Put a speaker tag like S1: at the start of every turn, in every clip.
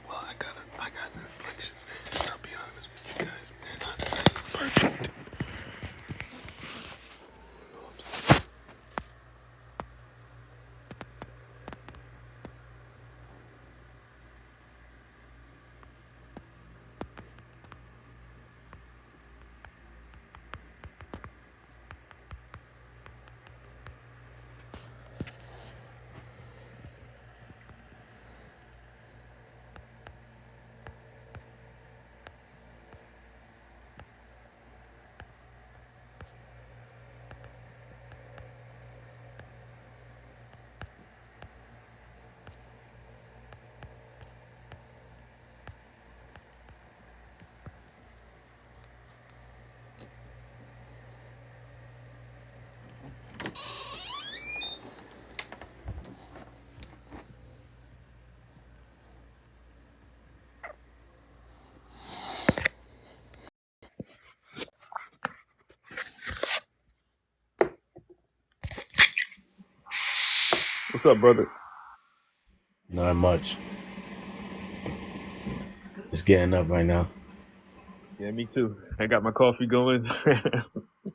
S1: Well, I got an inflection, man. I'll be honest with you guys, man. I ain't perfect. You know what I'm saying? What's up, brother?
S2: Not much. Just getting up right now.
S1: Yeah, me too. I got my coffee going.
S2: Yeah,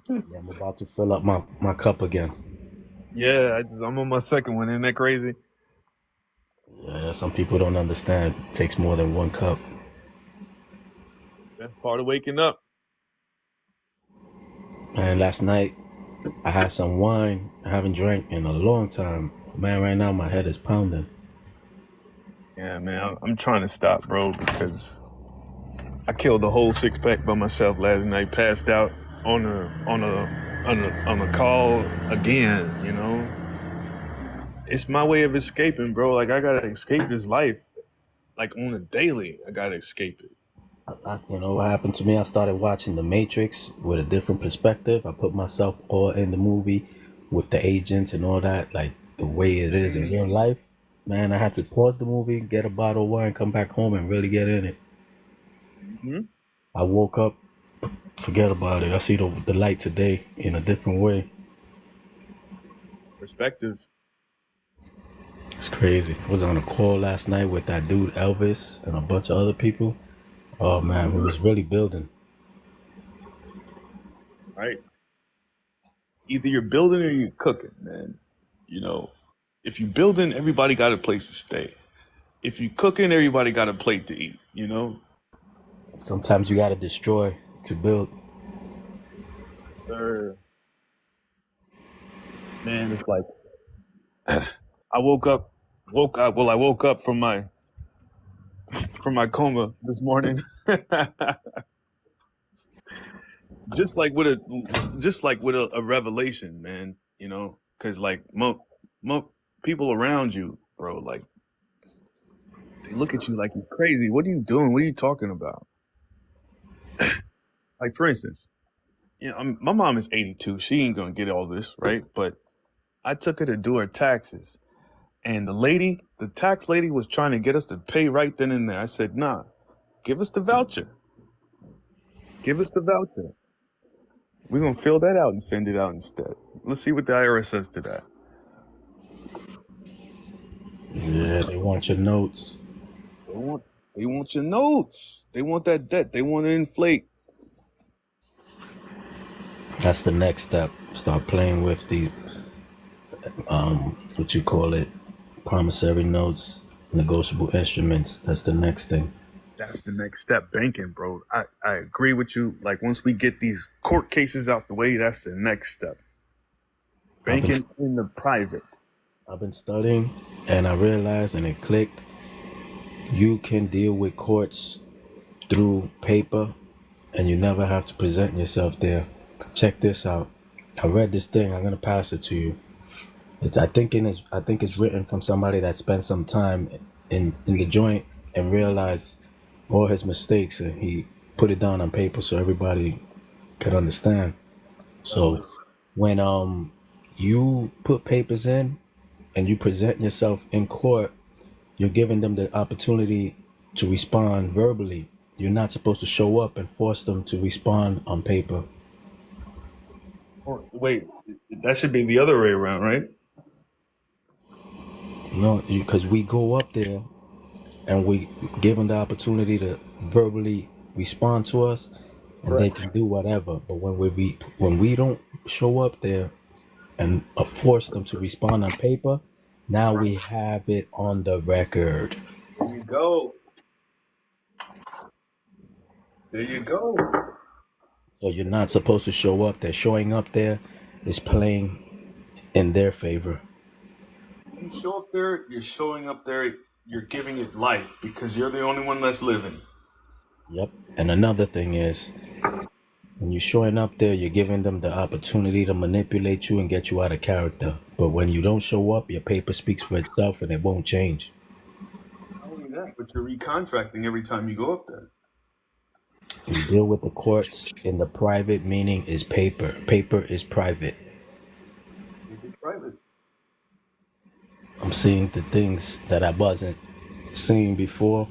S2: I'm about to fill up my cup again.
S1: Yeah, I'm on my second one. Isn't that crazy?
S2: Yeah, some people don't understand. It takes more than one cup.
S1: That's part of waking up.
S2: And last night I had some wine. I haven't drank in a long time. Man, right now my head is pounding.
S1: Yeah, man. I'm trying to stop, bro, because I killed a whole 6-pack by myself last night. Passed out on a call again. You know, it's my way of escaping, bro. Like I gotta escape this life. Like on a daily, I gotta escape it.
S2: You know what happened to me? I started watching The Matrix with a different perspective. I put myself all in the movie with the agents and all that, like the way it is in real life. Man, I had to pause the movie, get a bottle of wine, come back home and really get in it.
S1: Mm-hmm.
S2: I woke up, forget about it. I see the light today in a different way.
S1: Perspective.
S2: It's crazy. I was on a call last night with that dude Elvis and a bunch of other people. Oh man, we was really building.
S1: Right. Either you're building or you're cooking, man. You know, if you building, everybody got a place to stay. If you cooking, everybody got a plate to eat. You know,
S2: Sometimes you gotta destroy to build.
S1: sir. Man, it's like I woke up, woke up. Well, I woke up from my coma this morning, just like with a revelation, man. You know, because like people around you, bro, like they look at you like you're crazy. What are you doing? What are you talking about? Like for instance, my mom is 82. She ain't gonna get all this, right? But I took her to do her taxes, and the tax lady, was trying to get us to pay right then and there. I said, nah, give us the voucher. Give us the voucher. We're gonna fill that out and send it out instead. Let's see what the IRS says to that.
S2: Yeah, they want your notes.
S1: They want they want your notes. They want that debt. They want to inflate.
S2: That's the next step. Start playing with these what you call it, promissory notes, negotiable instruments. That's the next thing.
S1: That's the next step. Banking, bro. I agree with you. Like once we get these court cases out the way, that's the next step.
S2: I've been
S1: Banking in the private.
S2: I've been studying and I realized and it clicked. You can deal with courts through paper, and you never have to present yourself there. Check this out. I read this thing. I'm gonna pass it to you. I think it's written from somebody that spent some time in the joint and realized all his mistakes, and he put it down on paper so everybody could understand. So
S1: Knowledge.
S2: when you put papers in and you present yourself in court, you're giving them the opportunity to respond verbally. You're not supposed to show up and force them to respond on paper.
S1: Or wait, that should be the other way around, right?
S2: No, because we go up there and we give them the opportunity to verbally respond to us, and they
S1: Correct.
S2: can do whatever. But when we don't show up there and force them to respond on paper, now
S1: Right.
S2: we have it on the record.
S1: There you go. There you go.
S2: So you're not supposed to show up there. Showing up there is playing in their favor.
S1: You show up there, you're showing up there, you're giving it life because you're the only one that's living.
S2: Yep. And another thing is, when you're showing up there, you're giving them the opportunity to manipulate you and get you out of character. But when you don't show up, your paper speaks for itself and it won't change.
S1: Not only that, but you're recontracting every time you go up there.
S2: You deal with the courts in the private, meaning is paper. Paper is private.
S1: Keep it private.
S2: I'm seeing the things that I wasn't seeing before.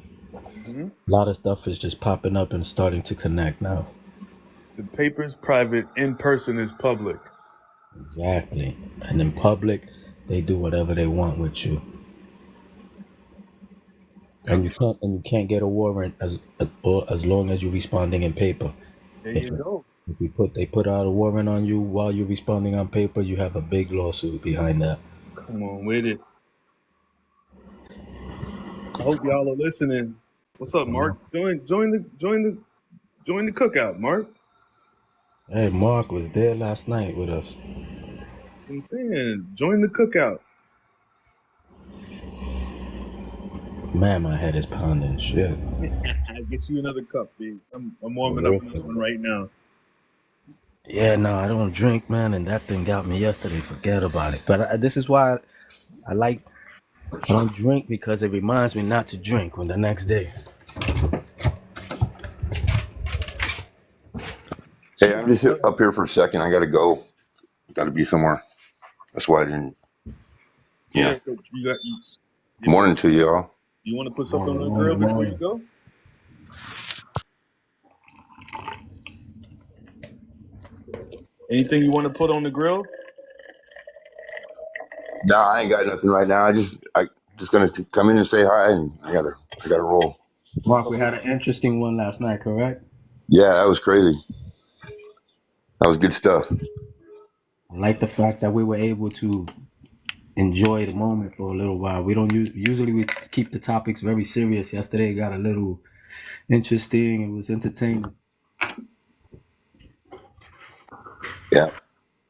S1: Hmm.
S2: A lot of stuff is just popping up and starting to connect now.
S1: The paper is private, in person is public.
S2: Exactly. And in public, they do whatever they want with you. And
S1: Yep.
S2: you can't get a warrant as long as you're responding in paper.
S1: There
S2: If
S1: you go.
S2: if they put out a warrant on you while you're responding on paper, you have a big lawsuit behind that.
S1: Come on with it. I hope y'all are listening. What's up, Mark? Join the cookout, Mark.
S2: Hey, Mark was there last night with us.
S1: That's what I'm saying. Join the cookout.
S2: Man, my head is pounding. Shit.
S1: Get you another cup, B. I'm
S2: For
S1: warming up
S2: real,
S1: on
S2: for
S1: this one
S2: real.
S1: right now.
S2: Yeah, no, I don't drink, man, and that thing got me yesterday. Forget about it. But this is why I like I don't drink, because it reminds me not to drink when the next day.
S3: Hey, I'm just up here for a second. I gotta go. Gotta be somewhere. That's why I didn't.
S1: Yeah,
S3: Yeah.
S1: so
S3: Morning to y'all.
S1: you want to put something on
S2: Morning,
S1: the grill
S2: morning,
S1: before you
S2: morning.
S1: go? Anything you want to put on the grill?
S3: Nah, I ain't got nothing right now. I just gonna come in and say hi, and I gotta roll.
S2: Mark, we had an interesting one last night, correct?
S3: Yeah, that was crazy. That was good stuff.
S2: I like the fact that we were able to enjoy the moment for a little while. We don't usually we keep the topics very serious. Yesterday got a little interesting. It was entertaining.
S3: Yeah.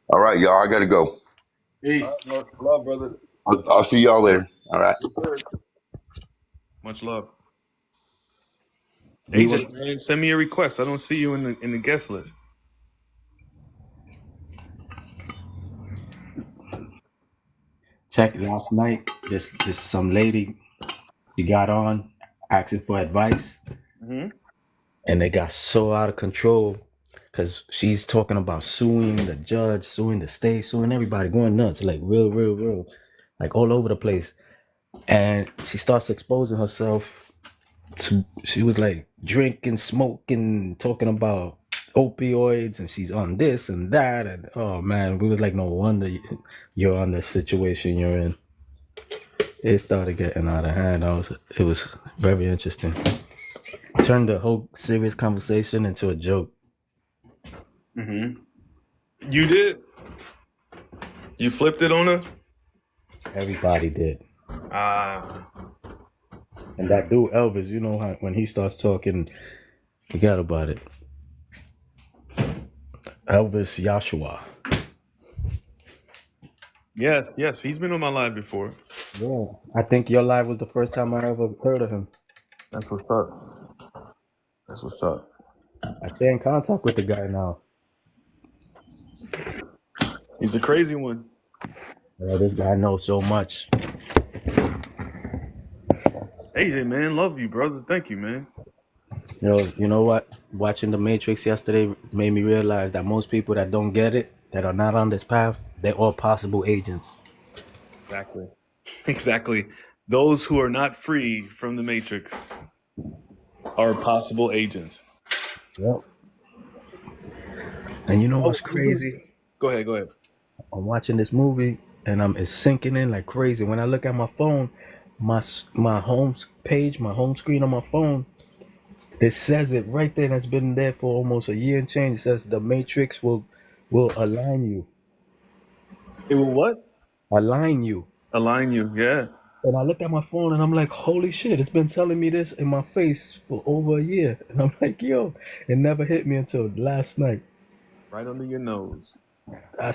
S3: All right, y'all. I gotta go.
S2: Peace.
S1: Love, brother.
S3: I'll see y'all later. All right.
S1: Yes, sir. Much love.
S2: We were
S1: Agent, man, send me a request. I don't see you in the guest list.
S2: check last night. This some lady, she got on asking for advice,
S1: Mm-hmm.
S2: and it got so out of control because she's talking about suing the judge, suing the state, suing everybody, going nuts, like real, like all over the place. And she starts exposing herself to. She was like drinking, smoking, talking about opioids, and she's on this and that, and oh man, we was like, no wonder you're on the situation you're in. It started getting out of hand. It was very interesting. Turned the whole serious conversation into a joke.
S1: Mm-hmm. You did? You flipped it on her?
S2: Everybody did.
S1: Ah,
S2: And that dude Elvis, you know how when he starts talking, forget about it. Elvis Joshua.
S1: yes. He's been on my live before.
S2: Yeah, I think your live was the first time I ever heard of him.
S1: That's what's up. That's what's up.
S2: I stay in contact with the guy now.
S1: He's a crazy one.
S2: This guy knows so much.
S1: AJ, man, love you, brother. Thank you, man.
S2: You know what? Watching The Matrix yesterday made me realize that most people that don't get it, that are not on this path, they're all possible agents.
S1: Exactly. Exactly. Those who are not free from the Matrix are possible agents.
S2: Yep. And you know what's crazy?
S1: Go ahead. Go ahead.
S2: I'm watching this movie and it's sinking in like crazy. When I look at my phone, my home page, my home screen on my phone, it says it right there. That's been there for almost a year and change. It says the Matrix will align you,
S1: It will what?
S2: align you.
S1: Align you. Yeah.
S2: And I look at my phone and I'm like, holy shit! It's been telling me this in my face for over a year. And I'm like, yo, it never hit me until last night.
S1: Right under your nose.
S2: I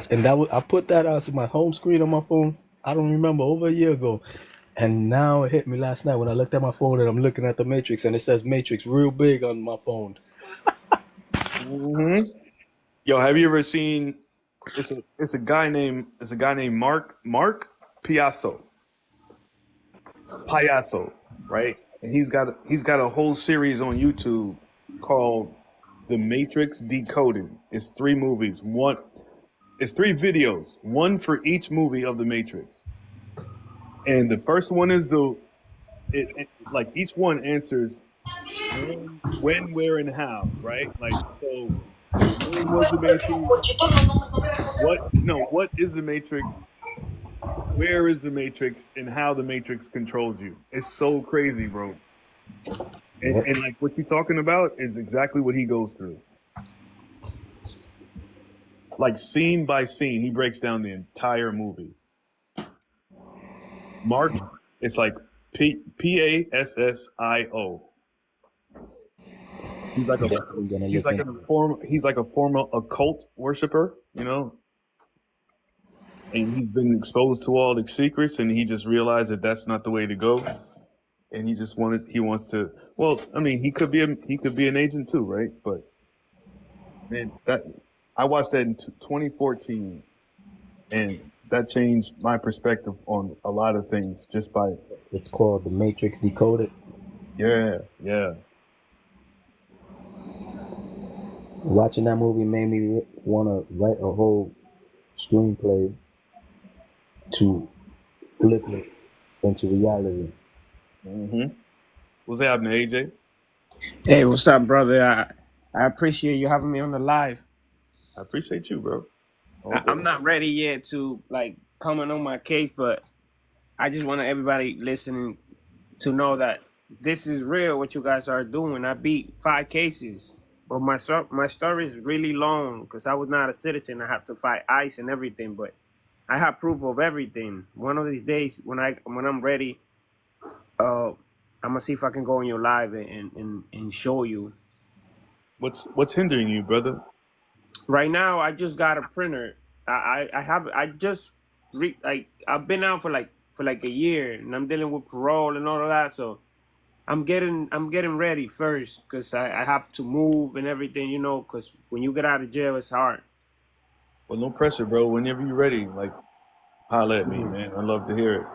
S2: put that as my home screen on my phone. I don't remember, over a year ago. And now it hit me last night when I looked at my phone and I'm looking at the Matrix and it says Matrix real big on my phone.
S1: Mm-hmm. Yo, have you ever seen? It's a guy named Mark Piasso, right? And he's got a whole series on YouTube called The Matrix Decoded. It's 3 movies. It's 3 videos, one for each movie of The Matrix. And the first one is like each one answers when, where, and how, right? Like, so when was the Matrix? What is the Matrix? Where is the Matrix? And how the Matrix controls you? It's so crazy, bro. And like what you're talking about is exactly what he goes through. Like scene by scene, he breaks down the entire movie. Mark, it's like Passio. He's like a
S2: Definitely gonna
S1: he's
S2: look
S1: like
S2: into
S1: he's like a former occult worshiper, and he's been exposed to all the secrets, and he just realized that that's not the way to go, and he wants to. Well, I mean, he could be an agent too, right? But man, that I watched that in 2014, and that changed my perspective on a lot of things just by
S2: It's called The Matrix Decoded.
S1: yeah.
S2: Watching that movie made me want to write a whole screenplay to flip it into reality.
S1: Mm-hmm. What's happening, AJ?
S4: Hey, what's up, brother? I appreciate you having me on the live.
S1: I appreciate you, bro.
S4: I'm not ready yet to like comment on my case, but I just want everybody listening to know that this is real. What you guys are doing. I beat 5 cases, but my story is really long because I was not a citizen. I have to fight ICE and everything, but I have proof of everything. One of these days, when I'm ready, I'm gonna see if I can go on your live and show you.
S1: What's hindering you, brother?
S4: Right now, I just got a printer. I just like I've been out for like a year, and I'm dealing with parole and all of that. So I'm getting ready first because I have to move and everything, because when you get out of jail, it's hard.
S1: Well, no pressure, bro. Whenever you're ready, like holla at me, man. I'd love to hear it.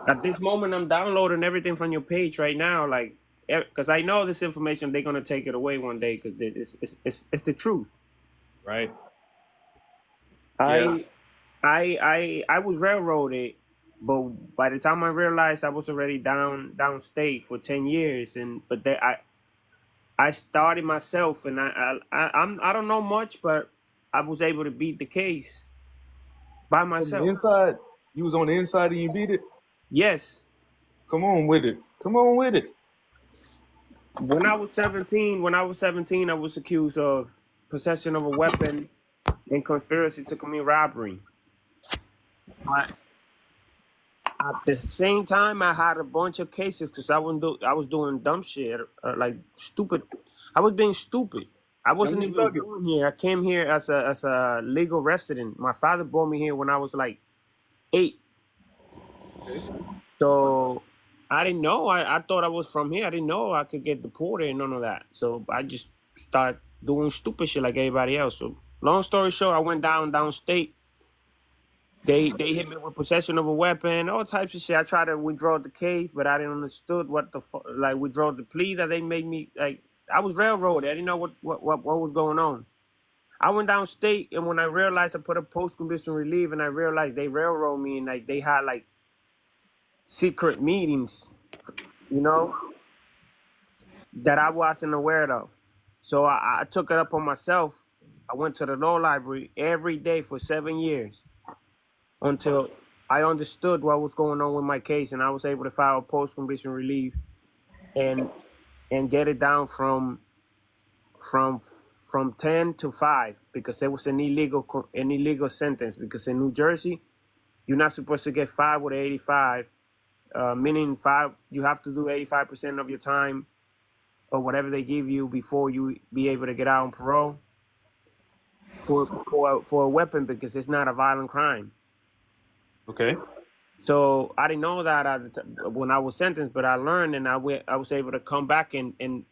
S4: At this moment, I'm downloading everything from your page right now, like because I know this information they're gonna take it away one day because it's the truth.
S1: Right? Yeah.
S4: I was railroaded, but by the time I realized I was already downstate for 10 years, but I started myself, and I don't know much, but I was able to beat the case by
S1: On the
S4: myself.
S1: inside, you was on the inside and you beat it.
S4: Yes,
S1: Come on with it. Come on with it.
S4: when I was 17, I was accused of possession of a weapon and conspiracy to commit robbery. But at the same time, I had a bunch of cases because I was doing dumb shit, like stupid. I was being stupid. I
S1: How
S4: wasn't
S1: many
S4: even
S1: buckets?
S4: born here. I came here as a legal resident. My father brought me here when I was like 8.
S1: Okay.
S4: So I didn't know. I thought I was from here. I didn't know I could get deported and none of that. So I just started doing stupid shit like everybody else. So long story short, I went downstate. They hit me with possession of a weapon, all types of shit. I tried to withdraw the case, but I didn't understood what the like withdraw the plea that they made me like. I was railroaded. I didn't know what was going on. I went downstate, and when I realized I put a post conviction relief, and I realized they railroad me, and like they had like secret meetings, you know, that I wasn't aware of. So I took it up on myself. I went to the law library every day for 7 years until I understood what was going on with my case, and I was able to file a post conviction relief and get it down from from 10 to 5 because it was an illegal sentence. Because in New Jersey, you're not supposed to get 5 with 85, meaning 5 you have to do 85% of your time or whatever they give you before you be able to get out on parole for a weapon because it's not a violent crime.
S1: Okay.
S4: So I didn't know that when I was sentenced, but I learned, and I was able to come back and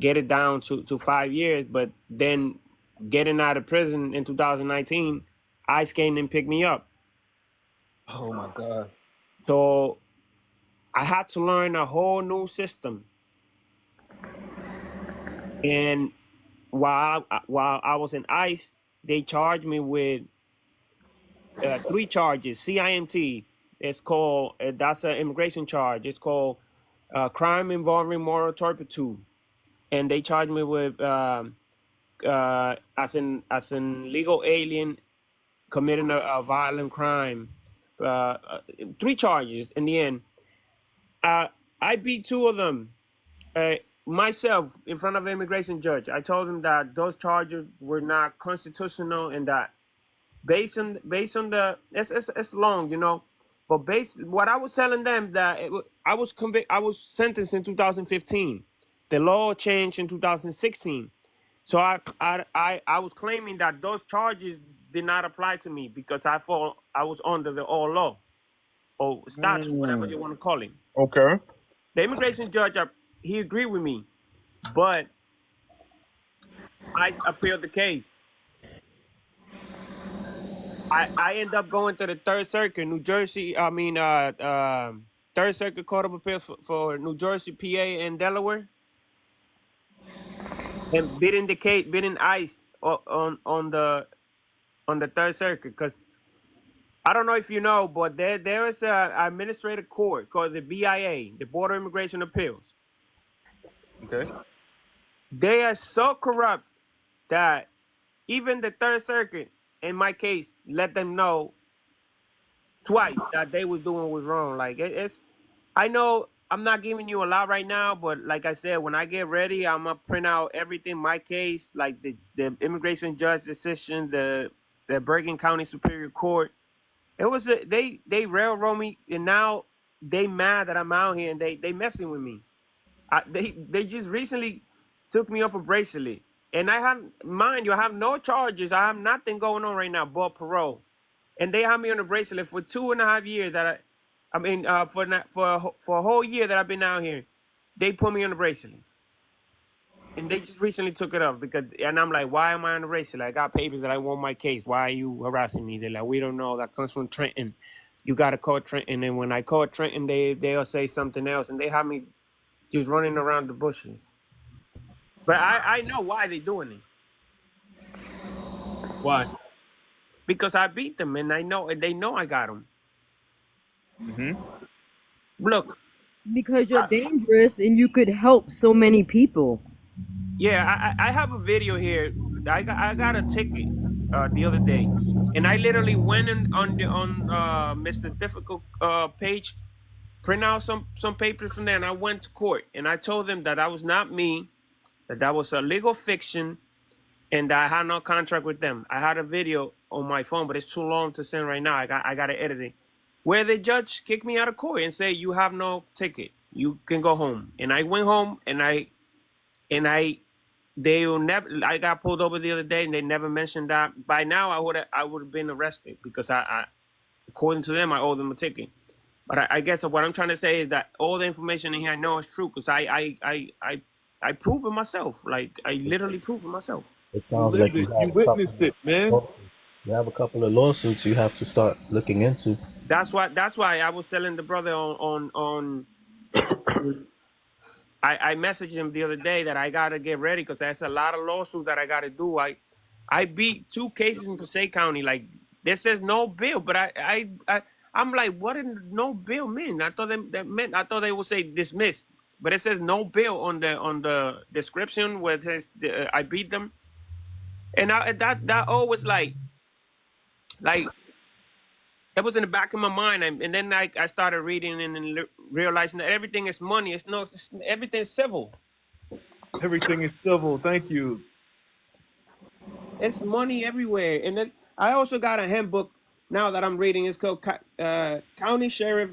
S4: get it down to 5 years. But then getting out of prison in 2019, ICE came and picked me up.
S1: Oh my God.
S4: So I had to learn a whole new system. And while I was in ICE, they charged me with 3 charges. CIMT. It's called that's an immigration charge. It's called crime involving moral turpitude, and they charged me with as an legal alien committing a violent crime. 3 charges in the end. I beat 2 of them myself in front of an immigration judge. I told them that those charges were not constitutional and that based on the it's long, you know, but what I was telling them that I was sentenced in 2015. The law changed in 2016. So I was claiming that those charges did not apply to me because I was under the old law or statute, whatever you want to call it.
S1: Okay.
S4: The immigration judge, he agreed with me, but I appealed the case. I end up going to the Third Circuit, New Jersey. Third Circuit Court of Appeals for New Jersey, PA, and Delaware, and beating ICE on the Third Circuit. Because I don't know if you know, but there is a administrative court called the BIA, the Board of Immigration Appeals.
S1: Okay.
S4: They are so corrupt that even the Third Circuit, in my case, let them know twice that they was doing was wrong. Like it's, I know I'm not giving you a lot right now, but like I said, when I get ready, I'm gonna print out everything. My case, like the immigration judge decision, the Bergen County Superior Court. It was they railroad me, and now they mad that I'm out here and they messing with me. They just recently took me off a bracelet, and I have, mind you, I have no charges. I have nothing going on right now but parole, and they have me on a bracelet for 2.5 years. For a whole year that I've been out here, they put me on the bracelet, and they just recently took it off and I'm like, why am I on the bracelet? I got papers that I want my case. Why are you harassing me? They're like, we don't know. That comes from Trenton. You got to call Trenton, and when I call Trenton, they'll say something else, and they have me just running around the bushes. But I know why they're doing it.
S1: Why?
S4: Because I beat them, and they know I got them.
S1: Mm-hmm.
S4: Look.
S5: Because you're dangerous and you could help so many people.
S4: Yeah, I have a video here. I got a ticket the other day, and I literally went on Mr. Difficult page, print out some papers from there, and I went to court, and I told them that was not me, that was a legal fiction, and I had no contract with them. I had a video on my phone, but it's too long to send right now. I got to edit it. Where the judge kicked me out of court and say, you have no ticket. You can go home. And I went home, and I got pulled over the other day, and they never mentioned that. By now, I would have been arrested because I according to them, I owe them a ticket. But I guess what I'm trying to say is that all the information in here I know is true because I prove it myself. Like I literally prove it myself.
S2: It
S1: You
S2: sounds like
S1: lived
S2: you
S1: it. You
S2: have a
S1: witnessed
S2: couple
S1: it, man.
S2: of you have a couple of lawsuits you have to start looking into.
S4: That's why I was telling the brother I messaged him the other day that I gotta get ready because there's a lot of lawsuits that I gotta do. I beat 2 cases in Passaic County. Like this says no bill, but I'm like, what did no bill mean? I thought that meant I thought they would say dismissed, but it says no bill on the description where it says I beat them, and that always like that was in the back of my mind, and then I started reading and realizing that everything is money. Everything's civil.
S1: Everything is civil. Thank you.
S4: It's money everywhere. And then I also got a handbook now that I'm reading. It's called County Sheriff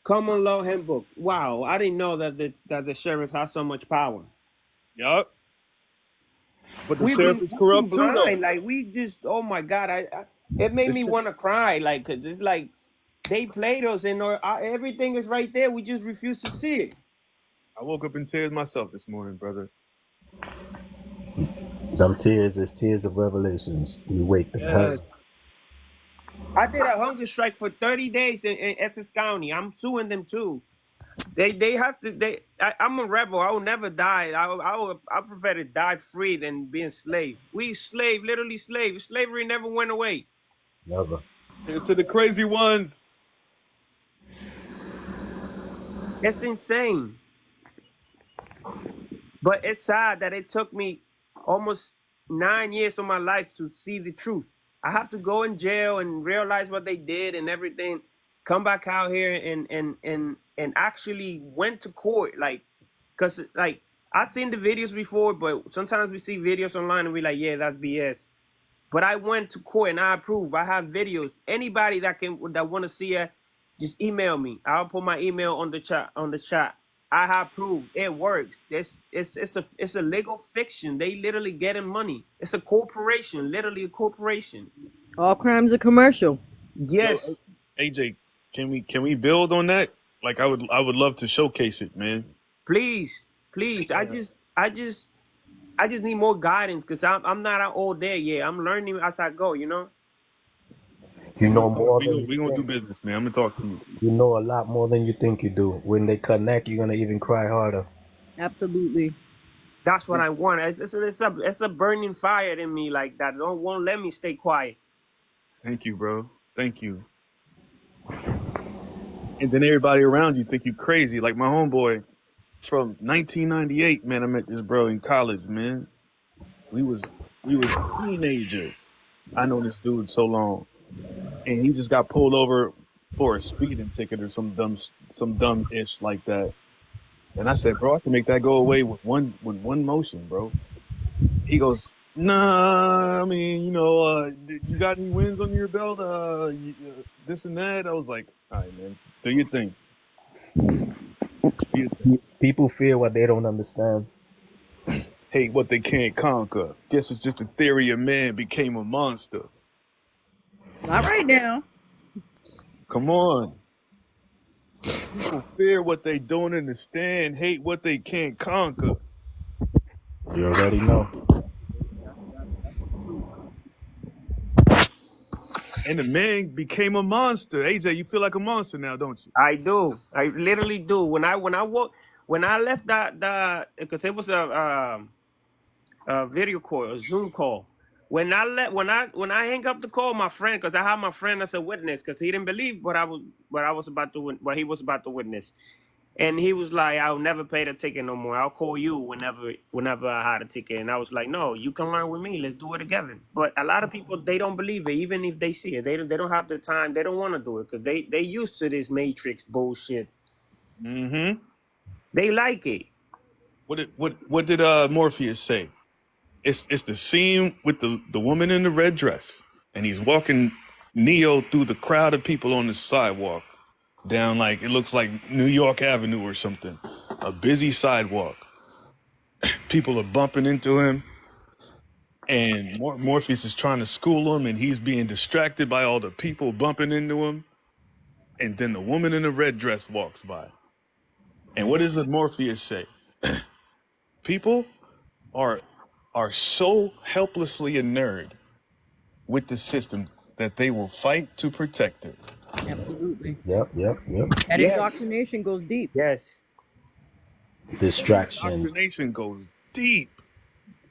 S4: Common Law Handbook. Wow, I didn't know that the sheriff has so much power.
S1: Yup. But the
S4: We've
S1: sheriff
S4: been,
S1: is
S4: we've been
S1: corrupt too, though.
S4: blind. Like we just, oh my God, it made
S1: The
S4: me
S1: sh-
S4: want to cry. Like 'cause it's like they played us, and everything is right there. We just refuse to see it.
S1: I woke up in tears myself this morning, brother.
S2: Them tears is tears of revelations. You wake the hell.
S1: Yes.
S4: I did a hunger strike for 30 days in Essex County. I'm suing them too. They have to. I'm a rebel. I will never die. I prefer to die free than being slave. We slave, literally slave. Slavery never went away.
S2: Never.
S1: Here's to the crazy ones.
S4: It's insane. But it's sad that it took me almost 9 years of my life to see the truth. I have to go in jail and realize what they did and everything. Come back out here and actually went to court, like, cause like I've seen the videos before, but sometimes we see videos online and we like, yeah, that's BS. But I went to court and I approve. I have videos. Anybody that want to see it, just email me. I'll put my email on the chat. I have proof. It works. It's a legal fiction. They literally getting money. It's a corporation, literally a corporation.
S5: All crimes are commercial.
S1: Yo,
S4: Yes,
S1: AJ, can we build on that? Like I would love to showcase it, man.
S4: please. I just need more guidance because I'm not out all there yet. I'm learning as I go.
S2: You know more
S1: We
S2: than
S1: gonna,
S2: you
S1: we gonna do
S2: think.
S1: business, man. I'm gonna talk to you.
S2: You know a lot more than you think you do. When they connect, you're gonna even cry harder.
S5: Absolutely.
S4: That's what I want. It's a burning fire in me like that. Won't let me stay quiet.
S1: Thank you, bro. Thank you. And then everybody around you think you crazy. Like my homeboy from 1998, man. I met this bro in college, man. We was teenagers. I know this dude so long, and he just got pulled over for a speeding ticket or some dumb ish like that. And I said, bro, I can make that go away with one motion, bro. He goes, nah, I mean, you got any wins under your belt? This and that. I was like, all right, man, do your thing. Do your thing.
S2: People fear what they don't understand.
S1: Hate what they can't conquer. Guess it's just a theory of man became a monster.
S5: All right now.
S1: Come on. People fear what they don't understand, hate what they can't conquer.
S2: You already know.
S1: And the man became a monster. AJ, you feel like a monster now, don't you?
S4: I do. I literally do. When I left that because it was a video call, a Zoom call. When I hang up the call, my friend, because I have my friend as a witness, because he didn't believe what he was about to witness, and he was like, "I'll never pay the ticket no more. I'll call you whenever I had a ticket." And I was like, "No, you can learn with me. Let's do it together." But a lot of people, they don't believe it, even if they see it. They don't have the time. They don't want to do it because they used to this Matrix bullshit.
S1: Mm-hmm.
S4: They like it.
S1: What did Morpheus say? It's the scene with the woman in the red dress, and he's walking Neo through the crowd of people on the sidewalk, down like it looks like New York Avenue or something, a busy sidewalk. People are bumping into him, and Morpheus is trying to school him, and he's being distracted by all the people bumping into him. and then the woman in the red dress walks by. And what does Morpheus say? People are so helplessly inured with the system that they will fight to protect it.
S5: Absolutely.
S2: Yep.
S5: That
S4: Yes.
S5: indoctrination goes deep.
S4: Yes.
S2: Distraction.
S1: Indoctrination goes deep.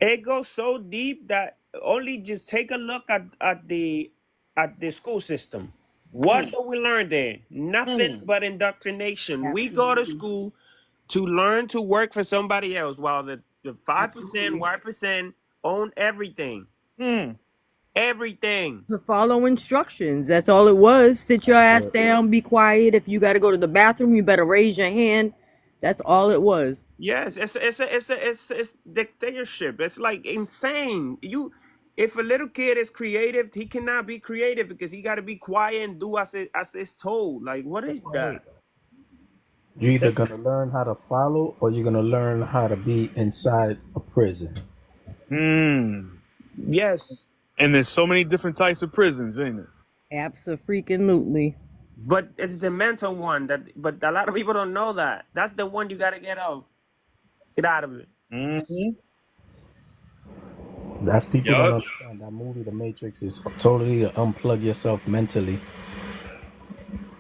S4: It goes so deep that only just take a look at the school system. What do we learn there? Nothing but indoctrination. We go to
S5: Absolutely.
S4: school to learn to work for somebody else, while the 5%,
S5: Absolutely.
S4: 1% own everything.
S1: Mm.
S4: Everything.
S5: To follow instructions. That's all it was. Sit your ass down, be quiet. If you got to go to the bathroom, you better raise your hand. That's all it was.
S4: Yes, it's dictatorship. It's like insane. If a little kid is creative, he cannot be creative because he got to be quiet and do as it's told. Like, what is that?
S2: You're either gonna learn how to follow, or you're gonna learn how to be inside a prison.
S1: Mm.
S4: Yes,
S1: And there's so many different types of prisons, ain't it?
S5: Abso-freaking-lutely.
S4: but it's the mental one but a lot of people don't know that. That's the one you got to get out. Get out of it.
S1: Mm-hmm.
S2: That's people
S1: Yup.
S2: don't understand. That movie, The Matrix, is totally to unplug yourself mentally.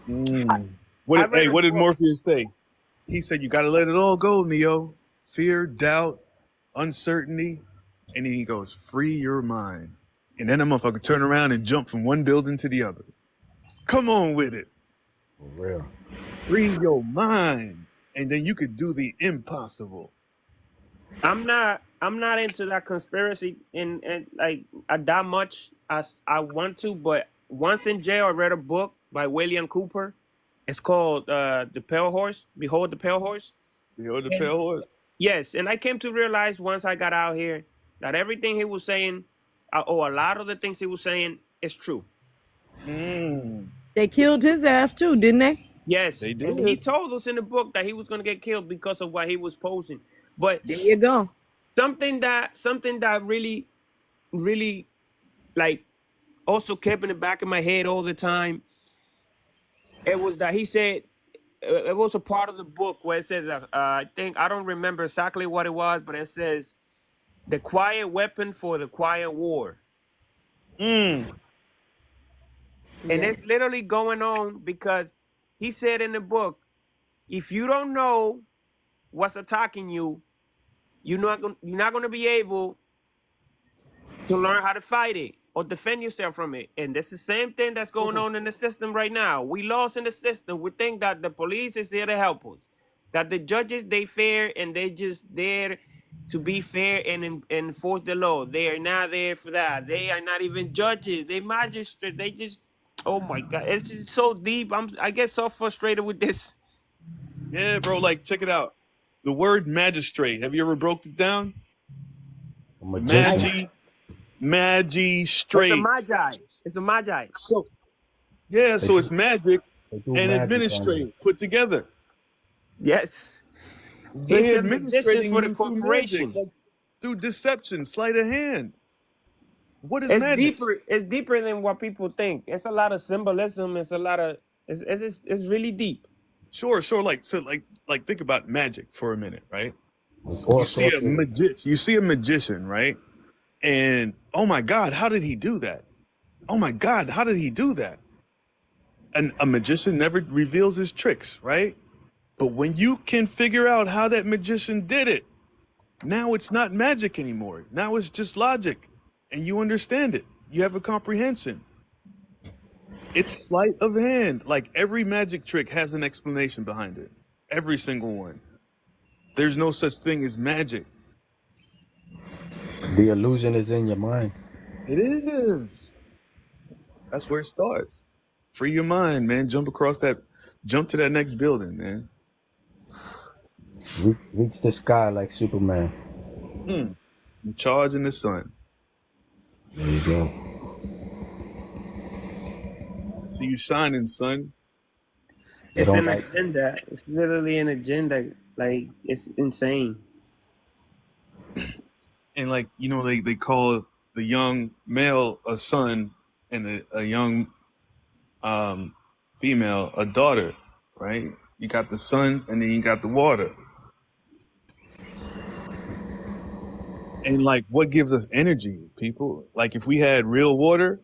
S1: Mm.
S4: I read a
S1: What did
S4: book.
S1: Morpheus say? He said, you got to let it all go, Neo. Fear, doubt, uncertainty. And then he goes, free your mind. And then that motherfucker turn around and jump from one building to the other. Come on with it.
S2: For real.
S1: Free your mind. And then you could do the impossible.
S4: I'm not into that conspiracy and like that much as I want to, but once in jail I read a book by William Cooper. It's called The Pale Horse. Behold the Pale Horse.
S1: You know the
S4: And
S1: pale horse?
S4: yes, and I came to realize once I got out here that everything he was saying, or a lot of the things he was saying, is true.
S1: Mm.
S5: They killed his ass too, didn't they?
S4: Yes,
S1: They
S4: and he
S1: did.
S4: told us in the book that he was going to get killed because of what he was posing. But
S5: There you go.
S4: something that really, really, like, also kept in the back of my head all the time. It was that he said it was a part of the book where it says, I think I don't remember exactly what it was, but it says the quiet weapon for the quiet war.
S1: Mm.
S4: And
S5: Yeah.
S4: it's literally going on because he said in the book, if you don't know what's attacking you, you're not going to be able to learn how to fight it or defend yourself from it. And that's the same thing that's going on in the system right now. We lost in the system. We think that the police is here to help us, that the judges, they fair and they just there to be fair and enforce the law. They are not there for that. They are not even judges. They magistrate. They just, oh my God, it's just so deep. I get so frustrated with this.
S1: Yeah, bro, like, check it out. The word magistrate, have you ever broke it down?
S2: A magician.
S4: It's a
S1: Magistrate.
S4: magi. It's a magi.
S1: So, yeah,
S2: They
S1: so
S2: do,
S1: it's magic
S2: they do
S1: and
S2: magic on you.
S1: administrate put together.
S4: Yes.
S1: They
S4: It's a magicians
S1: administrating
S4: for the
S1: you through magic,
S4: corporation.
S1: like through deception, sleight of hand. What is
S4: It's
S1: magic?
S4: deeper. It's deeper than what people think. It's a lot of symbolism. It's a lot of. It's really deep.
S1: Sure. Like think about magic for a minute, right?
S2: It's all
S1: You see a
S2: sorcery.
S1: you see a magician, right? And oh my God, how did he do that? Oh my God, how did he do that? And a magician never reveals his tricks, right? But when you can figure out how that magician did it, now it's not magic anymore. Now it's just logic. And you understand it. You have a comprehension. It's sleight of hand. Like every magic trick has an explanation behind it. Every single one. There's no such thing as magic.
S2: The illusion is in your mind.
S1: It is. That's where it starts. Free your mind, man. Jump to that next building, man.
S2: Reach the sky like Superman.
S1: And charge in the sun.
S2: There you go.
S1: I see you shining, son.
S2: They
S4: It's
S2: don't
S4: an
S2: like.
S4: agenda. It's literally an agenda. Like, it's insane.
S1: And like, they call the young male a son and a young female, a daughter, right? You got the sun and then you got the water. And like what gives us energy, people? Like if we had real water,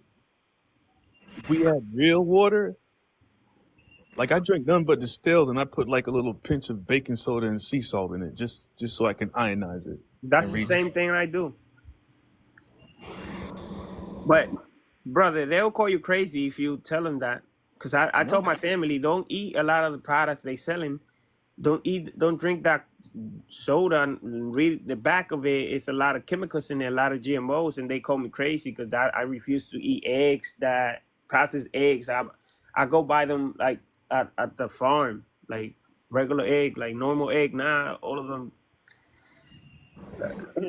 S1: like I drink none but distilled and I put like a little pinch of baking soda and sea salt in it just so I can ionize it
S4: That's
S1: and
S4: the
S1: read.
S4: same thing I do. But brother, they'll call you crazy if you tell them that. Cause I told my family, don't eat a lot of the products they selling. Don't drink that soda and read the back of it. It's a lot of chemicals in there, a lot of GMOs, and they call me crazy because I refuse to eat eggs, that processed eggs. I go buy them like at the farm, like regular egg, like normal egg. Nah, all of them.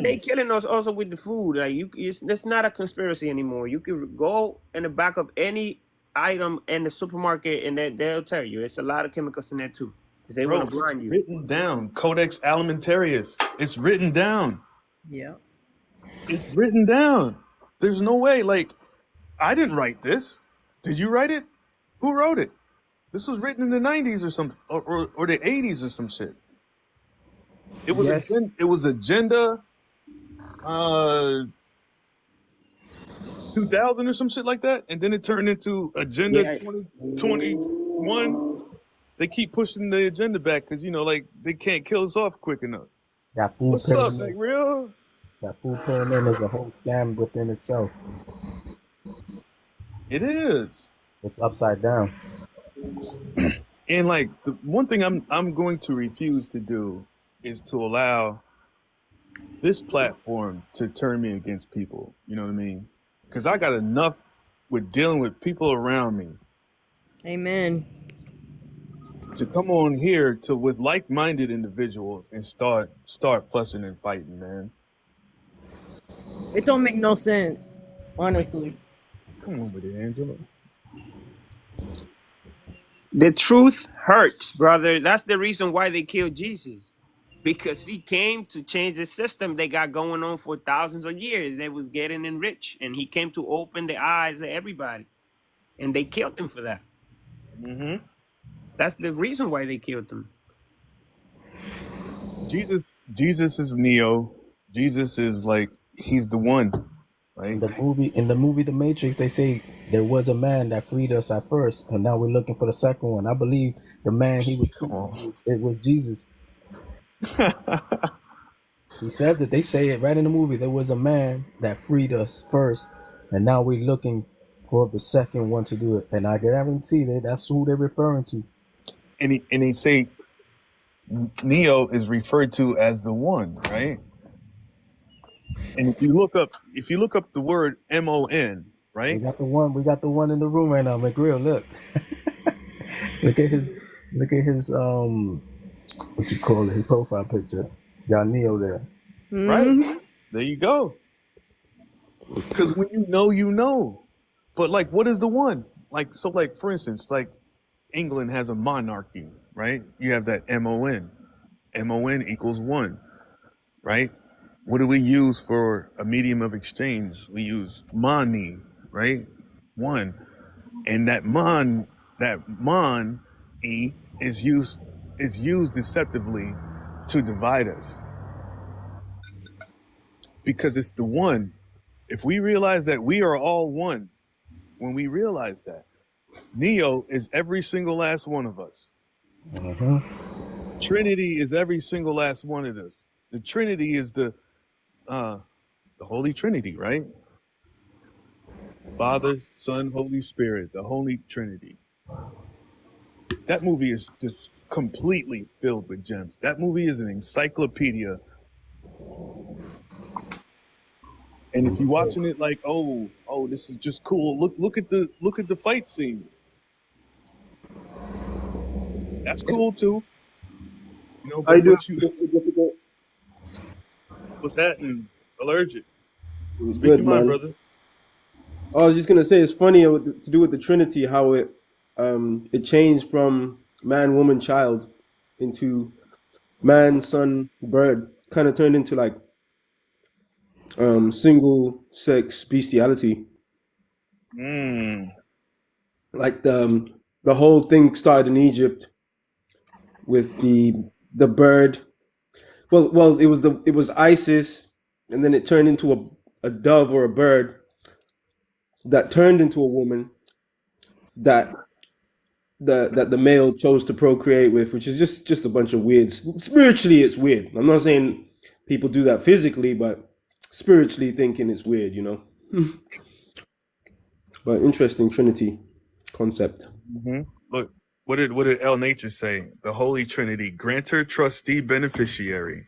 S4: They killing us also with the food. Like it's not a conspiracy anymore. You can go in the back of any item in the supermarket, and they'll tell you it's a lot of chemicals in there too. They want
S1: Bro,
S4: to
S1: it's
S4: blind you.
S1: written down. Codex Alimentarius. It's written down.
S5: Yeah.
S1: It's written down. There's no way. Like, I didn't write this. Did you write it? Who wrote it? This was written in the 90s or some or the 80s or some shit. It was
S4: Yes.
S1: it was agenda 2000 or some shit like that, and then it turned into agenda
S4: Yeah.
S1: 2021. They keep pushing the agenda back because like they can't kill us off quick enough.
S2: That food
S1: What's up,
S2: pyramid,
S1: Big Real?
S2: that food pyramid is a whole scam within itself.
S1: It is.
S2: It's upside down.
S1: And like the one thing I'm going to refuse to do is to allow this platform to turn me against people. You know what I mean? Because I got enough with dealing with people around me
S5: Amen.
S1: to come on here with like-minded individuals and start fussing and fighting, man.
S5: It don't make no sense, honestly.
S1: Come on with it, Angela.
S4: The truth hurts, brother. That's the reason why they killed Jesus. Because he came to change the system they got going on for thousands of years. They was getting enriched. And he came to open the eyes of everybody. And they killed him for that.
S1: Mm-hmm.
S4: That's the reason why they killed him.
S1: Jesus is Neo. Jesus is like he's the one, right?
S2: In the movie The Matrix, they say there was a man that freed us at first, and now we're looking for the second one. I believe the man
S1: Come on.
S2: it was Jesus. He says it. They say it right in the movie. There was a man that freed us first, and now we're looking for the second one to do it. And I guarantee that's who they're referring to.
S1: and they say Neo is referred to as the one, right? And if you look up the word MON,
S2: We
S1: right?
S2: got the one. We got the one in the room right now, McGrill. Look, look at his what you call it? His profile picture. Got Neo there.
S1: Right? There you go. Because when you know. But like, what is the one? Like, so like, for instance, like England has a monarchy, right? You have that MON. MON equals one, right? What do we use for a medium of exchange? We use money, right? One. And that mon is used deceptively to divide us. Because it's the one. If we realize that we are all one, when we realize that, Neo is every single last one of us.
S2: Mm-hmm.
S1: Trinity is every single last one of us. The Trinity is the Holy Trinity, right? Father, Son, Holy Spirit, the Holy Trinity. That movie is just completely filled with gems. That movie is an encyclopedia. And if you're watching it like, oh, this is just cool. Look at the fight scenes. That's cool too. But
S6: I do
S1: once you,
S6: have a significant.
S1: what's happening? Allergic.
S6: It was
S1: Speak
S6: good,
S1: your mind,
S6: man.
S1: brother.
S6: I was just gonna say it's funny to do with the Trinity, how it changed from man, woman, child into man, son, bird. Kind of turned into like single sex bestiality.
S1: Mm.
S6: Like the the whole thing started in Egypt with the bird. Well, it was Isis, and then it turned into a dove or a bird that turned into a woman that the male chose to procreate with, which is just a bunch of weird. Spiritually, it's weird. I'm not saying people do that physically, but spiritually thinking it's weird, you know. But interesting Trinity concept.
S1: Look, what did El Nature say? The Holy Trinity, grantor, trustee, beneficiary.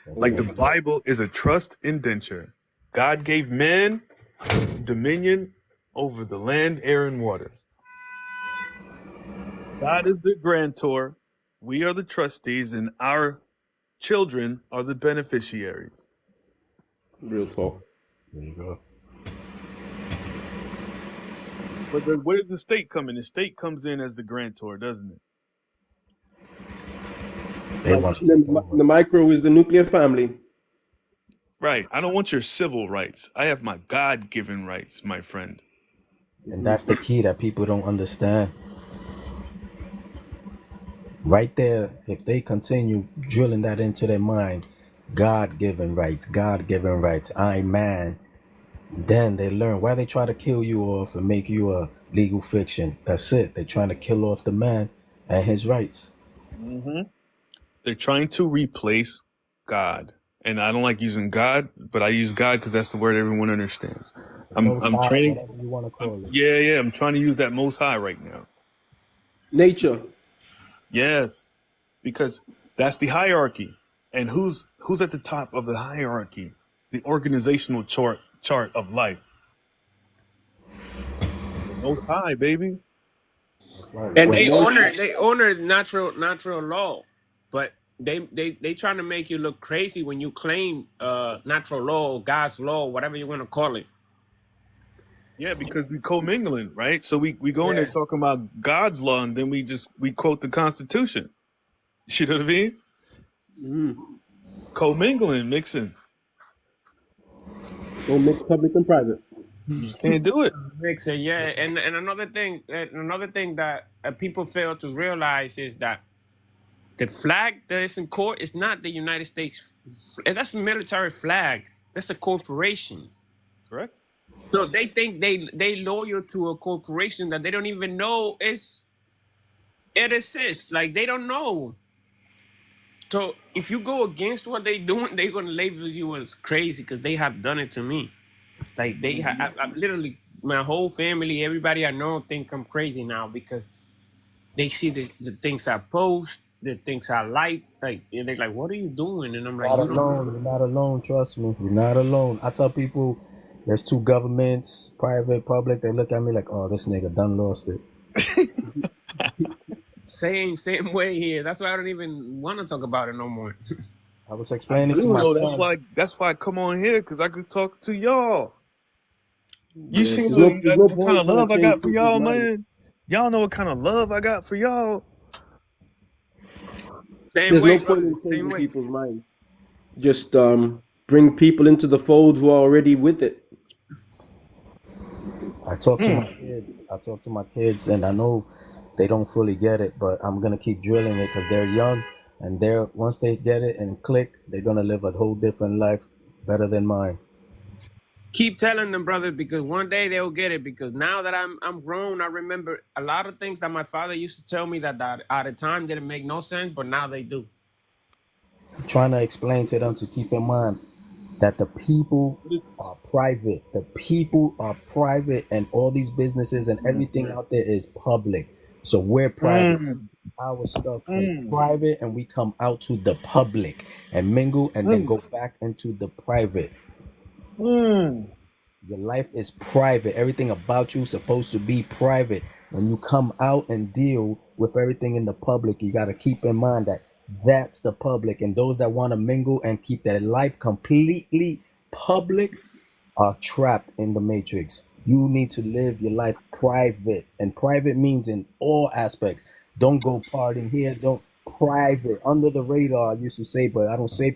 S1: Like the Bible is a trust indenture. God gave man dominion over the land, air, and water. God is the grantor. We are the trustees, and our children are the beneficiaries.
S6: Real talk.
S2: There you go.
S1: But where does the state come in? The state comes in as the grantor, doesn't it?
S2: They
S6: Like
S2: want to take over.
S6: the micro is the nuclear family.
S1: Right. I don't want your civil rights. I have my God-given rights, my friend.
S2: And that's the key that people don't understand. Right there, if they continue drilling that into their mind, God-given rights, I'm man, then they learn why they try to kill you off and make you a legal fiction. That's it. They're trying to kill off the man and his rights.
S1: Mm-hmm. They're trying to replace God. And I don't like using God, but I use God because that's the word everyone understands. I'm training.
S2: Whatever you want to call it.
S1: Yeah. I'm trying to use that Most High right now.
S6: Nature.
S1: Yes, because that's the hierarchy. And who's at the top of the hierarchy? The organizational chart of life. The Most High, baby.
S2: Right.
S4: And
S2: Well,
S4: they honor natural law, but they trying to make you look crazy when you claim natural law, God's law, whatever you want to call it.
S1: Yeah, because we commingling, right? So we go in there
S4: Yes.
S1: talking about God's law, and then we quote the Constitution. You know what I mean?
S6: Mm-hmm.
S1: Commingling, mixing.
S6: Don't mix public and private.
S1: You can't do it.
S4: Mixer, yeah, and another thing that people fail to realize is that the flag that is in court is not the United States. That's a military flag. That's a corporation.
S1: Correct?
S4: So they think they loyal to a corporation that they don't even know it exists. Like they don't know. So if you go against what they doing, they're gonna label you as crazy because they have done it to me. Like I've literally my whole family, everybody I know think I'm crazy now because they see the things I post, the things I like, and they're like, "What are you doing?" And I'm like,
S2: not
S4: "You don't."
S2: alone. You're not alone. Trust me. You're not alone. I tell people there's two governments, private, public. They look at me like, oh, this nigga done lost it.
S4: Same way here. That's why I don't even want to talk about it no more.
S2: I was explaining to
S1: You
S2: my
S1: know,
S2: son.
S1: that's why I come on here, because I could talk to y'all. You
S6: Yeah,
S1: see
S6: there's no
S1: what kind
S6: point
S1: of
S6: trying
S1: love
S6: to
S1: I
S6: change
S1: got for
S6: people's
S1: y'all,
S6: minds.
S1: man. Y'all know what kind of love I got for y'all.
S4: Same
S6: There's
S4: way,
S6: no point
S4: brother.
S6: in
S4: Same
S6: changing
S4: way.
S6: people's minds. Just bring people into the fold who are already with it.
S2: I talk to my kids, and I know they don't fully get it, but I'm gonna keep drilling it because they're young, and once they get it and click, they're gonna live a whole different life, better than mine.
S4: Keep telling them, brother, because one day they'll get it. Because now that I'm grown, I remember a lot of things that my father used to tell me that at the time didn't make no sense, but now they do.
S2: I'm trying to explain to them to keep in mind that the people are private. The people are private, and all these businesses and everything out there is public. So we're private. Our stuff is private, and we come out to the public and mingle, and then go back into the private. Your life is private. Everything about you is supposed to be private. When you come out and deal with everything in the public, you got to keep in mind that that's the public. And those that want to mingle and keep their life completely public are trapped in the matrix. You need to live your life private. And private means in all aspects. Don't go partying here. Don't private. Under the radar, I used to say, but I don't say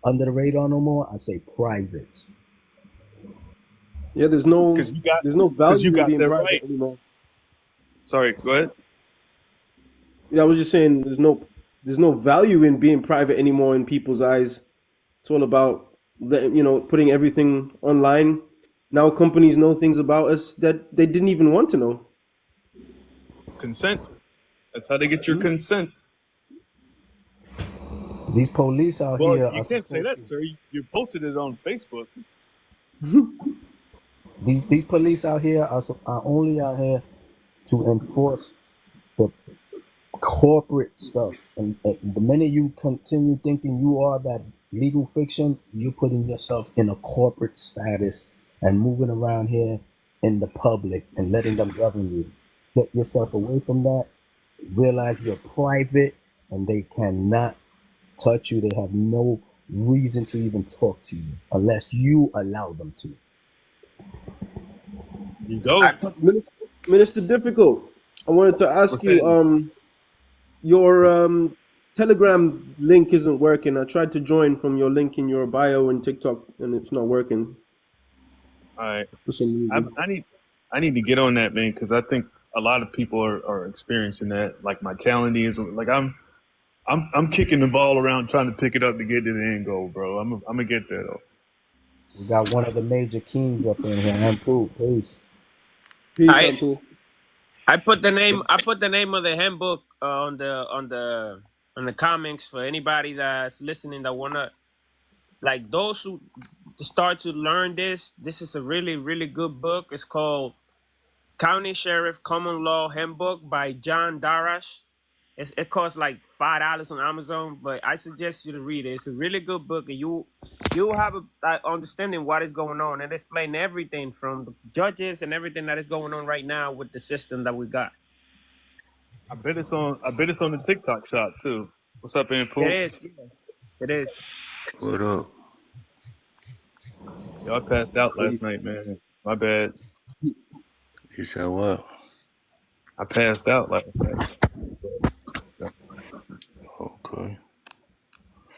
S2: under the radar no more. I say private.
S6: Yeah, there's no
S1: Because you
S6: value in
S1: got
S6: being
S1: that
S6: private
S1: right.
S6: anymore.
S1: Sorry, go ahead.
S6: Yeah, I was just saying there's no value in being private anymore in people's eyes. It's all about putting everything online. Now companies know things about us that they didn't even want to know.
S1: Consent. That's how they get your
S6: Hmm?
S1: consent.
S2: These police out
S1: Well,
S2: here
S1: you
S2: are
S1: can't say
S2: supposed
S1: that,
S2: to.
S1: sir. You posted it on Facebook.
S2: These police out here are only out here to enforce the corporate stuff. And the minute you continue thinking you are that legal fiction, you're putting yourself in a corporate status and moving around here in the public and letting them govern you. Get yourself away from that. Realize you're private and they cannot touch you. They have no reason to even talk to you unless you allow them to.
S1: You
S4: I
S1: go.
S4: put
S6: Minister Difficult, I wanted to ask
S1: What's
S6: you,
S1: that?
S6: your Telegram link isn't working. I tried to join from your link in your bio and TikTok, and it's not working
S1: All right.
S6: for some
S1: I,
S6: reason.
S1: I need I need to get on that, man, because I think a lot of people are experiencing that. Like my calendar is like I'm kicking the ball around trying to pick it up to get to the end goal, bro. I'm gonna get there though.
S2: We got one of the major kings up in here, Ampu. Peace.
S6: Peace,
S4: I
S6: Ampu.
S4: I put the name. I put the name of the handbook on the comments for anybody that's listening that wanna, like, those who start to learn this. This is a really really good book. It's called County Sheriff Common Law Handbook by John Darash. It costs like $5 on Amazon, but I suggest you to read it. It's a really good book, and you'll have a understanding what is going on and explain everything from the judges and everything that is going on right now with the system that we got.
S1: I bet it's on the TikTok shop too. What's up,
S4: It
S1: Poop?
S4: is. It is.
S7: What up?
S1: Y'all passed out
S6: Peace.
S1: last night, man. My bad.
S7: You said what?
S1: I passed out last night.
S7: Okay.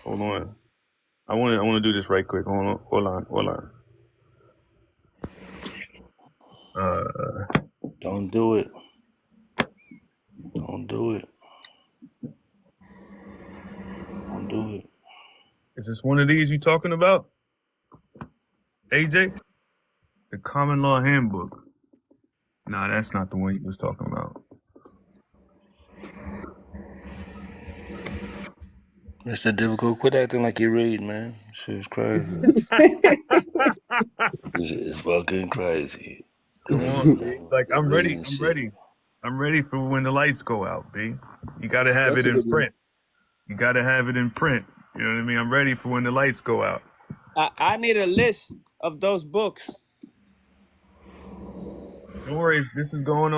S1: Hold on. I want to do this right quick. Hold on.
S7: Don't do it. Don't do it. Don't do it.
S1: Is this one of these you talking about, AJ? The Common Law Handbook. Nah, that's not the one you was talking about.
S7: Mr. Difficult, quit acting like you read, man. Shit's crazy. It's fucking crazy.
S1: Come on, B. Like
S7: Just
S1: I'm ready.
S7: reading
S1: I'm
S7: shit.
S1: ready. I'm ready for when the lights go out, B. You gotta have
S6: That's
S1: it
S6: a
S1: in
S6: good one.
S1: print. You gotta have it in print. You know what I mean? I'm ready for when the lights go out.
S4: I need a list of those books.
S1: Don't worry, this is going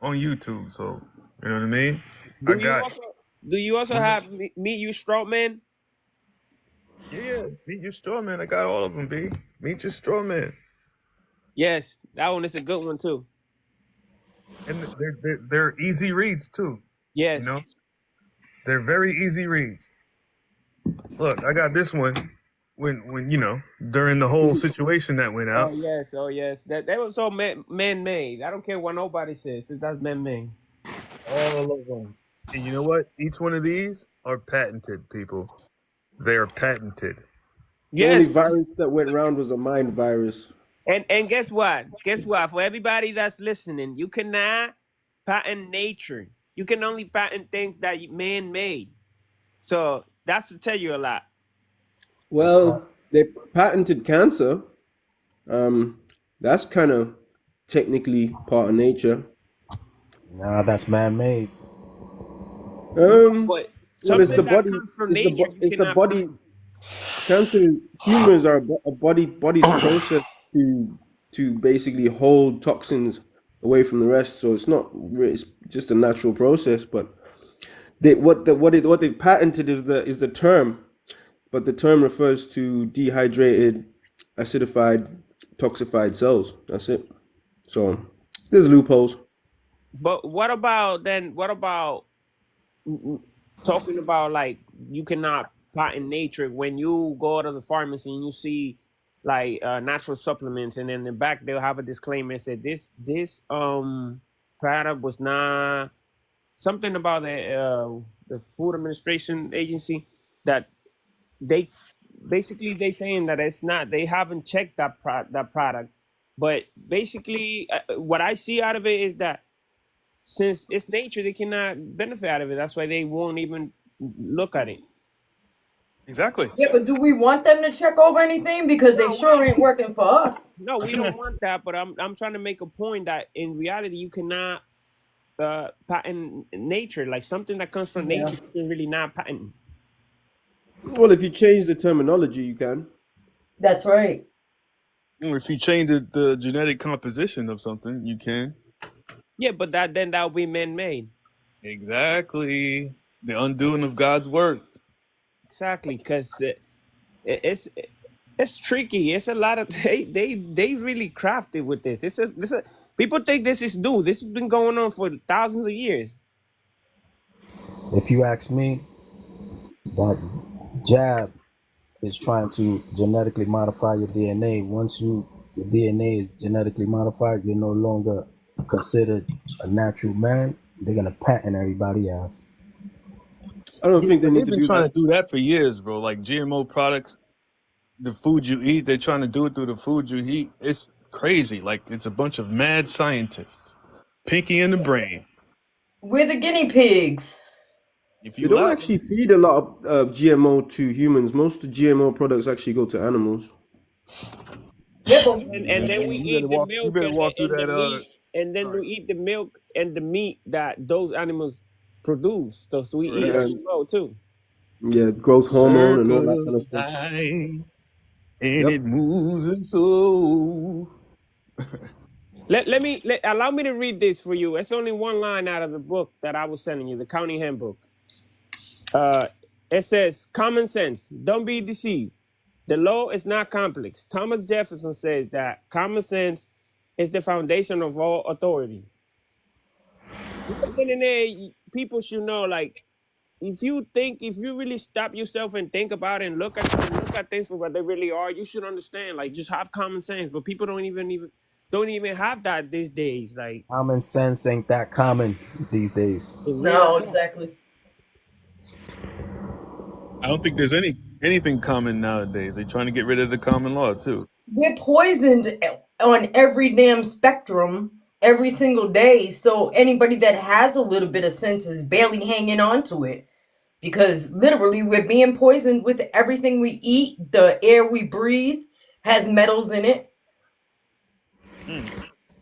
S1: on YouTube, so you know what I mean. I
S4: Do you
S1: got
S4: also do you also have Meet You Strawman?
S1: yeah. Meet your straw man. I got all of them, B. Meet your straw man,
S4: Yes, that one is a good one too.
S1: and they're easy reads too. You
S4: Yes.
S1: know, they're very easy reads. Look, I got this one when during the whole situation that went
S4: Oh
S1: out.
S4: yes, oh yes. That was so man made. I don't care what nobody says. That's man made.
S1: All of them. And you know what? Each one of these are patented, people. They are patented.
S6: The only
S4: Yes,
S6: virus that went around was a mind virus.
S4: and guess what? Guess what? For everybody that's listening, you cannot patent nature. You can only patent things that man made. So that's to tell you a lot.
S2: That's right.
S6: Well, they patented cancer. Um, that's kind of technically part of nature.
S2: Nah, that's man made.
S6: Um,
S4: But
S6: well, it's the
S4: something that
S6: body.
S4: comes from nature, you
S6: It's a
S4: cannot
S6: body.
S4: patent.
S6: Cancer tumors are a body's process to basically hold toxins away from the rest. So it's not. It's just a natural process. But what they've patented is the term, but the term refers to dehydrated, acidified, toxified cells. That's it. So there's loopholes.
S4: But what about then? What about talking about, like, you cannot patent nature when you go to the pharmacy and you see like natural supplements, and then in the back they'll have a disclaimer that said this product was not something about the Food Administration Agency that they basically they saying that it's not, they haven't checked that product, but basically what I see out of it is that since it's nature, they cannot benefit out of it. That's why they won't even look at it.
S1: Exactly.
S5: Yeah, but do we want them to check over anything? Because they
S4: No,
S5: sure ain't working for us.
S4: no, we don't want that. But I'm trying to make a point that in reality, you cannot patent nature. Like something that comes from
S5: Yeah.
S4: nature, you can really not patent.
S6: Well, if you change the terminology, you can.
S5: That's right.
S1: If you change the genetic composition of something, you can.
S4: Yeah, but that will be man-made.
S1: Exactly. The undoing of God's work.
S4: Exactly, because it's tricky. It's a lot of they really crafted with this. People think this is new. This has been going on for thousands of years.
S2: If you ask me, that jab is trying to genetically modify your DNA. Once your DNA is genetically modified, you're no longer considered a natural man. They're gonna patent everybody else.
S6: I don't
S1: Yeah,
S6: think they
S1: but
S6: need
S1: they've
S6: to
S1: been
S6: do
S1: trying
S6: that.
S1: to do that for years, bro. Like GMO products, the food you eat, they're trying to do it through the food you eat. It's crazy. Like it's a bunch of mad scientists. Pinky in the brain.
S5: We're the guinea pigs.
S1: If
S6: They
S1: you
S6: don't
S1: allow
S6: actually feed a lot of GMO to humans. Most of GMO products actually go to animals.
S5: Yeah, but
S4: And then we
S1: you better
S4: eat the
S1: walk. You
S4: milk
S1: better walk through
S4: and the
S1: that.
S4: meat, and then
S1: Sorry.
S4: we eat the milk and the meat that those animals produce. So we eat
S1: Right.
S4: that
S6: Yeah,
S4: as well too.
S6: yeah, growth hormone and all that
S1: Circle
S6: kind of
S1: of
S6: stuff.
S1: life, and
S6: Yep.
S1: it moves and so.
S4: Allow me to read this for you. It's only one line out of the book that I was sending you, the County Handbook. It says, common sense. Don't be deceived. The law is not complex. Thomas Jefferson says that common sense is the foundation of all authority. Then and there, people should know, like, if you really stop yourself and think about it and look at things for what they really are, you should understand. Like, just have common sense. But people don't even have that these days. Like,
S2: Common sense ain't that common these days.
S4: in real
S5: no,
S4: talk.
S5: exactly.
S1: I don't think there's anything common nowadays. They're trying to get rid of the common law too.
S5: We're poisoned on every damn spectrum every single day. So anybody that has a little bit of sense is barely hanging on to it. Because literally we're being poisoned with everything we eat. The air we breathe has metals in it.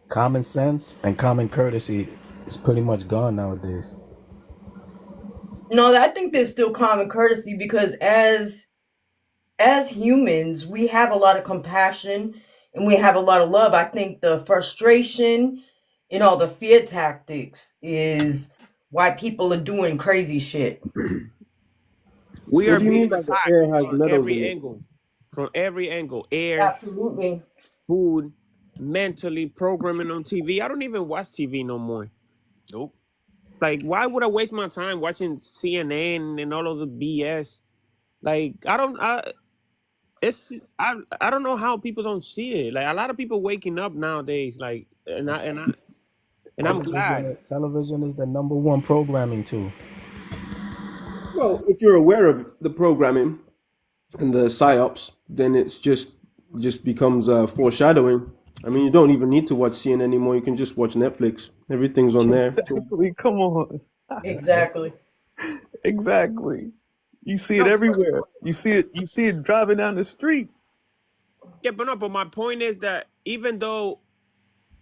S2: Common sense and common courtesy is pretty much gone nowadays.
S5: No, I think there's still common courtesy because as humans, we have a lot of compassion and we have a lot of love. I think the frustration and all the fear tactics is why people are doing crazy shit.
S4: We
S6: What
S4: are
S6: do you mean
S4: being
S6: by the
S4: attacked
S6: air has
S4: from
S6: metals in
S4: every
S6: it?
S4: angle. From every angle. Air,
S5: Absolutely.
S4: food, mentally, programming on TV. I don't even watch TV no more.
S1: Nope.
S4: Like, why would I waste my time watching CNN and all of the BS? Like, I don't know how people don't see it. Like, a lot of people waking up nowadays, like, and I'm glad.
S2: Television is the number one programming tool.
S6: Well, if you're aware of the programming and the psyops, then it's just becomes foreshadowing. I mean, you don't even need to watch CNN anymore. You can just watch Netflix. Everything's on there.
S1: Exactly. Come on.
S5: Exactly.
S1: Exactly. You see it
S4: No,
S1: everywhere. You see it. You see it driving down the street.
S4: yeah, but my point is that even though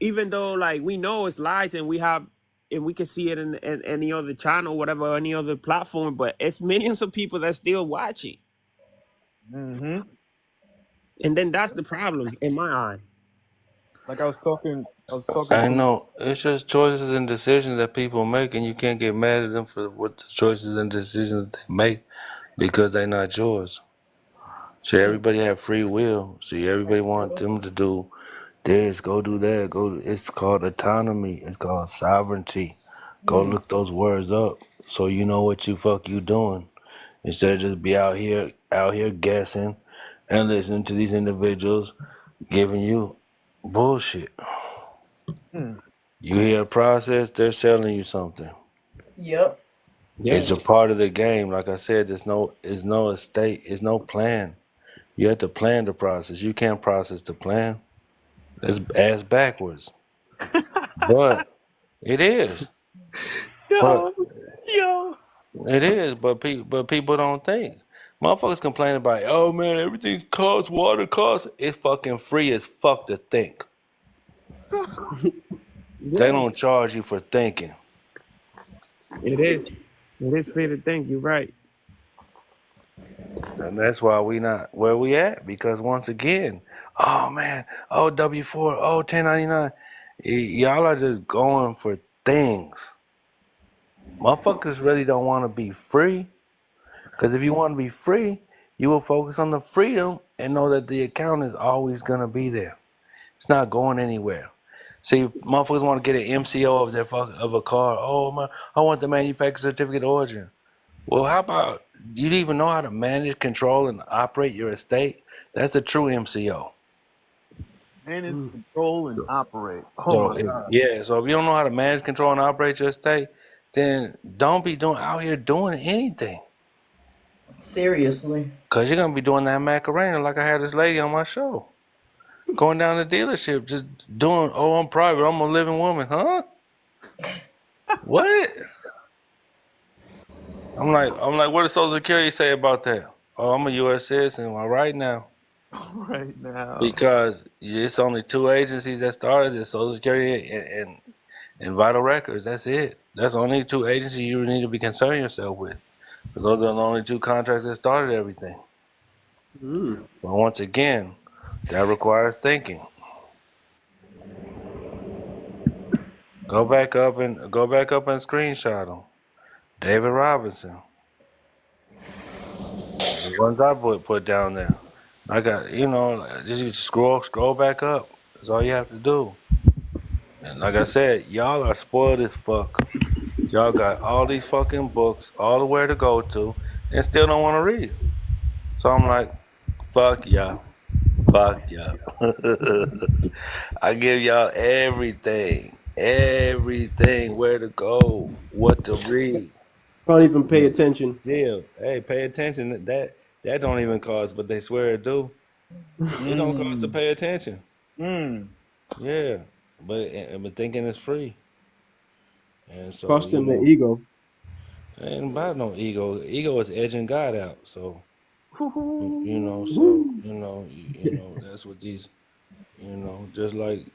S4: like we know it's lies and we can see it in any other channel, whatever, any other platform, but it's millions of people that still watch it.
S1: Mm-hmm.
S4: And then that's the problem in my eye.
S1: Like I was talking
S7: I
S1: to.
S7: know. It's just choices and decisions that people make, and you can't get mad at them for what the choices and decisions they make because they're not yours. So everybody have free will. So everybody want them to do this, go do that, it's called autonomy. It's called sovereignty. Go look those words up so you know what you doing. Instead of just be out here guessing and listening to these individuals giving you bullshit.
S1: Hmm.
S7: You hear a process, they're selling you something.
S5: Yep.
S2: Yeah.
S7: It's a part of the game. Like I said, there's no estate, there's no plan. You have to plan the process. You can't process the plan. That's ass backwards. But it is. But
S1: Yo, yo.
S7: it is. But people don't think. Motherfuckers complain about, oh man, everything costs, water costs. It's fucking free as fuck to think. They
S4: Yeah,
S7: don't charge you for thinking.
S4: it is. It is free to think. You're right.
S7: And that's why we not where we at. Because once again, oh man, oh W4, oh 1099. Y'all are just going for things. Motherfuckers really don't want to be free. Because if you want to be free, you will focus on the freedom and know that the account is always going to be there. It's not going anywhere. See, motherfuckers want to get an MCO of a car. Oh, man, I want the manufacturer certificate of origin. Well, how about you don't even know how to manage, control, and operate your estate? That's the true MCO.
S1: And it's control and operate. Oh
S7: So,
S1: my God.
S7: so if you don't know how to manage, control, and operate your estate, then don't be out here doing anything.
S5: Seriously.
S7: Because you're going to be doing that Macarena like I had this lady on my show. Going down the dealership, just doing, oh, I'm private, I'm a living woman. Huh? What? I'm like, what does Social Security say about that? Oh, I'm a U.S. citizen. Well, right now.
S1: Right now.
S7: Because it's only two agencies that started this, Social Security and Vital Records. That's it. That's the only two agencies you need to be concerning yourself with. Because those are the only two contracts that started everything.
S6: Mm.
S7: But once again, that requires thinking. Go back up and screenshot them. David Robinson. The ones I put down there. I got, just you scroll back up. That's all you have to do. And like I said, y'all are spoiled as fuck. Y'all got all these fucking books, all the where to go to, and still don't want to read. So I'm like, fuck y'all. Fuck y'all. I give y'all everything, where to go, what to read.
S6: Can't even pay attention.
S7: Still, hey, pay attention. That don't even cost, but they swear it do. It don't cost to pay attention.
S1: Mm.
S7: Yeah, but thinking is free. And so
S6: Cost them the ego.
S7: ain't about no ego. Ego is edging God out. So that's what these. Just like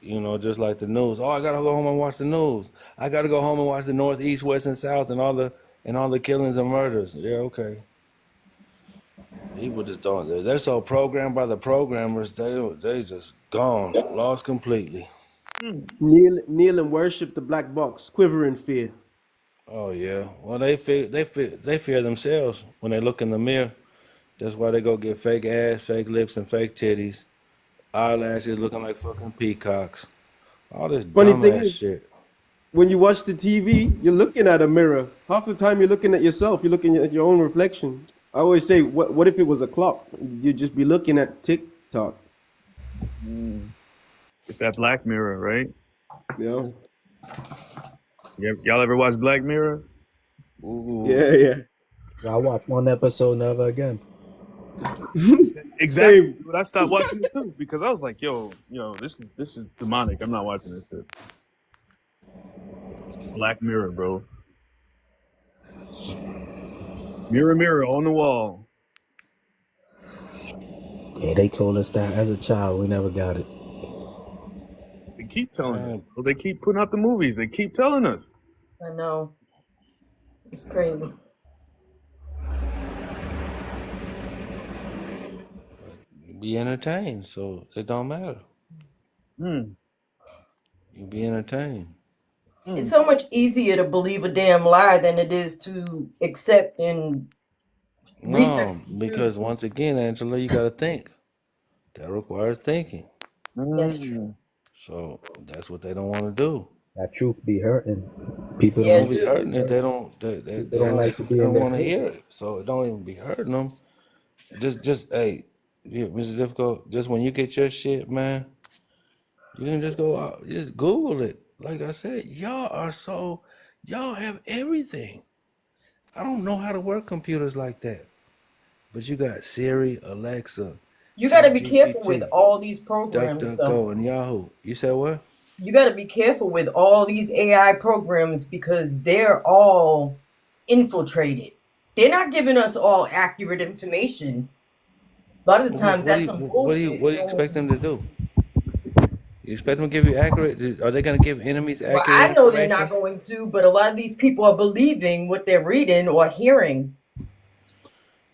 S7: the news. Oh, I gotta go home and watch the news. I gotta go home and watch the North, East, West, and South, and all the killings and murders. Yeah, okay. People just don't. They're so programmed by the programmers. They just gone, lost completely.
S6: Kneel and worship the black box, quiver in fear.
S7: Oh yeah. Well, they fear themselves when they look in the mirror. That's why they go get fake ass, fake lips, and fake titties. Eyelashes looking like fucking peacocks. All this
S6: Funny thing
S7: dumbass
S6: is,
S7: shit.
S6: when you watch the TV, you're looking at a mirror. Half the time you're looking at yourself. You're looking at your own reflection. I always say, what if it was a clock? You'd just be looking at TikTok.
S1: It's that Black Mirror, right?
S6: You know?
S1: Y'all ever watch Black Mirror? Ooh.
S6: Yeah.
S2: I watched one episode, never again.
S1: Exactly.
S6: Same.
S1: But I stopped watching it too because I was like, yo, this is demonic. I'm not watching this shit. It's Black Mirror, bro. Mirror, mirror on the wall.
S2: Yeah, they told us that as a child. We never got it.
S1: They keep telling us. Well, they keep putting out the movies. They keep telling us.
S5: I know. It's crazy.
S7: Be entertained, so it don't matter. You be entertained.
S5: It's so much easier to believe a damn lie than it is to accept and research.
S7: No, because once again, Angela, you gotta think. That requires thinking.
S5: That's true.
S7: So that's what they don't want to do.
S2: That truth be hurting. People
S5: Yeah,
S7: Don't be hurting it. They don't. They
S2: don't like to be in
S7: don't
S2: their
S7: want to
S2: face.
S7: hear it. So it don't even be hurting them. Just hey, Mr. Difficult. Just when you get your shit, man, you can just go out, just Google it. Like I said, y'all Y'all have everything. I don't know how to work computers like that. But you got Siri, Alexa,
S5: You got to be careful with
S7: ChatGPT,
S5: all these programs, though.
S7: DuckDuckGo, and Yahoo. You said what?
S5: You got to be careful with all these AI programs because they're all infiltrated. They're not giving us all accurate information. A lot of the times, that's some bullshit.
S7: What do you expect them to do? You expect them to give you accurate? Are they going to give enemies
S5: Well,
S7: accurate
S5: I know they're not
S7: information?
S5: going to, but a lot of these people are believing what they're reading or hearing.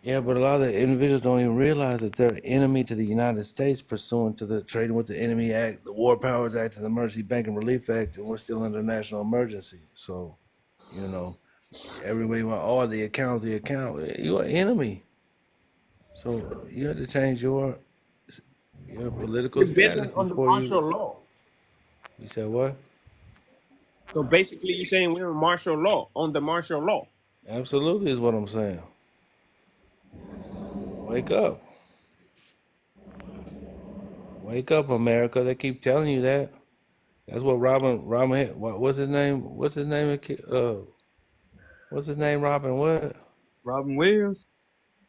S7: Yeah, but a lot of the individuals don't even realize that they're an enemy to the United States pursuant to the Trading with the Enemy Act, the War Powers Act, and the Emergency Banking Relief Act, and we're still under national emergency. So, you know, everybody want, oh, the account. You're an enemy. So you have to change your political
S4: You're building
S7: status
S4: on the
S7: before
S4: martial
S7: you.
S4: law.
S7: You said what?
S4: So basically, you're saying we're in martial law, on the martial law.
S7: Absolutely is what I'm saying. Wake up. Wake up, America. They keep telling you that. That's what what's his name? What's his name? What's his name? Robin what?
S1: Robin Williams.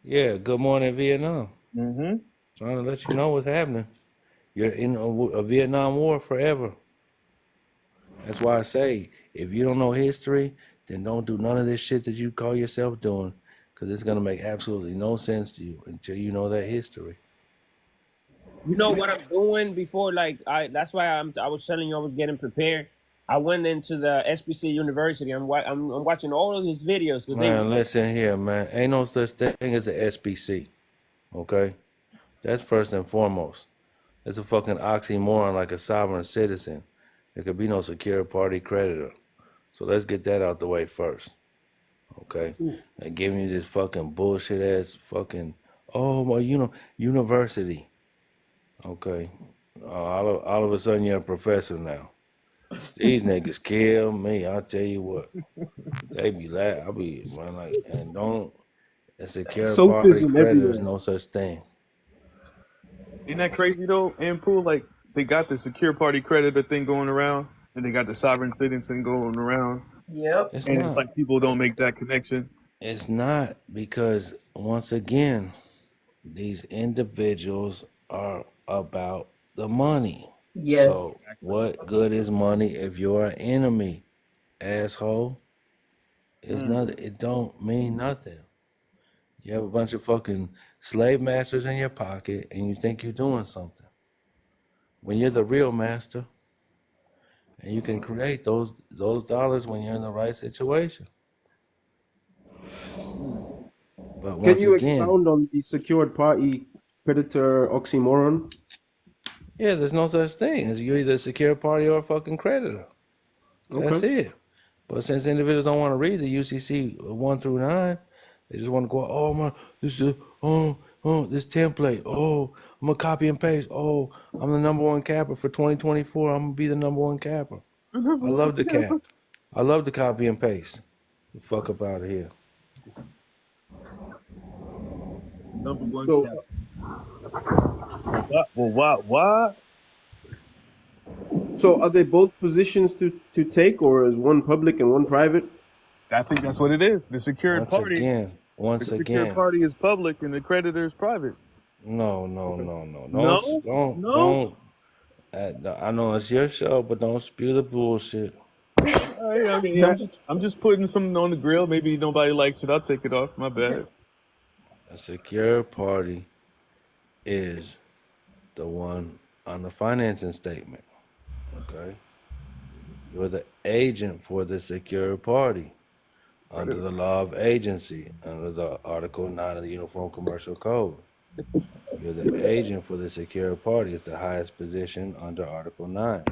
S7: Yeah, Good Morning Vietnam.
S1: Mm-hmm.
S7: Trying to let you know what's happening. You're in a Vietnam War forever. That's why I say, if you don't know history, then don't do none of this shit that you call yourself doing, because it's going to make absolutely no sense to you until you know that history.
S4: You know what I'm doing before? Like that's why I was telling you I was getting prepared. I went into the SBC University. I'm watching all of these videos because they was
S7: Man, listen here, man. Ain't no such thing as a SBC, okay? That's first and foremost. It's a fucking oxymoron like a sovereign citizen. There could be no secure party creditor. So let's get that out the way first. Okay? And giving you this fucking bullshit ass fucking university. Okay. All of a sudden you're a professor now. These niggas kill me. I'll tell you what. They be I be man, like, and don't a secure party
S6: Sophism
S7: creditor is
S6: everywhere.
S7: no such thing.
S1: Isn't that crazy though, Ampool? Like they got the secure party creditor thing going around, and they got the sovereign citizen going around,
S5: Yep.
S7: It's
S1: and it's
S7: not.
S1: like people don't make that connection.
S7: It's not because once again, these individuals are about the money.
S5: Yes.
S7: So what good is money if you're an enemy, asshole? It's nothing. It don't mean nothing. You have a bunch of fucking slave masters in your pocket, and you think you're doing something. When you're the real master, and you can create those dollars when you're in the right situation. But
S6: Can
S7: once
S6: you
S7: again,
S6: expound on the secured party predator oxymoron?
S7: yeah, there's no such thing as you're either a secure party or a fucking creditor. That's
S6: Okay.
S7: it. But since individuals don't want to read the UCC 1 through 9, they just want to go, oh my, this is this template. Oh, I'm gonna copy and paste. Oh, I'm the number one capper for 2024. I'm gonna be the number one capper. I love the cap. I love the copy and paste. The fuck up out of here.
S1: Number one.
S6: So,
S1: What?
S6: so are they both positions to take, or is one public and one private?
S1: I think that's what it is. The secured party.
S7: Once
S1: The secured
S7: again,
S1: party is public, and the creditor is private.
S7: no.
S1: No, no.
S7: I know it's your show, but don't spew the bullshit.
S1: I mean, I'm just putting something on the grill. Maybe nobody likes it. I'll take it off. My bad.
S7: A secure party is the one on the financing statement. Okay? You're the agent for the secure party under the law of agency, under the Article 9 of the Uniform Commercial Code. You're the agent for the secure party. It's the highest position under Article 9.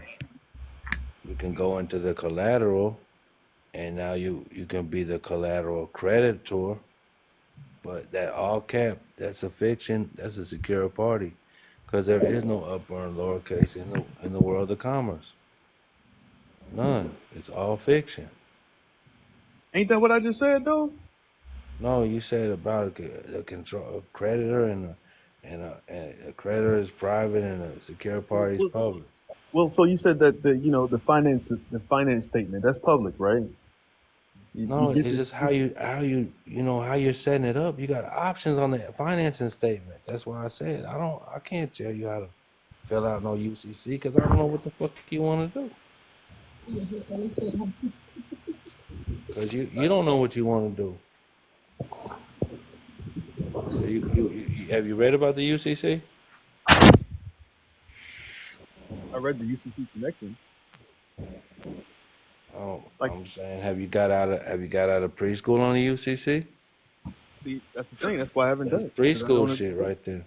S7: You can go into the collateral, and now you can be the collateral creditor, but that all cap, that's a fiction. That's a secure party, because there is no upper and lower case in the world of commerce. None. It's all fiction.
S1: Ain't that what I just said though?
S7: No, you said about a creditor and a creditor is private and a secure party is public.
S1: Well, so you said that the finance statement, that's public, right? You
S7: No,
S1: get
S7: it's
S1: this.
S7: just how you're setting it up. You got options on that financing statement. That's why I said I can't tell you how to fill out no UCC because I don't know what the fuck you want to do. Because you don't know what you want to do. So have you read about the UCC?
S1: I read the UCC connection.
S7: Oh,
S1: Like,
S7: I'm saying, have you got out of preschool on the UCC?
S1: see, that's the thing. That's why I haven't
S7: That's
S1: done it because
S7: preschool shit right there.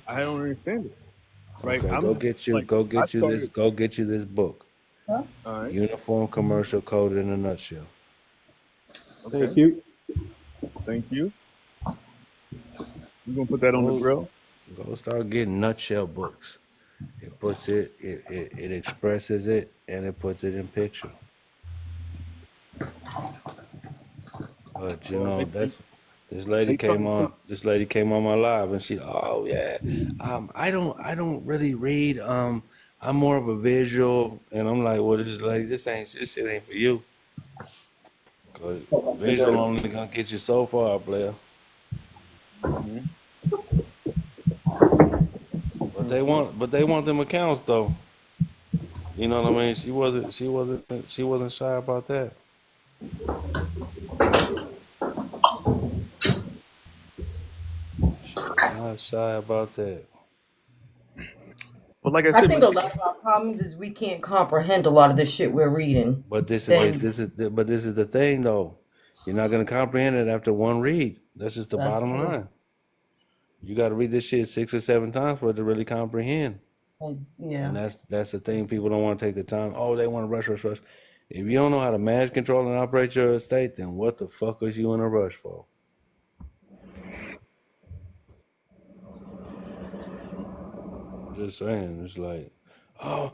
S1: I don't understand it. Right?
S7: Okay,
S1: I'm just like I started.
S7: go get you this book,
S1: All right.
S7: Uniform Commercial Code in a nutshell.
S1: Okay.
S6: Thank you.
S1: Thank you. You gonna put that on the
S7: Go
S1: grill?
S7: go start getting nutshell books. It expresses it and it puts it in picture. But
S1: Well,
S7: that's
S1: they trying to.
S7: this lady came on my live and she, oh yeah, I don't really read, I'm more of a visual, and I'm like, well, this shit ain't for you, cause visual only gonna get you so far, player.
S1: Mhm.
S7: But they want them accounts though. You know what I mean? She wasn't shy about that. She was not shy about that.
S1: But like I
S5: I
S1: said,
S5: think a lot of our problems is we can't comprehend a lot of the shit we're reading.
S7: But
S5: Then
S7: this is the thing though. You're not gonna comprehend it after one read. That's just the
S5: that's
S7: bottom
S5: true.
S7: line. You got to read this shit 6 or 7 times for it to really comprehend.
S5: Yeah.
S7: And that's the thing. People don't want to take the time. Oh, they want to rush, rush, rush. If you don't know how to manage, control, and operate your estate, then what the fuck is you in a rush for? I'm just saying. It's like, I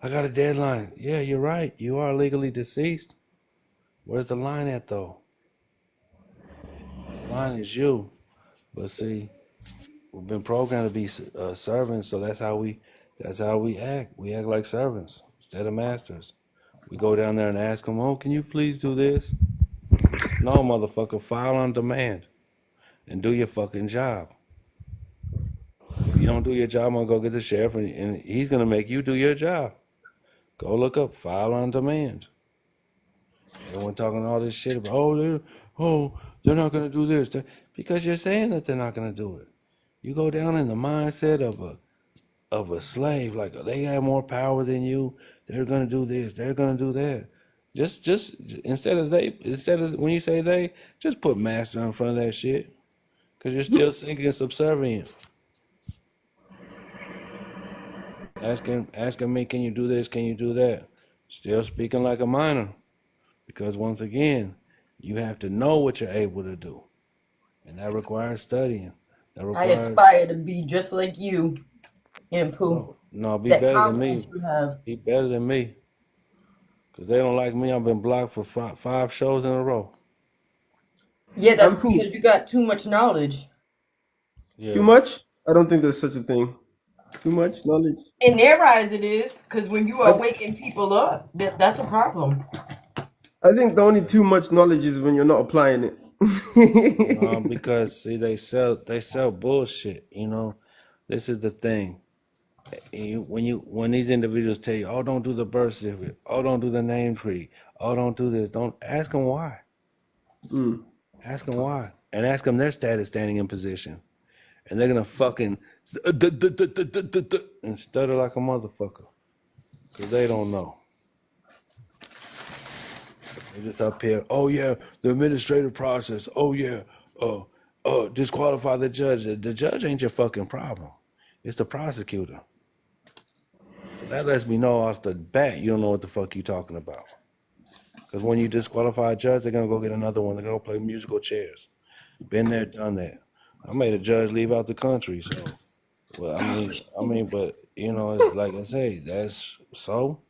S7: got a deadline. Yeah, you're right. You are legally deceased. Where's the line at though? The line is you. But see, we've been programmed to be servants, so that's how we act. We act like servants instead of masters. We go down there and ask them, "Oh, can you please do this?" No, motherfucker, file on demand and do your fucking job. If you don't do your job, I'm gonna go get the sheriff, and he's gonna make you do your job. Go look up file on demand. Everyone talking all this shit about, they're not gonna do this because you're saying that they're not gonna do it. You go down in the mindset of a slave, like they have more power than you. They're gonna do this. They're gonna do that. Just instead of when you say they, just put master in front of that shit, cause you're still thinking subservient. Asking me, can you do this? Can you do that? Still speaking like a minor, because once again, you have to know what you're able to do, and that requires studying. That
S5: I
S7: requires
S5: aspire to be just like you, Impu.
S7: no, be
S5: That
S7: better than
S5: confidence
S7: me.
S5: you have.
S7: Be better than me. Because they don't like me. I've been blocked for five shows in a row.
S5: Yeah, that's
S6: And poo.
S5: because you got too much knowledge.
S6: Too
S7: Yeah.
S6: much? I don't think there's such a thing. Too much knowledge?
S5: In their eyes, it is because when you are
S6: I,
S5: waking people up, that's a problem.
S6: I think the only too much knowledge is when you're not applying
S7: No,
S6: it.
S7: because see, they sell bullshit. This is the thing. When these individuals tell you, oh, don't do the birth certificate, oh, don't do the name tree, oh, don't do this, don't ask them why.
S6: Mm.
S7: Ask them why, and ask them their status, standing in position, and they're gonna fucking and stutter like a motherfucker because they don't know. They just up here. Oh yeah, the administrative process. Oh yeah, disqualify the judge. The judge ain't your fucking problem. It's the prosecutor. So that lets me know off the bat you don't know what the fuck you talking about. Because when you disqualify a judge, they're gonna go get another one. They're gonna play musical chairs. Been there, done that. I made a judge leave out the country. So, well, but it's like I say, that's so.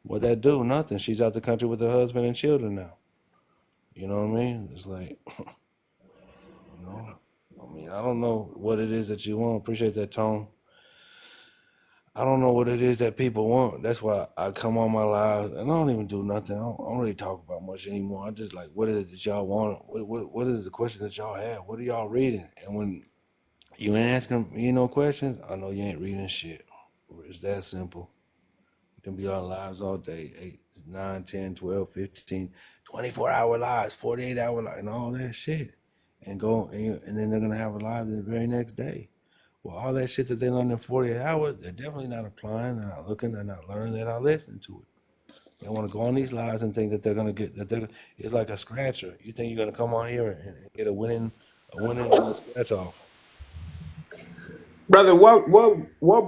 S7: What that do? Nothing. She's out the country with her husband and children now. You know what I mean? It's like, I don't know what it is that you want. Appreciate that, Tone. I don't know what it is that people want. That's why I come on my lives and I don't even do nothing. I don't really talk about much anymore. I just like, what is it that y'all want? What is the question that y'all have? What are y'all reading? And when you ain't asking me no questions, I know you ain't reading shit. It's that simple. It can be on lives all day, 8, 9, 10, 12, 15, 24-hour lives, 48-hour lives, and all that shit. And and then they're going to have a live the very next day. Well, all that shit that they learned in 48 hours, they're definitely not applying, they're not looking, they're not learning, they're not listening to it. They want to go on these lives and think that they're going to get, it's like a scratcher. You think you're going to come on here and get a winning scratch off.
S4: Brother, what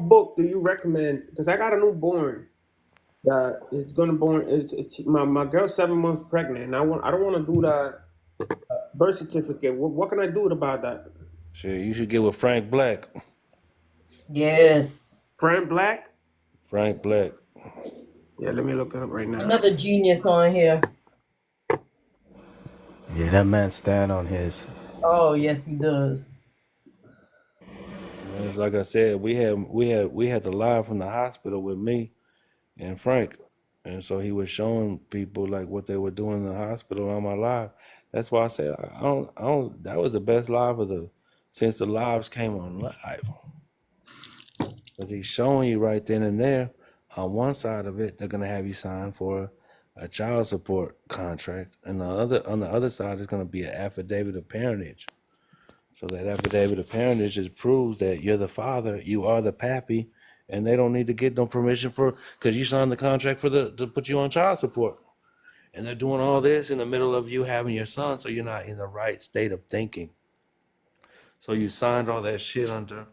S4: book do you recommend? Because I got a newborn that is gonna born. It's my girl's 7 months pregnant, and I don't want to do that birth certificate. What can I do about that?
S7: Shit, you should get with Frank Black.
S5: Yes.
S4: Frank Black?
S7: Frank Black.
S4: Yeah, let me look it up right now.
S5: Another genius on here.
S2: Yeah, that man stand on his.
S5: Oh, yes, he does.
S7: It's like I said, we had the live from the hospital with me and Frank, and so he was showing people like what they were doing in the hospital on my live. That's why I said I don't. That was the best live since the lives came on live, because he's showing you right then and there. On one side of it, they're gonna have you sign for a child support contract, and on the other side is gonna be an affidavit of parentage. So that affidavit of parentage just proves that you're the father, you are the pappy, and they don't need to get no permission because you signed the contract to put you on child support. And they're doing all this in the middle of you having your son, so you're not in the right state of thinking. So you signed all that shit under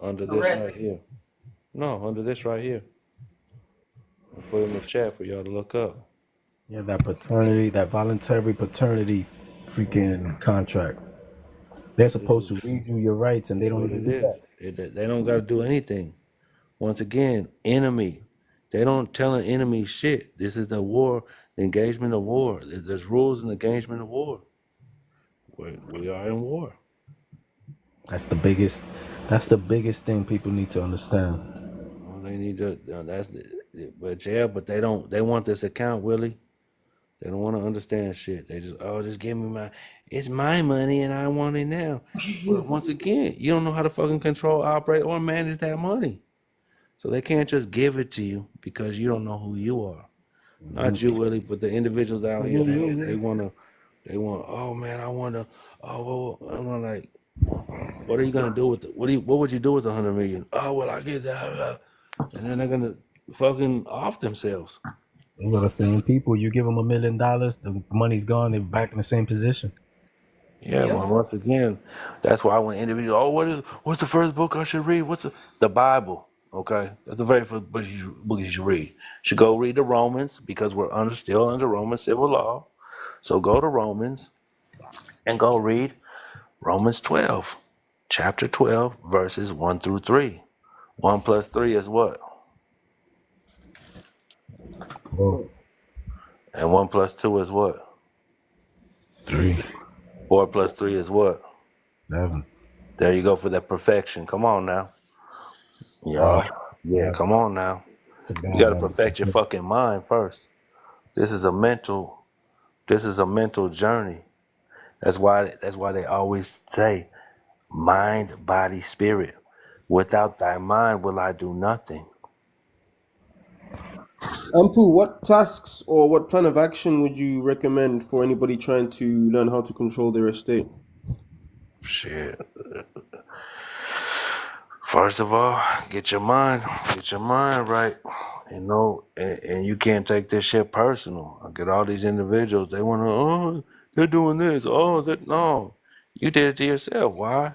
S7: this right here. No, under this right here. I'll put it in the chat for y'all to look up.
S2: Yeah, that voluntary paternity freaking contract. They're supposed to read you your rights, and they
S7: That's
S2: don't
S7: what
S2: even
S7: it
S2: do that.
S7: is. They don't got to do anything. Once again, enemy. They don't tell an enemy shit. This is the war, the engagement of war. There's rules in the engagement of war. We are in war.
S2: That's the biggest. That's the biggest thing people need to understand.
S7: Well, they need to. But they don't. They want this account, Willie. They don't want to understand shit. They just give me it's my money and I want it now. But once again, you don't know how to fucking control, operate, or manage that money. So they can't just give it to you because you don't know who you are. Not you, Willie, but the individuals out here. They want. Oh man, I want to. Oh, well, I'm like, what are you gonna do with it? What would you do with 100 million? Oh well, I get that, and then they're gonna fucking off themselves.
S2: Those are the same people. You give them $1 million, the money's gone. They're back in the same position.
S7: Yeah, well, once again, that's why when individuals, what's the first book I should read? What's the Bible? Okay, that's the very first book you should read. You should go read the Romans because we're still under Roman civil law. So go to Romans and go read Romans 12, chapter 12, verses 1 through 3. 1 plus 3 is what?
S2: Oh,
S7: And 1 plus 2 is what?
S2: 3,
S7: 4 plus 3 is what?
S2: 7.
S7: There you go for that perfection. Come on now.
S2: Wow.
S7: Yeah, come on now. You got to perfect your fucking mind first. This is a mental journey. That's why they always say mind, body, spirit. Without thy mind will I do nothing.
S6: Ampu, what tasks or what plan of action would you recommend for anybody trying to learn how to control their estate?
S7: Shit. First of all, get your mind right. And you can't take this shit personal. I get all these individuals, they want to, they're doing this. No. You did it to yourself. Why?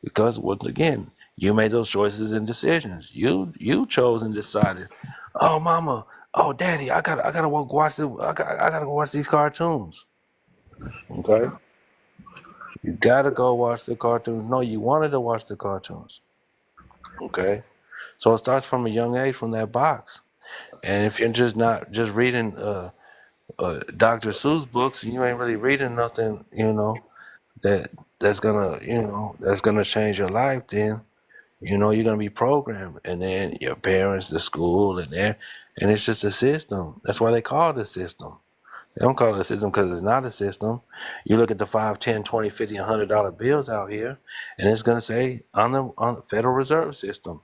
S7: Because once again, you made those choices and decisions. You chose and decided, oh mama, oh daddy, I gotta I gotta go watch these cartoons. Okay? You gotta go watch the cartoons. No, you wanted to watch the cartoons. Okay? So it starts from a young age from that box. And if you're just not just reading Dr. Seuss books, you ain't really reading nothing, that that's gonna change your life, then You know, you're gonna be programmed, and then your parents, the school, and it's just a system. That's why they call it a system. They don't call it a system because it's not a system. You look at the 5, 10, 20, 50, $100 bills out here, and it's gonna say on the Federal Reserve System.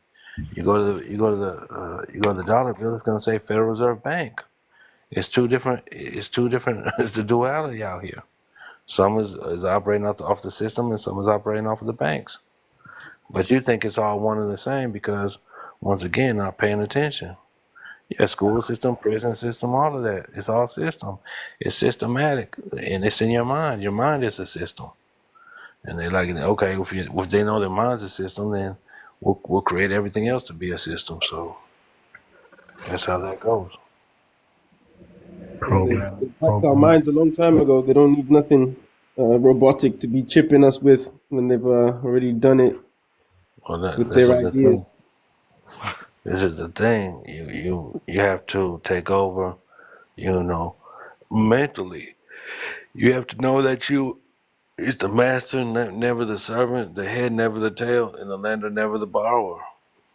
S7: You go to the dollar bill. It's gonna say Federal Reserve Bank. It's two different. It's two different. It's the duality out here. Some is operating off the system, and some is operating off of the banks. But you think it's all one and the same because, once again, not paying attention. Yeah, school system, prison system, all of that. It's all system. It's systematic, and it's in your mind. Your mind is a system. And they like, okay, if they know their mind's a system, then we'll create everything else to be a system. So that's how that goes.
S6: Yeah,
S2: Program,
S6: they hacked our
S2: program.
S6: minds a long time ago. They don't need nothing robotic to be chipping us with when they've already done it
S7: Well,
S6: with
S7: this
S6: their
S7: is the
S6: ideas.
S7: thing. This is the thing. You have to take over. You know, mentally. You have to know that you is the master, never the servant, the head, never the tail, and the lender, never the borrower.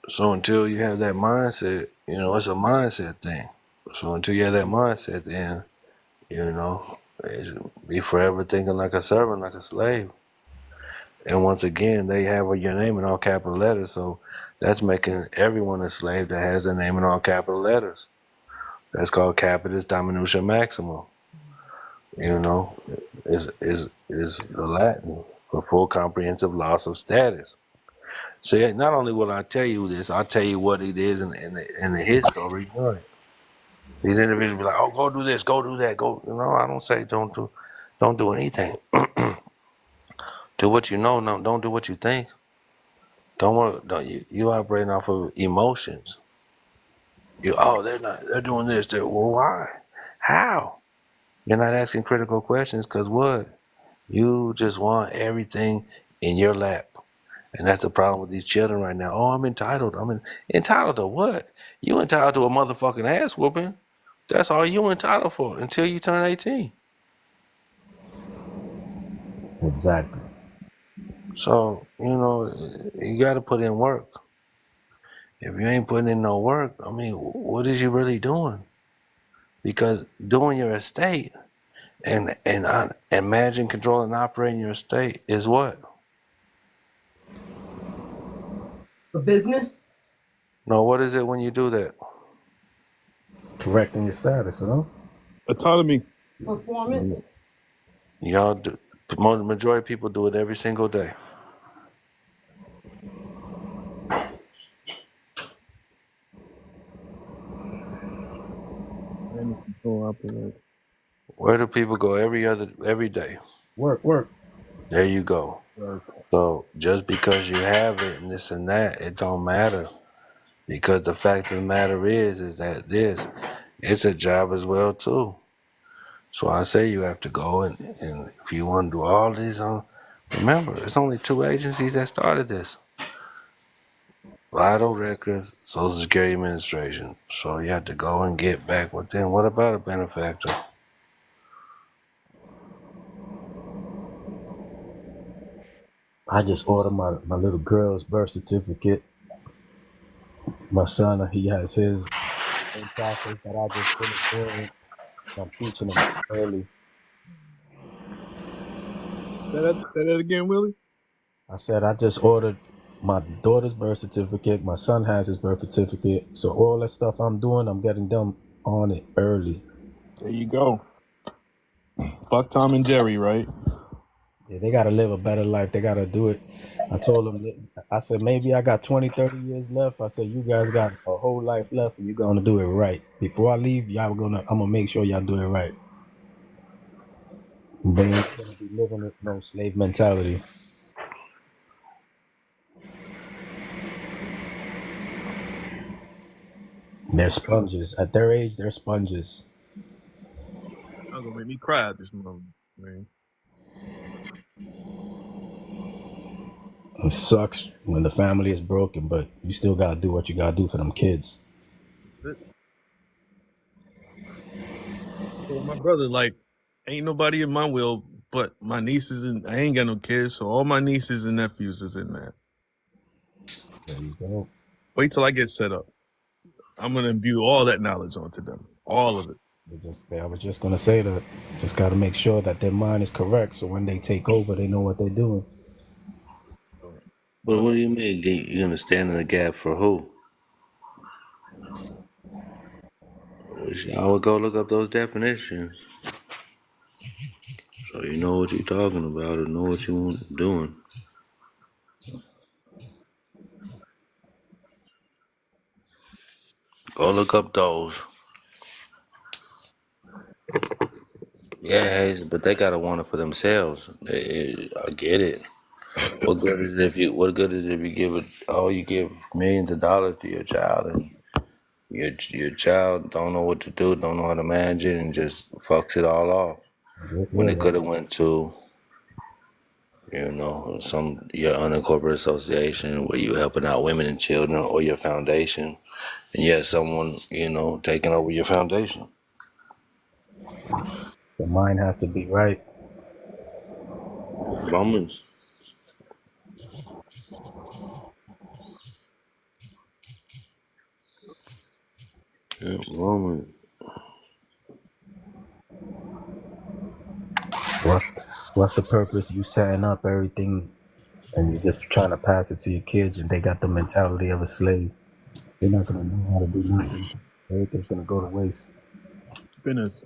S7: So until you have that mindset, it's a mindset thing. So until you have that mindset, then, be forever thinking like a servant, like a slave. And once again, they have your name in all capital letters, so that's making everyone a slave that has their name in all capital letters. That's called capitis dominutio maxima. Is the Latin for full comprehensive loss of status. So yeah, not only will I tell you this, I'll tell you what it is in the history. Right. These individuals be like, "Oh, go do this, go do that, go." I don't say don't do anything. Do what you know. No, don't do what you think. Don't worry. Don't you operating off of emotions? They're doing this. Well, why? How? You're not asking critical questions because what? You just want everything in your lap. And that's the problem with these children right now. Oh, I'm entitled. Entitled to what? You entitled to a motherfucking ass whooping. That's all you entitled for until you turn 18.
S2: Exactly.
S7: So, you got to put in work. If you ain't putting in no work, what is you really doing? Because doing your estate and managing, controlling, and operating your estate is what?
S5: For business
S7: No, what is it when you do that?
S2: Correcting your status,
S1: Autonomy.
S5: performance.
S7: Y'all do. The majority of people do it every single day.
S1: And control operate.
S7: Where do people go every day?
S2: Work.
S7: There you go.
S1: Right.
S7: So just because you have it and this and that, it don't matter. Because the fact of the matter is that it's a job as well too. So I say you have to go and if you want to do all these remember, it's only 2 agencies that started this. Vital Records, Social Security Administration. So you have to go and get back with them. What about a benefactor?
S2: I just ordered my little girl's birth certificate. My son, he has his same process that I just finished doing. I'm teaching him early.
S1: Say that again, Willie.
S2: I said I just ordered my daughter's birth certificate. My son has his birth certificate. So all that stuff I'm doing, I'm getting them on it early.
S1: There you go. Fuck Tom and Jerry, right?
S2: Yeah, they got to live a better life. They got to do it. I told them, I said, maybe I got 20, 30 years left. I said, you guys got a whole life left and you're going to do it right. Before I leave, I'm going to make sure y'all do it right. They ain't going to be living with no slave mentality. They're sponges. At their age, they're sponges.
S1: Not gonna make me cry at this moment, man.
S2: It sucks when the family is broken, but you still got to do what you got to do for them kids.
S1: So my brother, like, ain't nobody in my will but my nieces, and I ain't got no kids, so all my nieces and nephews is in that.
S2: There you go.
S1: Wait till I get set up. I'm gonna imbue all that knowledge onto them, all of it.
S2: I was just gonna say that. Just got to make sure that their mind is correct, so when they take over, they know what they're doing.
S7: But what do you mean? You gonna stand in the gap for who? I would go look up those definitions so you know what you're talking about and know what you're doing. Go look up those. Yeah, Hayes, but they gotta want it for themselves. I get it. What good is it if you? What good is it if you give it? Oh, you give millions of dollars to your child, and your child don't know what to do, don't know how to manage it, and just fucks it all off. When
S2: Yeah,
S7: it could have went to, some your unincorporated association where you helping out women and children, or your foundation, and yet someone taking over your foundation.
S2: the mind has to be right.
S7: Romans, yeah, Romans.
S2: What's what's the purpose? You setting up everything, and you're just trying to pass it to your kids, and they got the mentality of a slave. They're not gonna know how to do nothing. Everything's gonna go to waste.
S1: Goodness.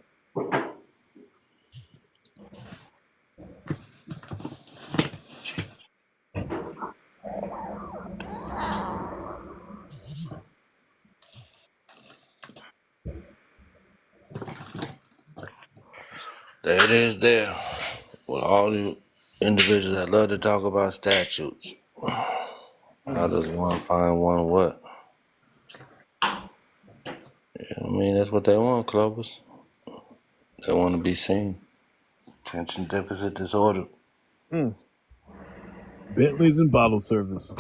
S7: There it is. There, with all the individuals that love to talk about statutes. How does one find one what? I mean, that's what they want, Clovis. They want to be seen. Attention deficit disorder.
S1: Mm. Bentleys and bottle service.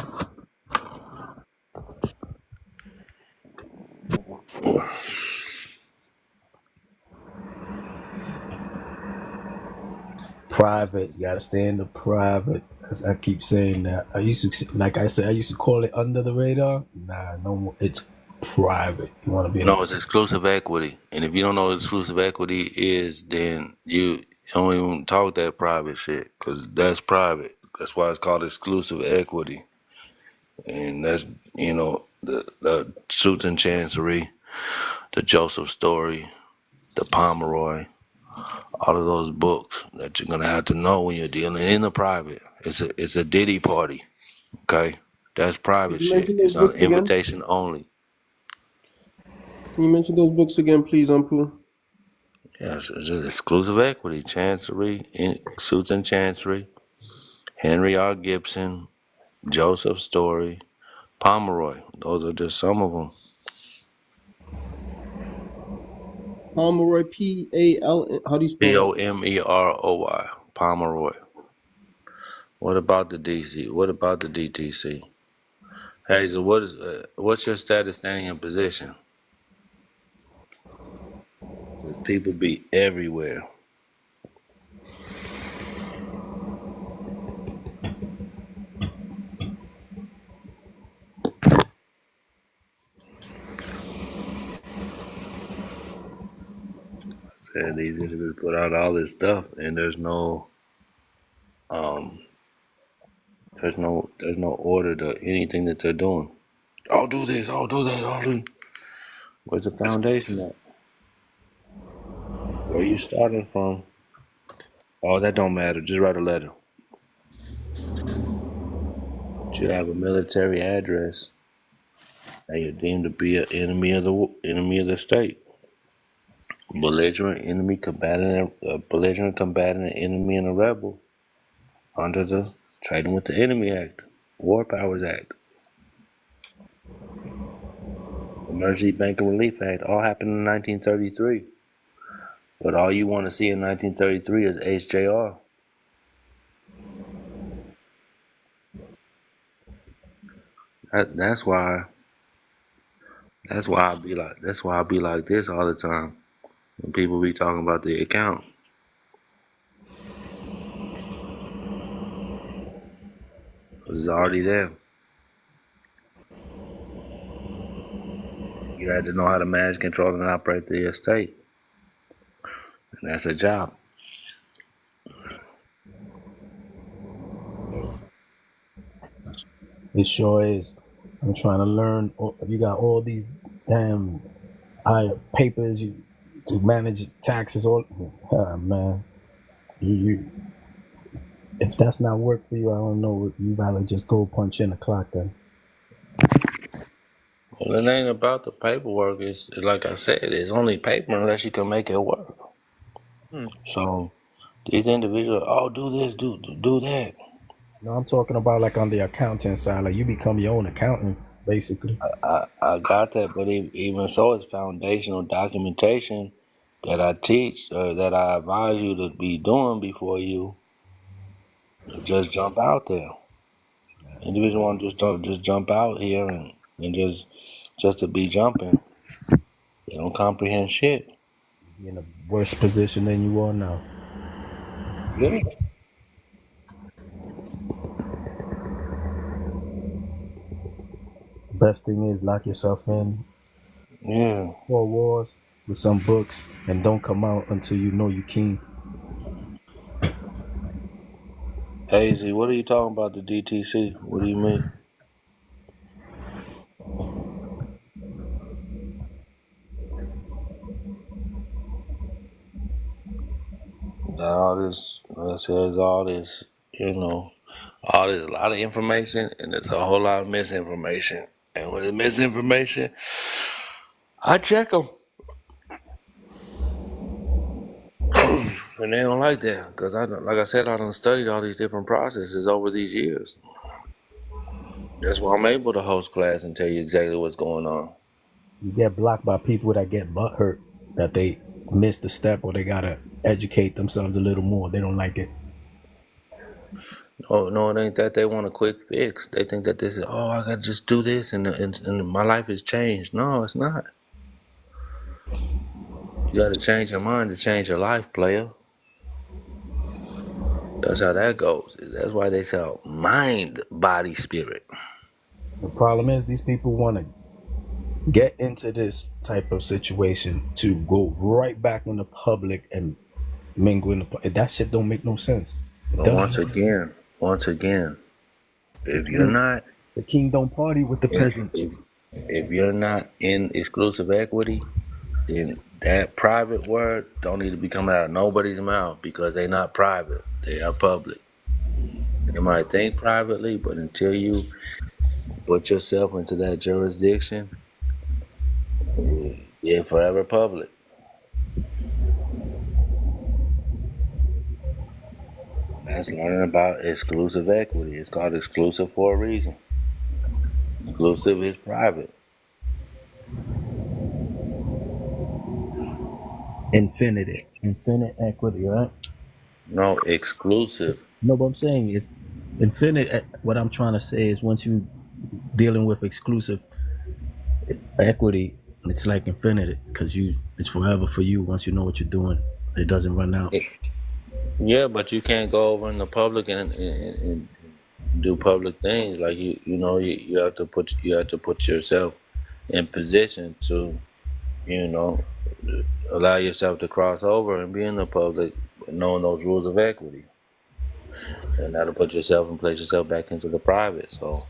S2: Private, you gotta stay in the private. As I keep saying that. I used to, like I said, I used to call it under the radar. Nah, no more. It's private. You want to be in
S7: No, it's exclusive equity. And if you don't know what exclusive equity is, then you don't even talk that private shit, because that's private. That's why it's called exclusive equity. And that's, the Suits and Chancery, the Joseph Story, the Pomeroy, all of those books that you're going to have to know when you're dealing in the private. It's a Diddy party, okay? That's
S6: Can
S7: private
S6: you
S7: shit.
S6: mention those
S7: It's on
S6: books again?
S7: invitation only.
S6: Can you mention those books again, please, Uncle?
S7: Yes, it's just exclusive equity, Chancery, Suits and Chancery, Henry R. Gibson, Joseph Story, Pomeroy. Those are just some of them.
S6: Pomeroy, P-A-L. How do you spell that?
S7: Pomeroy, Pomeroy. What about the DC? What about the DTC? Hazel, what's your status, standing, and position? Because people be everywhere. Said these individuals put out all this stuff, and um, there's no order to anything that they're doing. I'll do this. I'll do that. I'll do. Where's the foundation at? Where you starting from? Oh, that don't matter. Just write a letter. But you have a military address, and you're deemed to be an enemy of the state. Belligerent combating an enemy and a rebel under the Trading with the Enemy Act, War Powers Act, Emergency Bank and Relief Act, all happened in 1933. But all you want to see in 1933 is HJR. That's why. That's why I be like this all the time when people be talking about the account, because it's already there. You had to know how to manage, control, and operate the estate, and that's a job.
S2: It sure is. I'm trying to learn. You got all these damn papers to manage taxes. All man, you if that's not work for you, I don't know. You rather just go punch in the clock then.
S7: Well, it ain't about the paperwork. It's like I said, it's only paper unless you can make it work.
S1: Hmm.
S7: So these individuals, oh, do this, do that.
S2: No, I'm talking about like on the accounting side. Like you become your own accountant, basically.
S7: I got that, but even so, it's foundational documentation that I teach or that I advise you to be doing before you just jump out there. Individuals want to just jump out here and just to be jumping. They don't comprehend shit.
S2: Be in a worse position than you are now.
S7: Yeah.
S2: Best thing is lock yourself in
S7: Yeah.
S2: 4 walls with some books and don't come out until you know you keen.
S7: Hazy, what are you talking about the DTC? What do you mean? That all this, like I said, all this, all this, a lot of information, and there's a whole lot of misinformation. And when it's misinformation, I check them. And they don't like that because like I said, I done studied all these different processes over these years. That's why I'm able to host class and tell you exactly what's going on.
S2: You get blocked by people that get butthurt that they missed a step or they gotta educate themselves a little more. They don't like it.
S7: Oh no, it ain't that they want a quick fix. They think that this is I gotta just do this and my life has changed. No, it's not. You gotta change your mind to change your life, player. That's how that goes. That's why they say mind, body, spirit.
S2: The problem is these people want to get into this type of situation to go right back in the public and mingle in the public. That shit don't make no sense. It
S7: But
S2: doesn't.
S7: once again, if you're not
S2: The king don't party with the
S7: if
S2: peasants.
S7: if you're not in exclusive equity, then that private word don't need to be coming out of nobody's mouth because they're not private. They are public. They might think privately, but until you put yourself into that jurisdiction, you're forever public. That's learning about exclusive equity. It's called exclusive for a reason. Exclusive is private.
S2: Infinite equity, right?
S7: No, exclusive.
S2: No, but I'm saying is infinite. What I'm trying to say is once you dealing with exclusive equity, it's like infinite because it's forever for you. Once you know what you're doing, it doesn't run out.
S7: Yeah, but you can't go over in the public and do public things. Like you have to put yourself in position to allow yourself to cross over and be in the public, knowing those rules of equity, and that'll put yourself and place yourself back into the private. So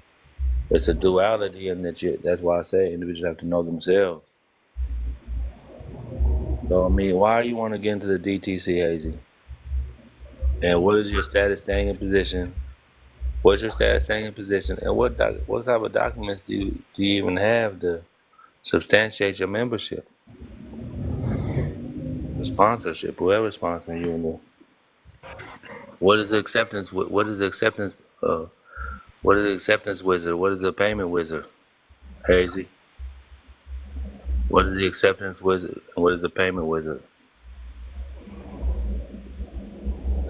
S7: it's a duality, and that's why I say individuals have to know themselves. So I mean, why do you want to get into the DTC, Hazy? And what is your status staying in position? What's your status staying in position? And what type of documents do you even have to substantiate your membership? The sponsorship, whoever's sponsoring you in this. What is the acceptance? What is the acceptance? What is the acceptance wizard? What is the payment wizard? Hazy. What is the acceptance wizard? And what is the payment wizard?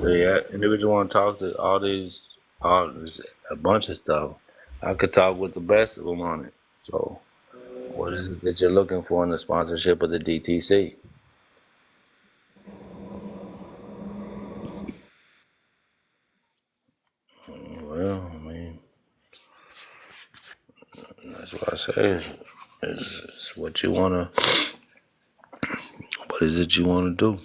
S7: So yeah, individual want to talk to all this, a bunch of stuff. I could talk with the best of them on it. So, what is it that you're looking for in the sponsorship of the DTC? Well, I mean, that's what I say. It's what you wanna. What is it you wanna do?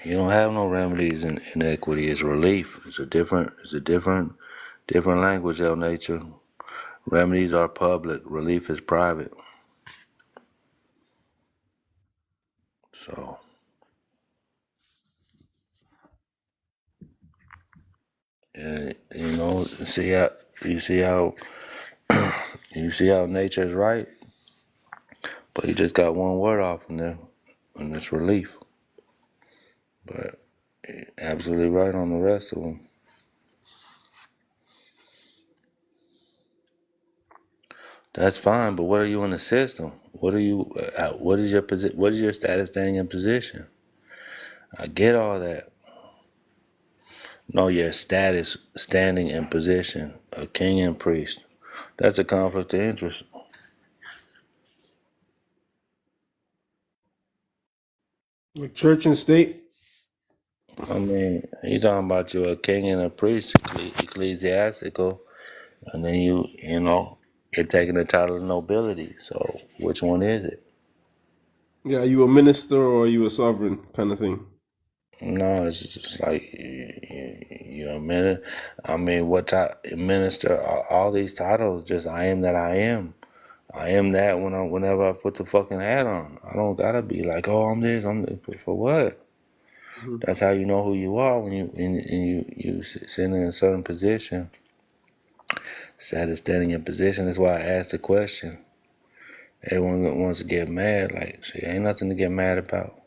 S7: You don't have no remedies in inequity. It's relief. It's a different language, El Nature. Remedies are public. Relief is private. So, and you see how you see how nature is right, but you just got one word off in there, and it's relief. But you're absolutely right on the rest of them. That's fine, but what are you in the system? What are you? What is your position? What is your status, standing, and position? I get all that. No, your status, standing, and position, a king and priest. That's a conflict of interest.
S6: Like church and state.
S7: I mean, you talking about you a king and a priest, ecclesiastical, and then you're taking the title of nobility. So which one is it?
S6: Yeah, are you a minister or are you a sovereign kind of thing?
S7: No, it's just like you're a minister. I mean, what type minister? All these titles, just I am that I am. I am that whenever I put the fucking hat on. I don't gotta be like, oh, I'm this. I'm this. For what?
S6: Hmm.
S7: That's how you know who you are when you sit in a certain position. Status, standing in position. That's why I asked the question. Everyone wants to get mad. Like, shit, ain't nothing to get mad about.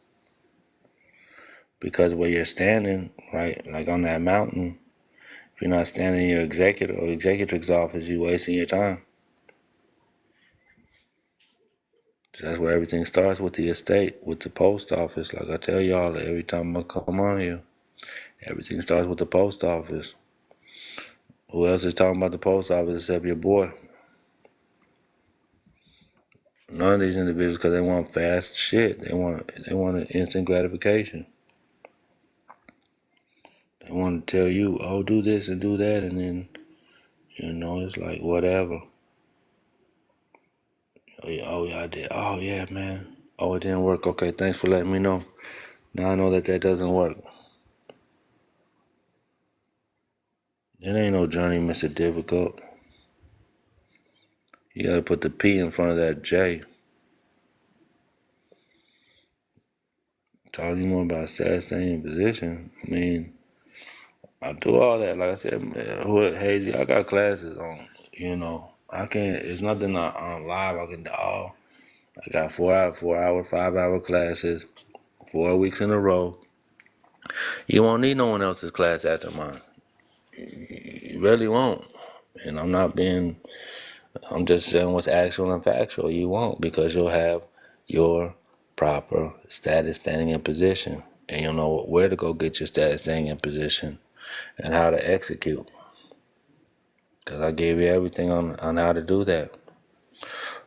S7: Because where you're standing, right, like on that mountain, if you're not standing in your executive or executrix's office, you're wasting your time. So that's where everything starts, with the estate, with the post office. Like I tell y'all every time I come on here, everything starts with the post office. Who else is talking about the post office except your boy? None of these individuals, because they want fast shit. They want an instant gratification. They want to tell you, oh, do this and do that, and then it's like whatever. Oh yeah, I did. Oh yeah, man. Oh, it didn't work. Okay, thanks for letting me know. Now I know that doesn't work. It ain't no journey, Mr. Difficult. You gotta put the P in front of that J. Talking more about status, staying in position. I mean, I do all that. Like I said, man, Hazy, I got classes on, I can't, it's nothing on live I can do. I got 4-hour, 5-hour classes, 4 weeks in a row. You won't need no one else's class after mine. You really won't. And I'm just saying what's actual and factual. You won't, because you'll have your proper status, standing, and position. And you'll know where to go get your status, standing, and position, and how to execute. Because I gave you everything on how to do that.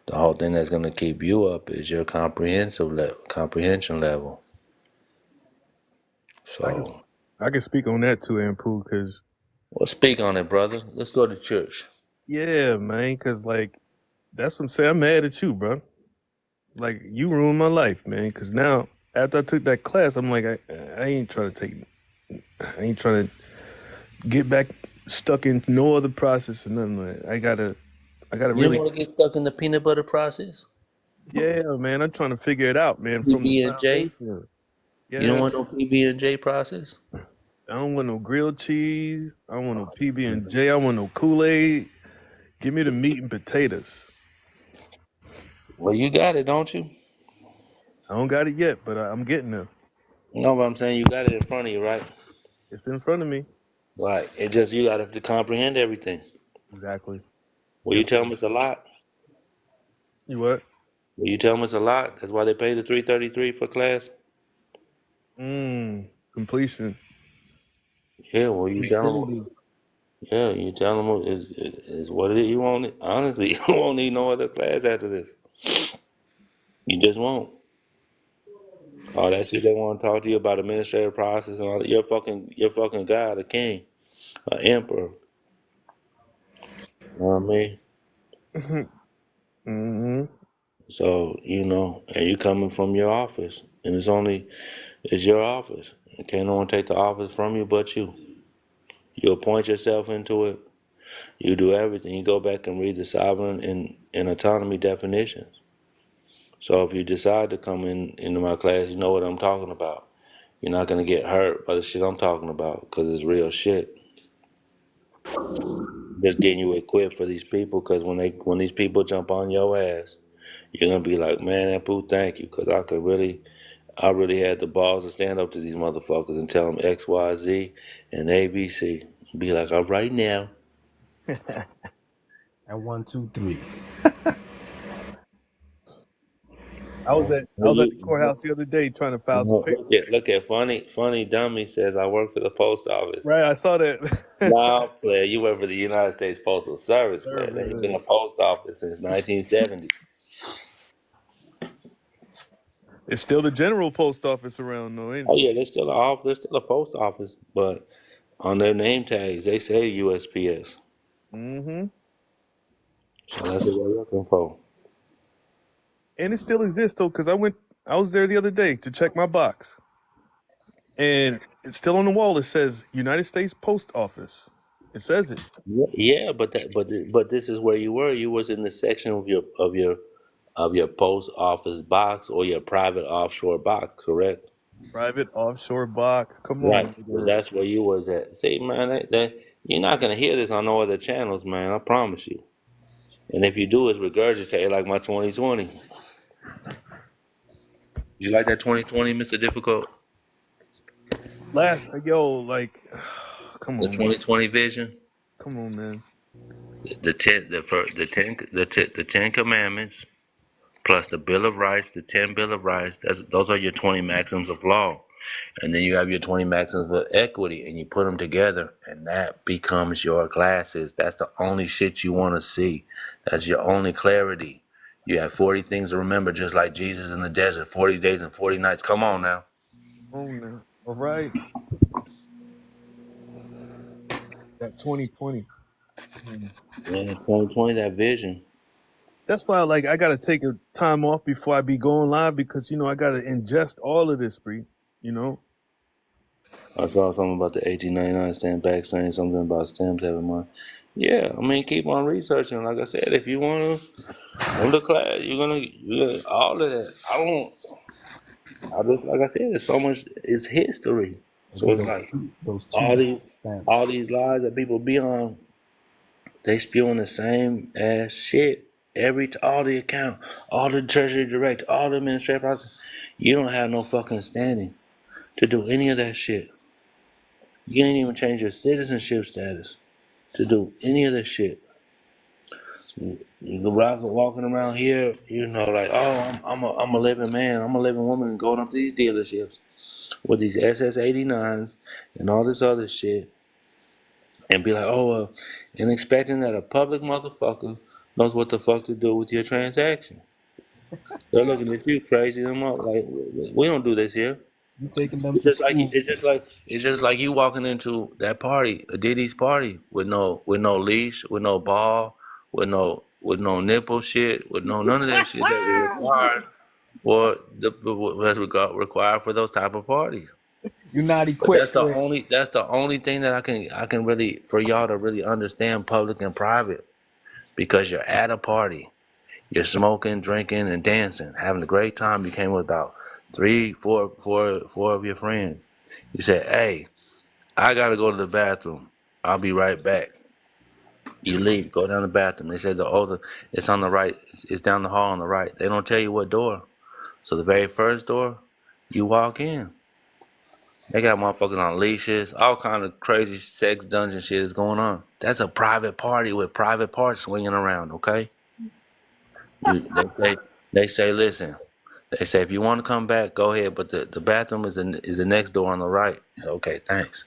S7: The whole thing that's going to keep you up is your comprehension level.
S1: I can
S7: So,
S1: I can speak on that too, Ampu, because
S7: well, speak on it, brother. Let's go to church.
S1: yeah, man, because like that's what I'm saying. I'm mad at you, bro. Like you ruined my life, man. Because now after I took that class, I'm like, I ain't trying to take, I ain't trying to get back stuck in no other process or nothing like that. I gotta
S7: You don't
S1: really,
S7: want to get stuck in the peanut butter process?
S1: yeah, man. I'm trying to figure it out, man, from the
S7: PB&J?
S1: foundation.
S7: You don't
S1: Yeah,
S7: want no PB&J process?
S1: I don't want no grilled cheese. I don't want no PB&J. I want no Kool-Aid. Give me the meat and potatoes.
S7: Well, you got it, don't you?
S1: I don't got it yet, but I'm getting there.
S7: No, but I'm saying you got it in front of you, right?
S1: It's in front of me.
S7: Right. It just, you got to comprehend everything.
S1: Exactly.
S7: Will you
S1: Yes,
S7: tell
S1: sir.
S7: them it's a lot?
S1: You what?
S7: Will you tell them it's a lot? That's why they pay the $333 for class?
S1: Completion.
S7: Yeah, well, you tell them.
S1: Infinity.
S7: Yeah, you tell them is what it is. You won't, honestly, you won't need no other class after this. You just won't. All that shit they want to talk to you about administrative process and all that. You're fucking God, a king, an emperor. You know what I mean?
S1: Mm-hmm.
S7: So, and you coming from your office. And it's your office. And can't no one take the office from you but you. You appoint yourself into it. You do everything. You go back and read the sovereign and autonomy definitions. So if you decide to come into my class, you know what I'm talking about. You're not gonna get hurt by the shit I'm talking about because it's real shit. Just getting you equipped for these people because when these people jump on your ass, you're gonna be like, man, Apu, thank you, because I really had the balls to stand up to these motherfuckers and tell them X, Y, Z, and ABC. Be like, all right now.
S2: And 1, 2, 3.
S1: I was at the courthouse the other day trying to file some paper.
S7: Look at funny dummy says I work for the post office.
S1: Right, I saw that.
S7: No, player, you work for the United States Postal Service, player. They ain't been
S1: Service.
S7: a post office since 1970.
S1: It's still the general post office around, though, ain't
S7: Oh
S1: it?
S7: yeah, they're still a post office, but on their name tags they say USPS.
S1: Mm-hmm.
S7: So that's what they're looking for.
S1: And it still exists though, because I was there the other day to check my box, and it's still on the wall. It says United States Post Office. It says it.
S7: Yeah, but this is where you were. You was in the section of your post office box or your private offshore box, correct?
S1: Private offshore box. Come
S7: Right.
S1: on,
S7: So
S1: nigga.
S7: that's where you was at. See, man, that you're not gonna hear this on no other channels, man. I promise you. And if you do, it's regurgitate like my 2020. You like that 2020, Mr. Difficult?
S1: Like, come
S7: The
S1: on, man.
S7: 2020 vision,
S1: Come on, man.
S7: the 10 commandments, plus the Bill of Rights, the 10 Bill of Rights. Those are your 20 maxims of law, and then you have your 20 maxims of equity, and you put them together, and that becomes your glasses. That's the only shit you want to see. That's your only clarity. You have 40 things to remember, just like Jesus in the desert, 40 days and 40 nights. Come on now.
S1: Come on now. All right. That 2020. Mm.
S7: Yeah, 2020, that vision.
S1: That's why, like, I gotta take a time off before I be going live because I gotta ingest all of this, Bree. You know.
S7: I saw something about the 1899 stamp back saying something about stamps having money. Yeah, I mean, keep on researching. Like I said, if you want to go to class, you're gonna all of that. Like I said, there's so much. It's history.
S2: They
S7: So
S2: do
S7: it's like
S2: those two
S7: all these all
S2: stamps.
S7: these lies that people be on, they spewing the same ass shit. All the account, all the treasury direct, all the administrative process. You don't have no fucking standing to do any of that shit. You ain't even change your citizenship status to do any of this shit. You go walking around here, like, oh, I'm a living man, I'm a living woman, and going up to these dealerships with these SS89s and all this other shit, and be like, and expecting that a public motherfucker knows what the fuck to do with your transaction. They're looking at you crazy. Them up like, we don't do this here.
S2: You taking them
S7: It's
S2: to
S7: just like
S2: school.
S7: you walking into that party, a Diddy's party, with no leash, with no ball, with no nipple shit, with none of that shit that we required required for those type of parties.
S2: You're not
S7: But
S2: equipped for it.
S7: that's the only thing that I can really, for y'all to really understand public and private, because you're at a party, you're smoking, drinking, and dancing, having a great time. You came with about four of your friends. You said, hey, I gotta go to the bathroom. I'll be right back. You leave, go down the bathroom. They say it's on the right. It's down the hall on the right. They don't tell you what door. So the very first door, you walk in. They got motherfuckers on leashes, all kind of crazy sex dungeon shit is going on. That's a private party with private parts swinging around. Okay. They say, listen. They say if you want to come back, go ahead. But the bathroom is the next door on the right. Okay, thanks.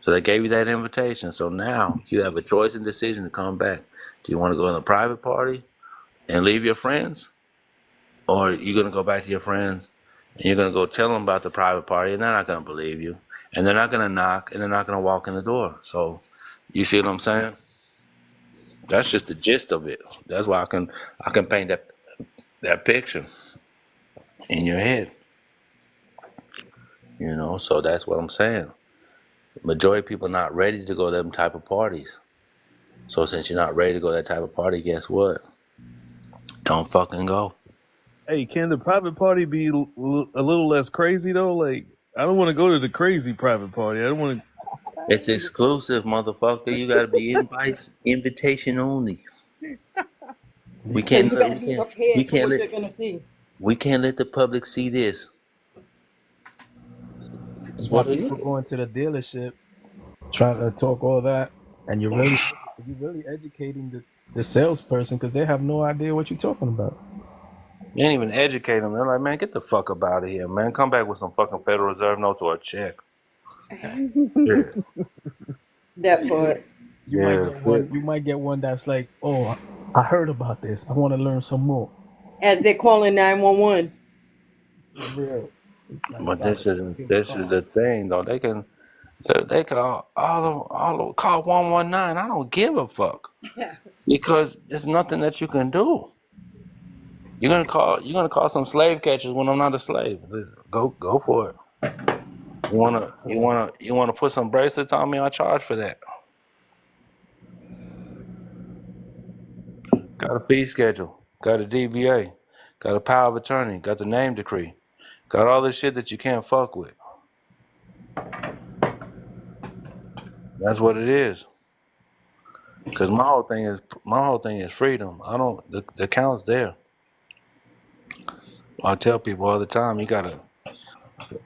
S7: So they gave you that invitation. So now you have a choice and decision to come back. Do you want to go in a private party and leave your friends? Or are you going to go back to your friends And you're gonna go tell them about the private party, and they're not gonna believe you, and they're not gonna knock, and they're not gonna walk in the door. So, you see what I'm saying? That's just the gist of it. That's why I can paint that picture in your head. You know, so that's what I'm saying. Majority of people not ready to go to them type of parties. So since you're not ready to go to that type of party, guess what? Don't fucking go.
S1: Hey, can the private party be a little less crazy though? Like, I don't want to go to the crazy private party. I don't want to.
S7: It's exclusive, motherfucker. You gotta be invitation only. We
S5: So you
S7: can't
S5: gotta
S7: we
S5: be
S7: can't we
S5: prepared for
S7: can't
S5: what
S7: let
S5: you're gonna see.
S7: we can't let the public see this. That's
S2: You
S7: what
S2: got
S7: it
S2: people
S7: is.
S2: going to the dealership trying to talk all that, and you're really educating the salesperson because they have no idea what you're talking about.
S7: You ain't even educate them. They're like, man, get the fuck up out of here, man. Come back with some fucking Federal Reserve notes or a check. Yeah.
S5: That part.
S2: You might
S7: Yeah.
S2: get one. You might get one that's like, "Oh, I heard about this. I want to learn some more."
S5: As they're calling 911.
S2: For real. It's like
S7: But
S2: stop it.
S7: this is the thing though. They can all call 119. I don't give a fuck because there's nothing that you can do. You're gonna call some slave catchers when I'm not a slave. Go for it. You wanna put some bracelets on me? I'll charge for that. Got a fee schedule. Got a DBA. Got a power of attorney. Got the name decree. Got all this shit that you can't fuck with. That's what it is. Cause my whole thing is freedom. I don't the count's there. I tell people all the time, you gotta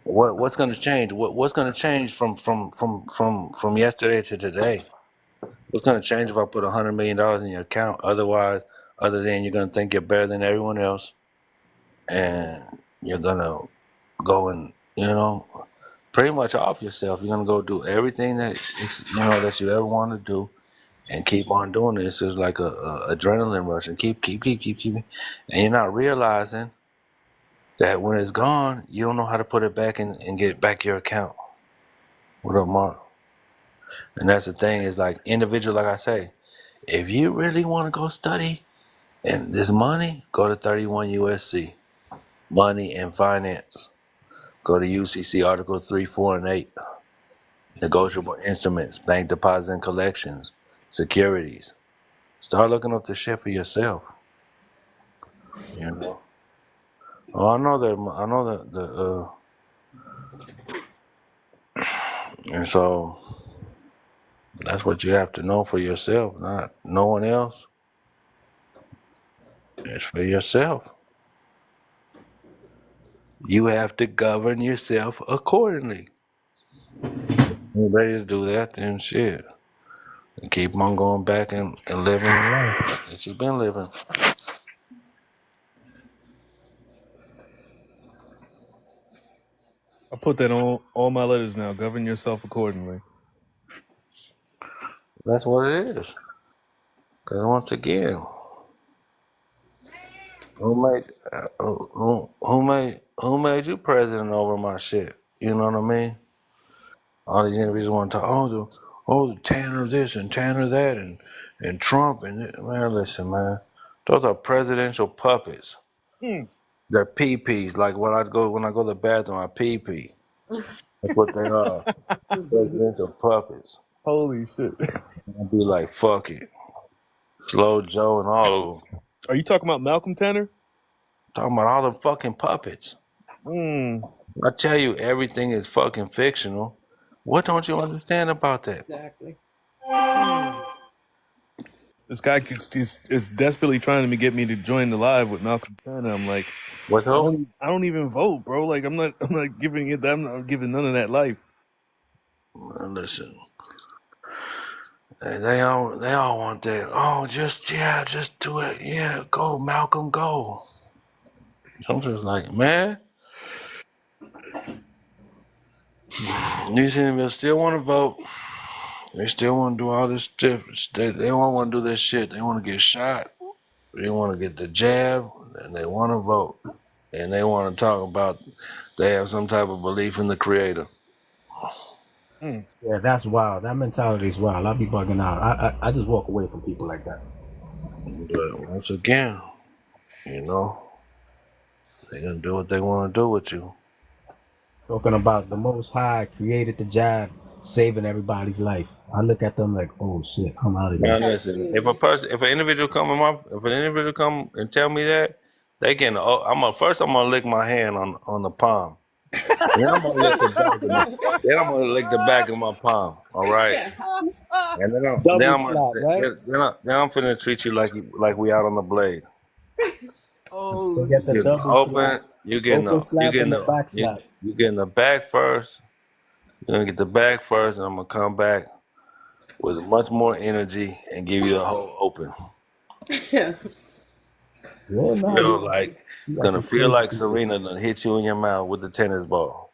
S7: what's gonna change? What's gonna change from yesterday to today? What's gonna change if I put $100 million in your account? Other than you're gonna think you're better than everyone else, and you're gonna go and pretty much off yourself. You're gonna go do everything that you ever want to do, and keep on doing it. It's just like a adrenaline rush, and keep, and you're not realizing that when it's gone, you don't know how to put it back in and get back your account. What up, Mark? And that's the thing, is like individual, like I say, if you really want to go study and this money, go to 31 USC. Money and finance. Go to UCC Article 3, 4, and 8. Negotiable instruments, bank deposits and collections, securities. Start looking up the shit for yourself. You know. Oh, I know that and so that's what you have to know for yourself, not no one else. It's for yourself. You have to govern yourself accordingly. You ready to do that, then shit. And keep on going back and living the life that you've been living.
S1: I put that on all my letters now. Govern yourself accordingly.
S7: That's what it is. Because once again, who made you president over my shit? You know what I mean? All these individuals want to talk. The Tanner this and Tanner that and Trump man. Listen, man, those are presidential puppets.
S1: Hmm.
S7: They're PPs. Like when I go to the bathroom, I PP. That's what they are. Presidential puppets.
S1: Holy shit.
S7: I'd be like, fuck it. Slow Joe and all of them.
S1: Are you talking about Malcolm Tanner?
S7: Talking about all the fucking puppets.
S1: Hmm.
S7: I tell you, everything is fucking fictional. What don't you understand about that?
S5: Exactly.
S1: This guy is desperately trying to get me to join the live with Malcolm Tanner. I'm like,
S7: What help?
S1: I don't even vote, bro. Like I'm not giving it. I'm not giving none of that life.
S7: Listen, they all want that. Oh, just do it. Yeah, go, Malcolm, go. I'm just like, man, these individuals still want to vote. They still want to do all this stuff. They don't want to do this shit. They want to get shot. They want to get the jab, and they want to vote. and they want to talk about they have some type of belief in the creator.
S1: Mm.
S2: Yeah, that's wild. That mentality is wild. I'll be bugging out. I just walk away from people like that.
S7: But once again, you know, they gonna do what they want to do with you.
S2: Talking about the Most High created the jab, saving everybody's life. I look at them like, oh shit, I'm out of
S7: Now
S2: here.
S7: listen, if an individual come and tell me that, they can. Oh, I'm gonna lick my hand on the palm. Then I'm gonna lick the back of my. Then I'm gonna lick the back of my palm. All right. And
S2: Double slap, right?
S7: then I'm finna treat you like we out on the blade.
S2: They get the
S7: You getting
S2: double slap,
S7: open.
S2: open slap, and the back slap.
S7: You getting the back first. You're gonna get the back first, and I'm gonna come back with much more energy and give you the whole open.
S2: Yeah, no,
S7: Feel like
S2: you
S7: it's
S2: got
S7: gonna
S2: the
S7: feel like
S2: crazy.
S7: Serena done hit you in your mouth with the tennis ball.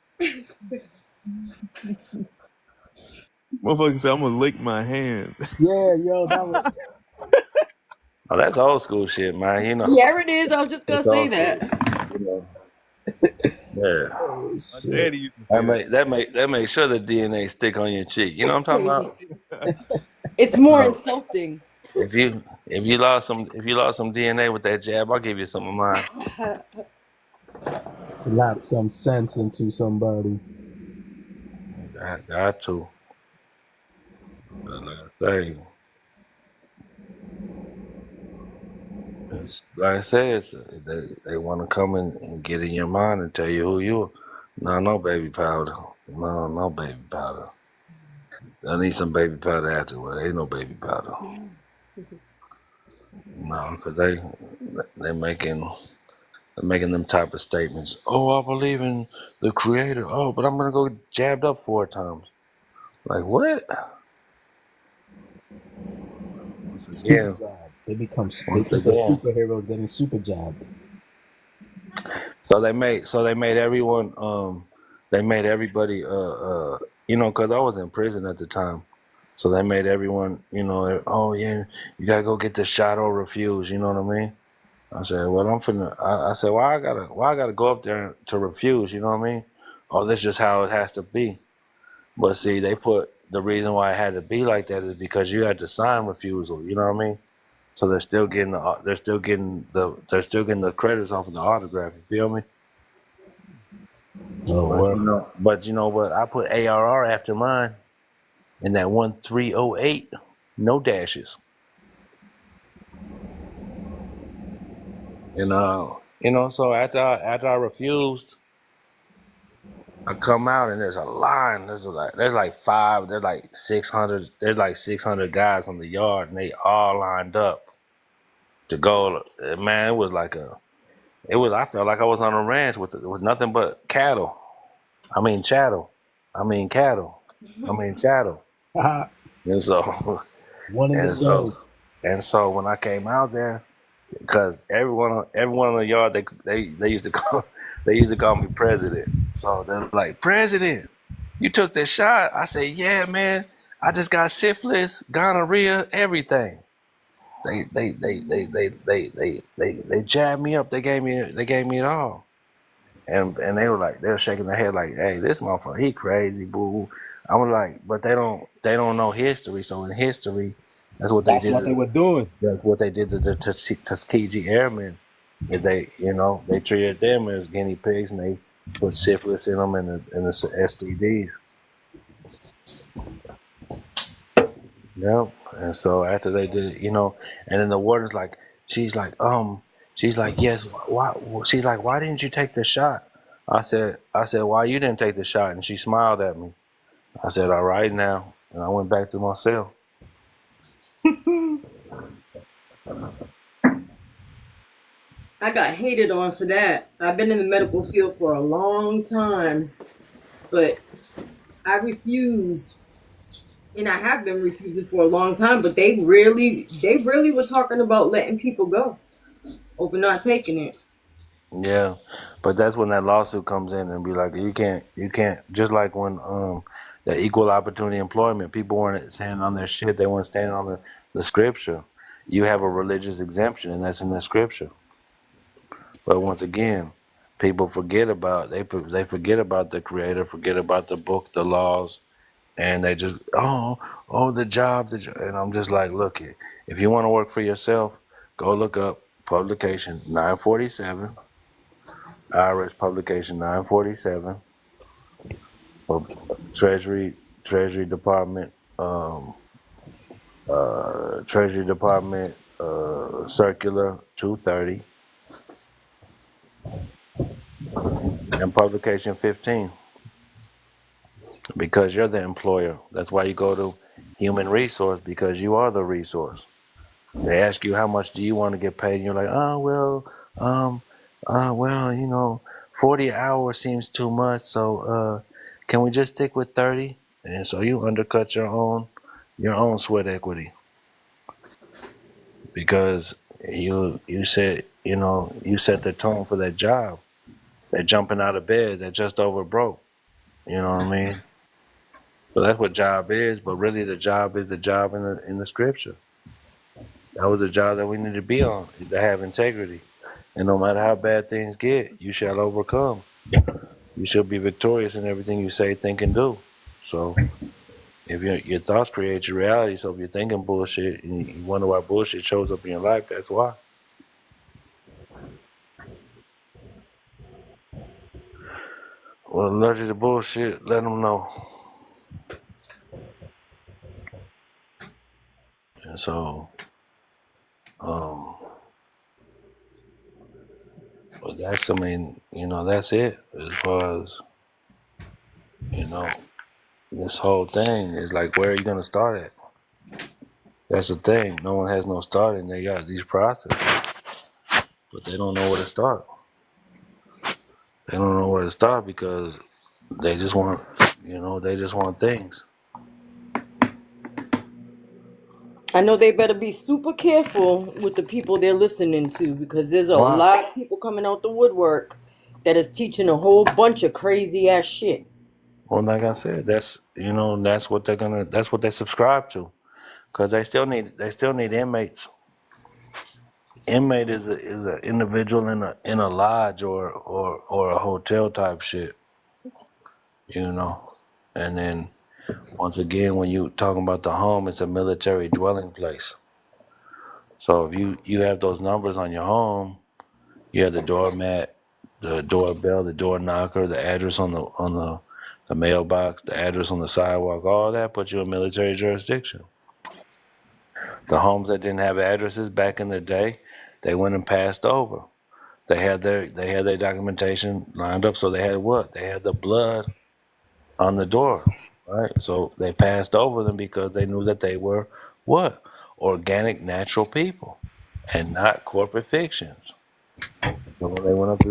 S1: Motherfucker said, I'm gonna lick my hand.
S2: Yeah, yo, that was.
S7: Oh, that's old school shit, man. You know,
S5: Yeah, it is. I was just gonna
S7: that's
S5: say
S7: old school.
S5: that.
S7: You know, yeah.
S2: Oh
S1: My
S2: shit.
S1: daddy used to say
S7: That make sure the DNA stick on your cheek. You know what I'm talking about?
S5: It's more
S7: No.
S5: insulting.
S7: If you lost some DNA with that jab, I'll give you some of mine.
S2: Slap some sense into somebody.
S7: Got to. But like I say, like I said, they want to come in and get in your mind and tell you who you are. No baby powder. No baby powder. I need some baby powder afterward. Ain't no baby powder. No, because they're making them type of statements. Oh, I believe in the creator. Oh, but I'm gonna go get jabbed up 4 times. Like what? Once
S2: Super
S7: again,
S2: jab. They think they're
S7: again.
S2: superheroes getting super jabbed.
S7: So they made everyone they made everybody you know, because I was in prison at the time. So they made everyone, you know, oh yeah, you gotta go get the shot or refuse, you know what I mean? I said, well, I said, why I gotta go up there to refuse, you know what I mean? Oh, that's just how it has to be. But see, they put the reason why it had to be like that is because you had to sign refusal, you know what I mean? So they're still getting the credits off of the autograph, you feel me?
S2: Oh, word.
S7: But you know what? I put ARR after mine in that 1308, no dashes. And you know, so after I refused, I come out and there's a line. There's like 600 guys on the yard, and they all lined up to go. Man, it was I felt like I was on a ranch with nothing but cattle. I mean chattel. I mean cattle. And so
S2: One in the zone.
S7: and so when I came out there, because everyone in the yard they used to call me president. So they're like, President, you took that shot. I said, yeah, man. I just got syphilis, gonorrhea, everything. They jabbed me up. They gave me it all. And they were shaking their head like, hey, this motherfucker, he crazy, boo. I was like, but they don't know history. So in history, that's what they did.
S2: That's what they were doing.
S7: That's what they did to the Tuskegee Airmen. Is they treated them as guinea pigs and they put syphilis in them and the STDs. Yep. And so after they did it, and then the warden's like, she's like, yes, why? She's like, why didn't you take the shot? I said, why you didn't take the shot? And she smiled at me. I said, all right now, and I went back to my cell.
S5: I got hated on for that. I've been in the medical field for a long time, but I refused, and I have been refusing for a long time. But they really were talking about letting people go, over not taking it.
S7: Yeah, but that's when that lawsuit comes in and be like, you can't. Just like when the equal opportunity employment, people weren't standing on their shit. They weren't standing on the scripture. You have a religious exemption, and that's in the scripture. But once again, people forget about they forget about the creator, forget about the book, the laws, and they just the job, and I'm just like, look it. If you want to work for yourself, go look up publication 947, IRS publication 947 for Treasury Department, circular 230 and publication 15. Because you're the employer. That's why you go to human resource, because you are the resource. They ask you how much do you want to get paid, and you're like, well, 40 hours seems too much, so can we just stick with 30? And so you undercut your own sweat equity, because you said, you set the tone for that job. They're jumping out of bed, they're just over broke. You know what I mean? So that's what job is, but really the job is the job in the scripture. That was the job that we need to be on, is to have integrity. And no matter how bad things get, you shall overcome. You shall be victorious in everything you say, think, and do. So if your thoughts create your reality, so if you're thinking bullshit and you wonder why bullshit shows up in your life, that's why. Well, allergic to bullshit, let them know. And so, but that's it as far as, this whole thing is like, where are you going to start at? That's the thing. No one has no start, and they got these processes, but they don't know where to start. They don't know where to start because they just want, things.
S5: I know they better be super careful with the people they're listening to, because there's a
S7: Why?
S5: lot of people coming out the woodwork that is teaching a whole bunch of crazy ass shit.
S7: Well, like I said, that's what that's what they subscribe to, because they still need inmates. Inmate is a individual in a lodge or a hotel type shit, and then once again, when you talking about the home, it's a military dwelling place. So if you have those numbers on your home, you have the doormat, the doorbell, the door knocker, the address on the mailbox, the address on the sidewalk, all that puts you in military jurisdiction. The homes that didn't have addresses back in the day, they went and passed over. They had their documentation lined up, so they had what? They had the blood on the door, right? So they passed over them because they knew that they were what? Organic, natural people, and not corporate fictions. So when they went up to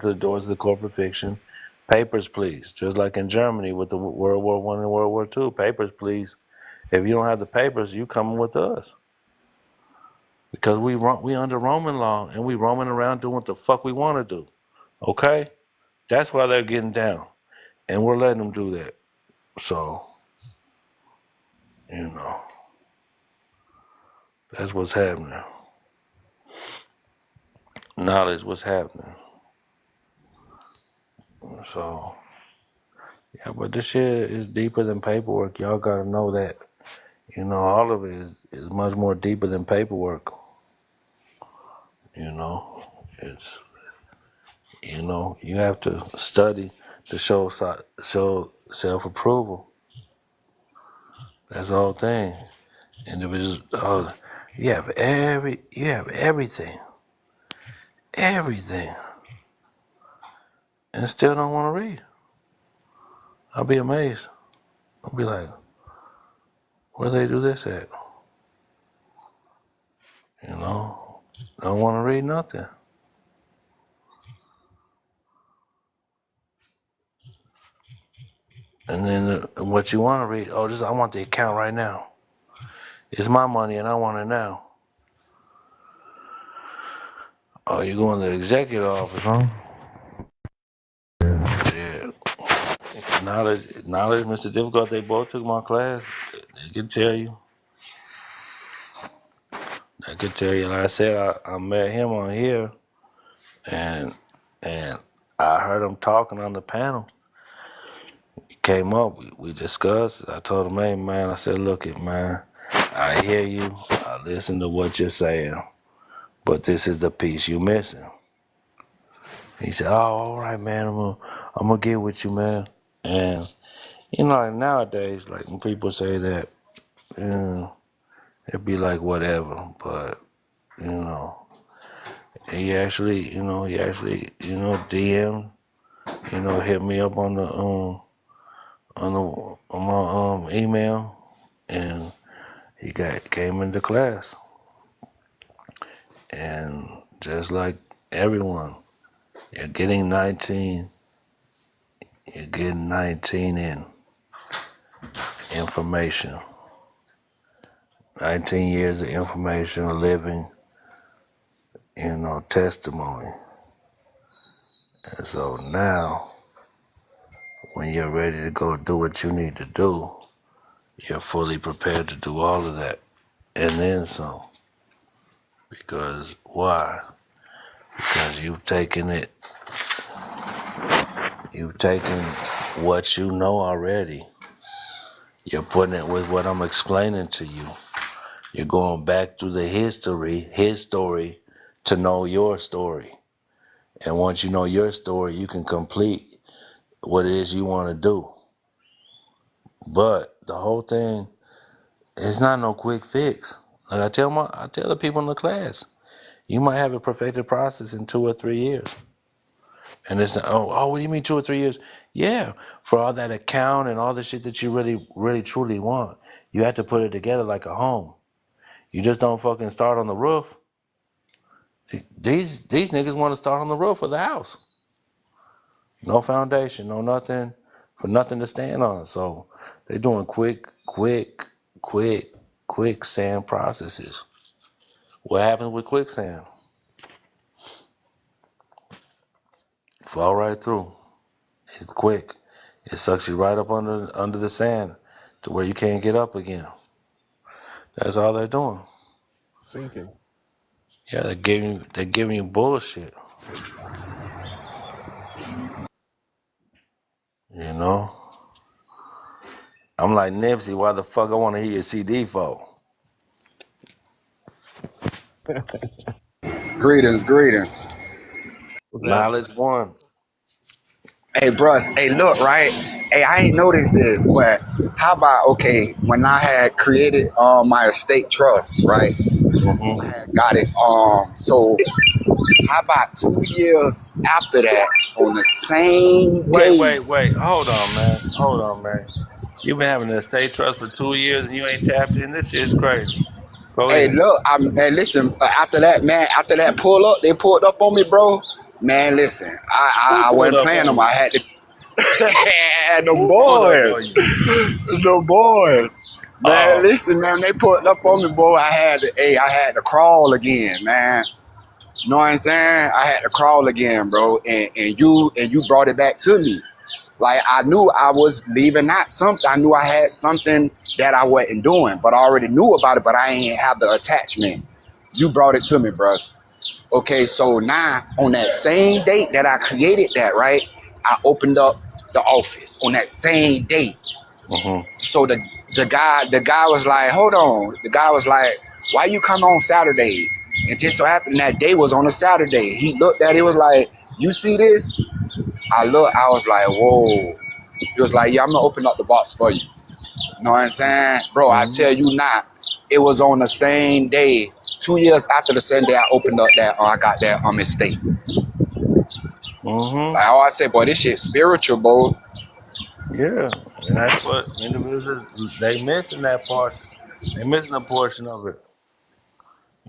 S7: the doors of the corporate fiction, papers, please. Just like in Germany with the World War I and World War II, papers, please. If you don't have the papers, you coming with us, because we under Roman law and we roaming around doing what the fuck we want to do. Okay, that's why they're getting down, and we're letting them do that. So that's what's happening. Knowledge, what's happening. So yeah, but this shit is deeper than paperwork. Y'all gotta know that. All of it is much more deeper than paperwork. It's you have to study to show self-approval. That's the whole thing. Individuals, you have everything, and still don't want to read. I'll be amazed. I'll be like, where they do this at? Don't want to read nothing. And then what you want to read? Oh, I want the account right now. It's my money and I want it now. Oh, you going to the executive office, huh? Yeah. Knowledge, Mr. Difficult, they both took my class. They can tell you. Like I said, I met him on here, and I heard him talking on the panel. He came up, we discussed. I told him, hey, man, I said, look it, man, I hear you. I listen to what you're saying, but this is the piece you missing. He said, oh, all right, man, I'm gonna get with you, man. And, you know, like nowadays, like when people say that, you know, it'd be like whatever, but, you know, he actually, DM, hit me up on my email, and he came into class, and just like everyone, you're getting 19 in information, 19 years of information, living, testimony. And so now, when you're ready to go do what you need to do, you're fully prepared to do all of that, and then some. Because why? Because you've taken what you know already. You're putting it with what I'm explaining to you. You're going back through his story, to know your story. And once you know your story, you can complete what it is you want to do. But the whole thing is not no quick fix. Like I tell the people in the class, you might have a perfected process in 2 or 3 years. And it's not, what do you mean 2 or 3 years? Yeah, for all that account and all the shit that you really, really, truly want, you have to put it together like a home. You just don't fucking start on the roof. These niggas want to start on the roof of the house. No foundation, no nothing, for nothing to stand on. So they're doing quick sand processes. What happens with quicksand? Fall right through. It's quick. It sucks you right up under the sand to where you can't get up again. That's all they're doing.
S1: Sinking.
S7: Yeah, they're giving you bullshit. You know? I'm like, Nipsey, why the fuck I want to hear your CD for?
S8: Greetings, greetings.
S7: Knowledge one.
S8: Hey, Bruss. Hey, look, right? Hey, I ain't noticed this, but how about, okay, when I had created my estate trust, right? I
S7: Mm-hmm.
S8: had got it. So how about 2 years after that, on the same day?
S7: Wait. Hold on, man. You've been having an estate trust for 2 years and you ain't tapped in. This shit's crazy. Go
S8: Hey,
S7: ahead.
S8: look, hey, listen. After that, man, after that pull up, they pulled up on me, bro. Man, listen,
S7: Who
S8: I
S7: pulled
S8: wasn't
S7: up
S8: playing
S7: on
S8: them.
S7: you?
S8: I had to. The
S7: Who pulled up
S8: boys,
S7: on you?
S8: the boys. Man,
S7: Oh.
S8: listen, man, they put up on me, boy. I had to crawl again, man. You know what I'm saying? I had to crawl again, bro. And you brought it back to me. Like I knew I was leaving out something. I knew I had something that I wasn't doing, but I already knew about it, but I ain't have the attachment. You brought it to me, bruh. Okay, so now on that same date that I created that, right? I opened up the office on that same date.
S7: Mm-hmm.
S8: So the guy was like, hold on. The guy was like, why you come on Saturdays? And just so happened that day was on a Saturday. He looked at it, was like, you see this? I was like, whoa. He was like, yeah, I'm gonna open up the box for you. You know what I'm saying? Bro, I
S7: Mm-hmm.
S8: tell you not, it was on the same day, 2 years after the same day I opened up that, I got that estate.
S7: Mm-hmm.
S8: Like, I said, boy, this shit spiritual, bro.
S7: Yeah. And that's what individuals, they missing that part. They missing a portion of it.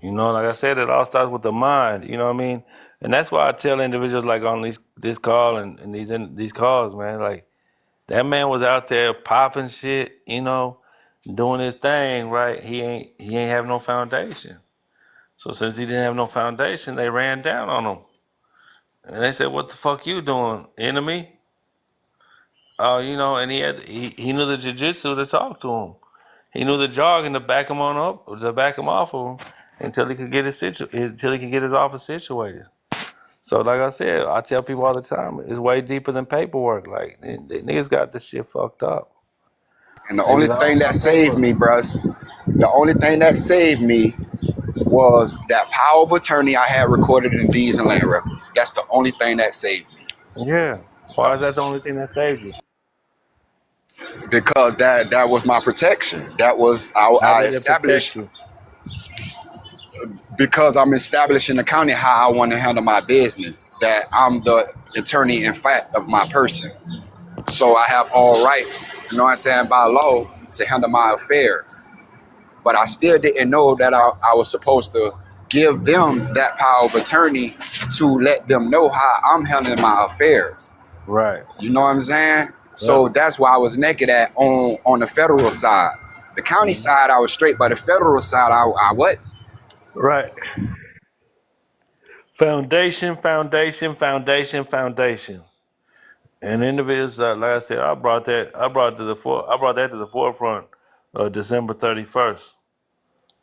S7: Like I said, it all starts with the mind. You know what I mean? And that's why I tell individuals like on this call and these calls, man, like that man was out there popping shit, doing his thing, right? He ain't have no foundation. So since he didn't have no foundation, they ran down on him. And they said, what the fuck you doing, enemy? Oh, and he knew the jiu-jitsu to talk to him. He knew the jargon to back him off of him until he could get his office situated. So, like I said, I tell people all the time, it's way deeper than paperwork. Like, the niggas got this shit fucked up.
S8: And the only
S7: Niggas all
S8: thing that
S7: about
S8: saved
S7: paper.
S8: me, bruh, the only thing that saved me was that power of attorney I had recorded in deeds and land records. That's the only thing that saved me
S7: Yeah. Why is that the only thing that saved you?
S8: because that was my protection. That was
S7: How
S8: I
S7: did it protect
S8: established
S7: you?
S8: because I'm establishing the county how I want to handle my business. That I'm the attorney in fact of my person. So I have all rights, you know what I'm saying, by law to handle my affairs. But I still didn't know that I was supposed to give them that power of attorney to let them know how I'm handling my affairs.
S7: Right.
S8: You know what I'm saying?
S7: Yep.
S8: So that's why I was naked at on the federal side. The county
S7: Mhm.
S8: side I was straight, but the federal side I what?
S7: Right. Foundation, foundation, foundation, foundation. And individuals, like I said, I brought that to the forefront December 31st.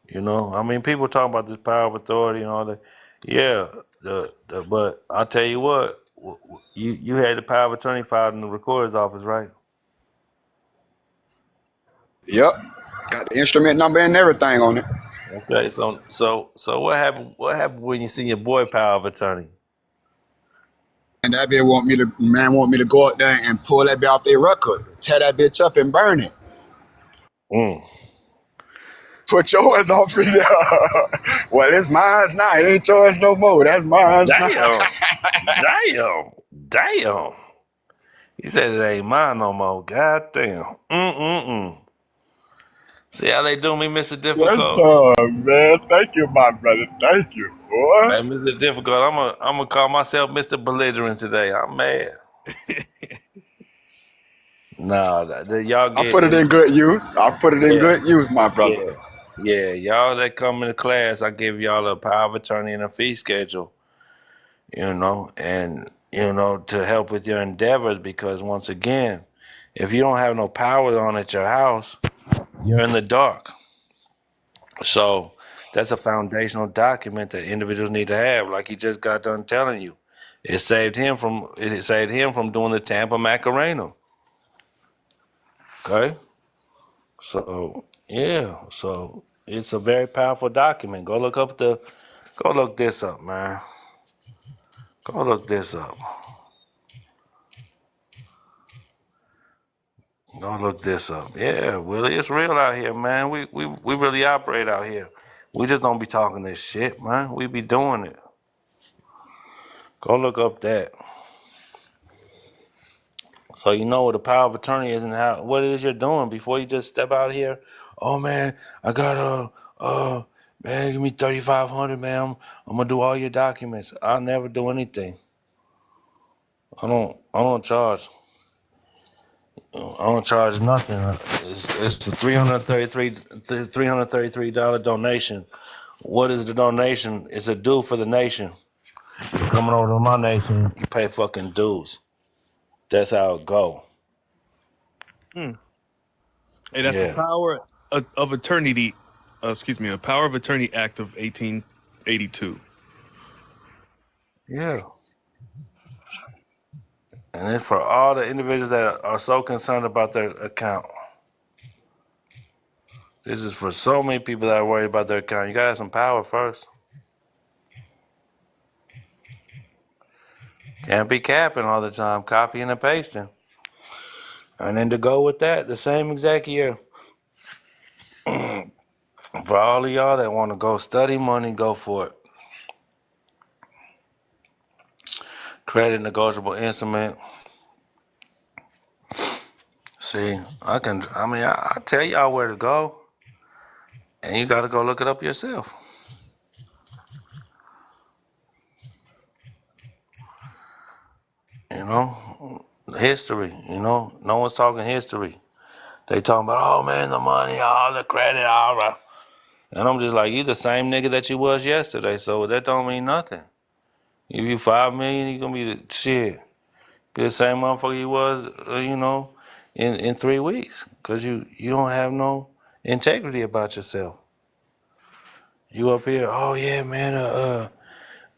S7: You know, I mean, people talk about this power of authority and all that. Yeah, but I'll tell you what, you had the power of attorney filed in the recorder's office, right?
S8: Yep. Got the instrument number and everything on it.
S7: Okay, so what happened? What happened when you see your boy power of attorney?
S8: And that bitch want me to go out there and pull that bitch off their record, tear that bitch up and burn it.
S7: Mm.
S8: Put yours off in there. Well, it's mine now. It ain't yours no more. That's mine now.
S7: Damn, damn, damn. He said it ain't mine no more. God damn. Mm. See how they do me, Mr.
S8: Yes,
S7: Difficult?
S8: sir, man. Thank you, my brother. Thank you, boy.
S7: Hey, Mr. Difficult, I'm gonna call myself Mr. Belligerent today. I'm mad. Nah, y'all
S8: I
S7: get
S8: put it in good use. I put it in
S7: yeah,
S8: good use, my brother.
S7: yeah, yeah. Y'all that come into class, I give y'all a power of attorney and a fee schedule. And to help with your endeavors because once again, if you don't have no power on at your house, you're in the dark. So that's a foundational document that individuals need to have, like he just got done telling you. It saved him from doing the Tampa Macarena. Okay? So yeah, so it's a very powerful document. Go look this up, man. Go look this up. Go look this up. Yeah, Willie, it's real out here, man. We really operate out here. We just don't be talking this shit, man. We be doing it. Go look up that. So you know what the power of attorney is and what it is you're doing before you just step out here. Oh man, I got man, give me 3,500, man. I'm gonna do all your documents. I'll never do anything. I don't charge. I don't charge nothing. It's the $333 donation. What is the donation? It's a due for the nation. You're coming over to my nation, you pay fucking dues. That's how it go.
S1: Hmm. Hey, that's the
S7: Yeah.
S1: power of attorney. A Power of Attorney Act of 1882.
S7: Yeah. And it's for all the individuals that are so concerned about their account. This is for so many people that are worried about their account. You gotta have some power first. Can't be capping all the time, copying and pasting. And then to go with that, the same exact year. For all of y'all that want to go study money, go for it. Credit negotiable instrument. See, I tell y'all where to go, and you got to go look it up yourself. You know, history. No one's talking history. They talking about, oh man, the money, all the credit, all right. And I'm just like, you the same nigga that you was yesterday, so that don't mean nothing. If you 5 million, you gonna be the shit. Be the same motherfucker you was, in 3 weeks, cause you don't have no integrity about yourself. You up here, oh yeah, man,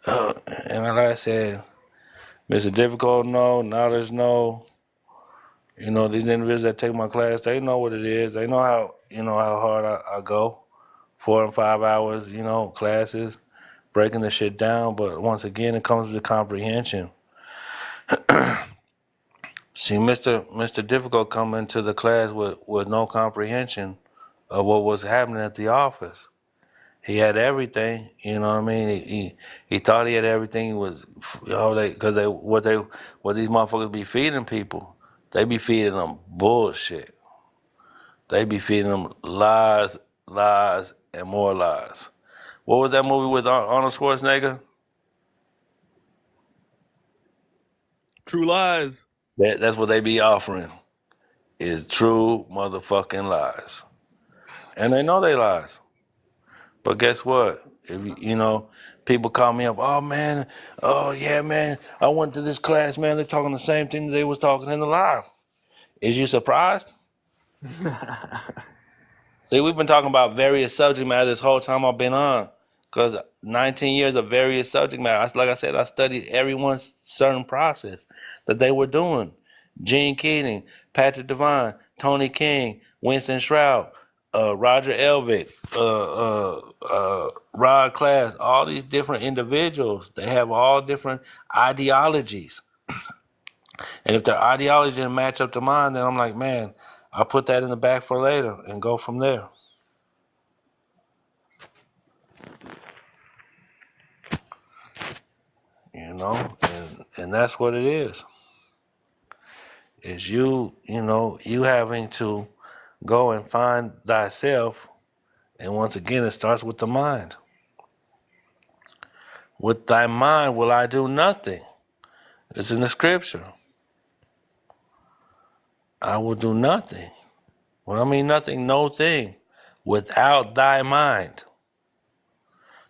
S7: And like I said, Mr. Difficult, no. Knowledge, no. You know, these individuals that take my class, they know what it is. They know how hard I go. 4 and 5 hours, classes, breaking the shit down. But once again, it comes to comprehension. See, Mr. Difficult come into the class with no comprehension of what was happening at the office. He had everything, you know what I mean. He thought he had everything. He was, what these motherfuckers be feeding people, they be feeding them bullshit. They be feeding them lies, and more lies. What was that movie with Arnold Schwarzenegger?
S1: True Lies.
S7: That's what they be offering, is true motherfucking lies, and they know they lies. But guess what? If people call me up, oh man, oh yeah man, I went to this class, man. They're talking the same thing they was talking in the live. Is you surprised? See, we've been talking about various subject matter this whole time I've been on, because 19 years of various subject matter. Like I said, I studied everyone's certain process that they were doing. Gene Keating, Patrick Devine, Tony King, Winston Shroud, Roger Elvick, Rod Class, all these different individuals. They have all different ideologies. And if their ideology didn't match up to mine, then I'm like, man, I'll put that in the back for later and go from there. And that's what it is. Is you having to go and find thyself. And once again, it starts with the mind. With thy mind will I do nothing. It's in the scripture. I will do nothing. When I mean nothing, no thing, without thy mind.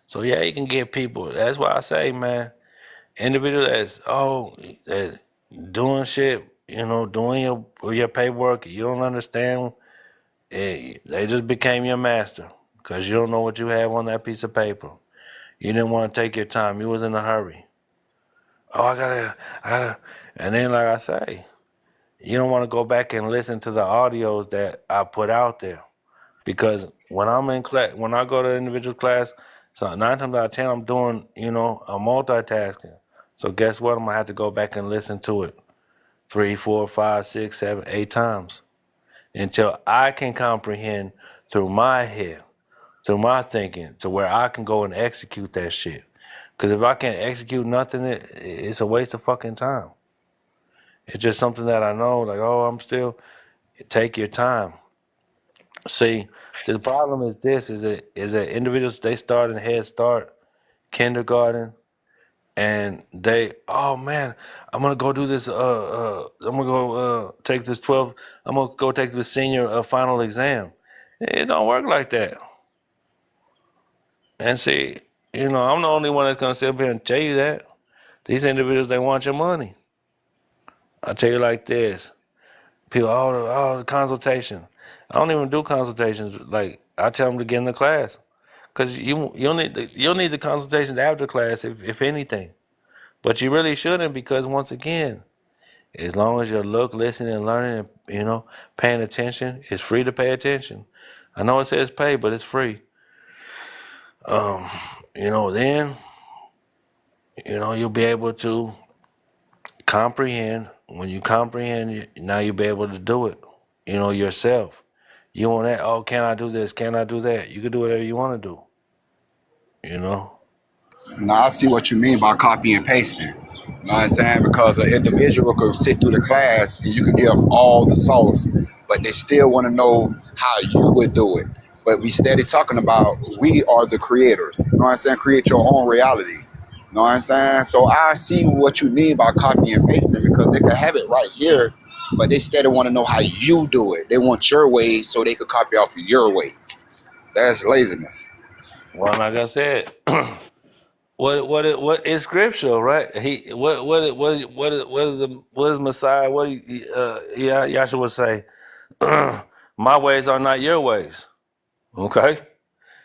S7: So yeah, you can get people. That's why I say, man, individual that doing shit, doing your paperwork, you don't understand. They just became your master because you don't know what you have on that piece of paper. You didn't want to take your time. You was in a hurry. Oh, I gotta. And then, like I say, you don't want to go back and listen to the audios that I put out there. Because when I'm in class, when I go to individual class, so 9 times out of 10, I'm doing, I'm multitasking. So guess what? I'm going to have to go back and listen to it 3, 4, 5, 6, 7, 8 times until I can comprehend through my head, through my thinking, to where I can go and execute that shit. Because if I can't execute nothing, it's a waste of fucking time. It's just something that I know, take your time. See, the problem is this: is that individuals, they start in Head Start, kindergarten, and oh man, I'm gonna go do this. I'm gonna go take this 12. I'm gonna go take the senior final exam. It don't work like that. And see, I'm the only one that's gonna sit up here and tell you that. These individuals, they want your money. I tell you like this: people, the consultation. I don't even do consultations. Like, I tell them to get in the class, because you'll need the consultations after class, if anything. But you really shouldn't, because once again, as long as you're listening, and learning, and paying attention, it's free to pay attention. I know it says pay, but it's free. Then you'll be able to comprehend. When you comprehend, now you'll be able to do it, yourself. You want that? Oh, can I do this? Can I do that? You can do whatever you want to do.
S8: Now I see what you mean by copy and pasting. You know what I'm saying? Because an individual could sit through the class and you could give all the sauce, but they still want to know how you would do it. But we steady talking about we are the creators. You know what I'm saying? Create your own reality. You know what I'm saying? So I see what you mean by copy and pasting, because they could have it right here, but they steady want to know how you do it. They want your way so they could copy off of your way. That's laziness.
S7: Well, like I said, what is scriptural, right? What is Messiah? Yahshua would say, my ways are not your ways. Okay,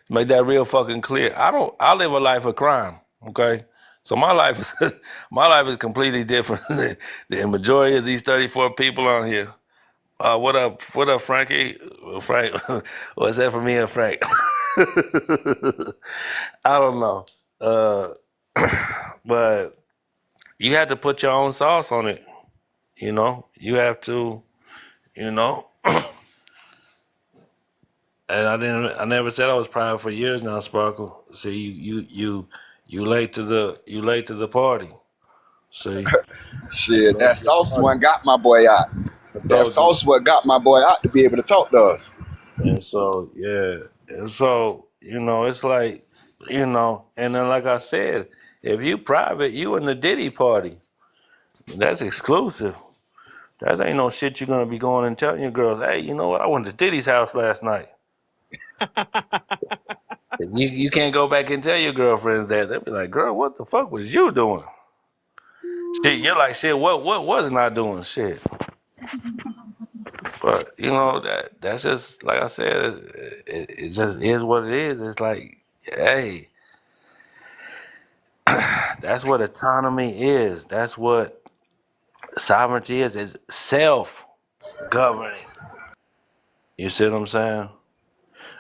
S7: make that real fucking clear. I live a life of crime. Okay, So my life, my life is completely different than the majority of these 34 people on here. What up? What up, Frankie? Frank, what's that for me and Frank? I don't know. Uh, but you have to put your own sauce on it. You know, you have to. You know, and I never said I was private for years now, Sparkle. See, you late to the party. See, you
S8: Shit,
S7: late
S8: that
S7: to the
S8: sauce
S7: party.
S8: one got my boy out.
S7: I
S8: That
S7: told you.
S8: sauce what got my boy out to be able to talk to us.
S7: And so, yeah. And so, it's like, and then like I said, if you private, you in the Diddy party. That's exclusive. That ain't no shit you're gonna be going and telling your girls, hey, you know what? I went to Diddy's house last night. You can't go back and tell your girlfriends that. They'll be like, girl, what the fuck was you doing? Shit, you're like, shit, what wasn't I doing? Shit. But that's just like I said, it just is what it is. It's like, hey, that's what autonomy is. That's what sovereignty is self-governing. You see what I'm saying?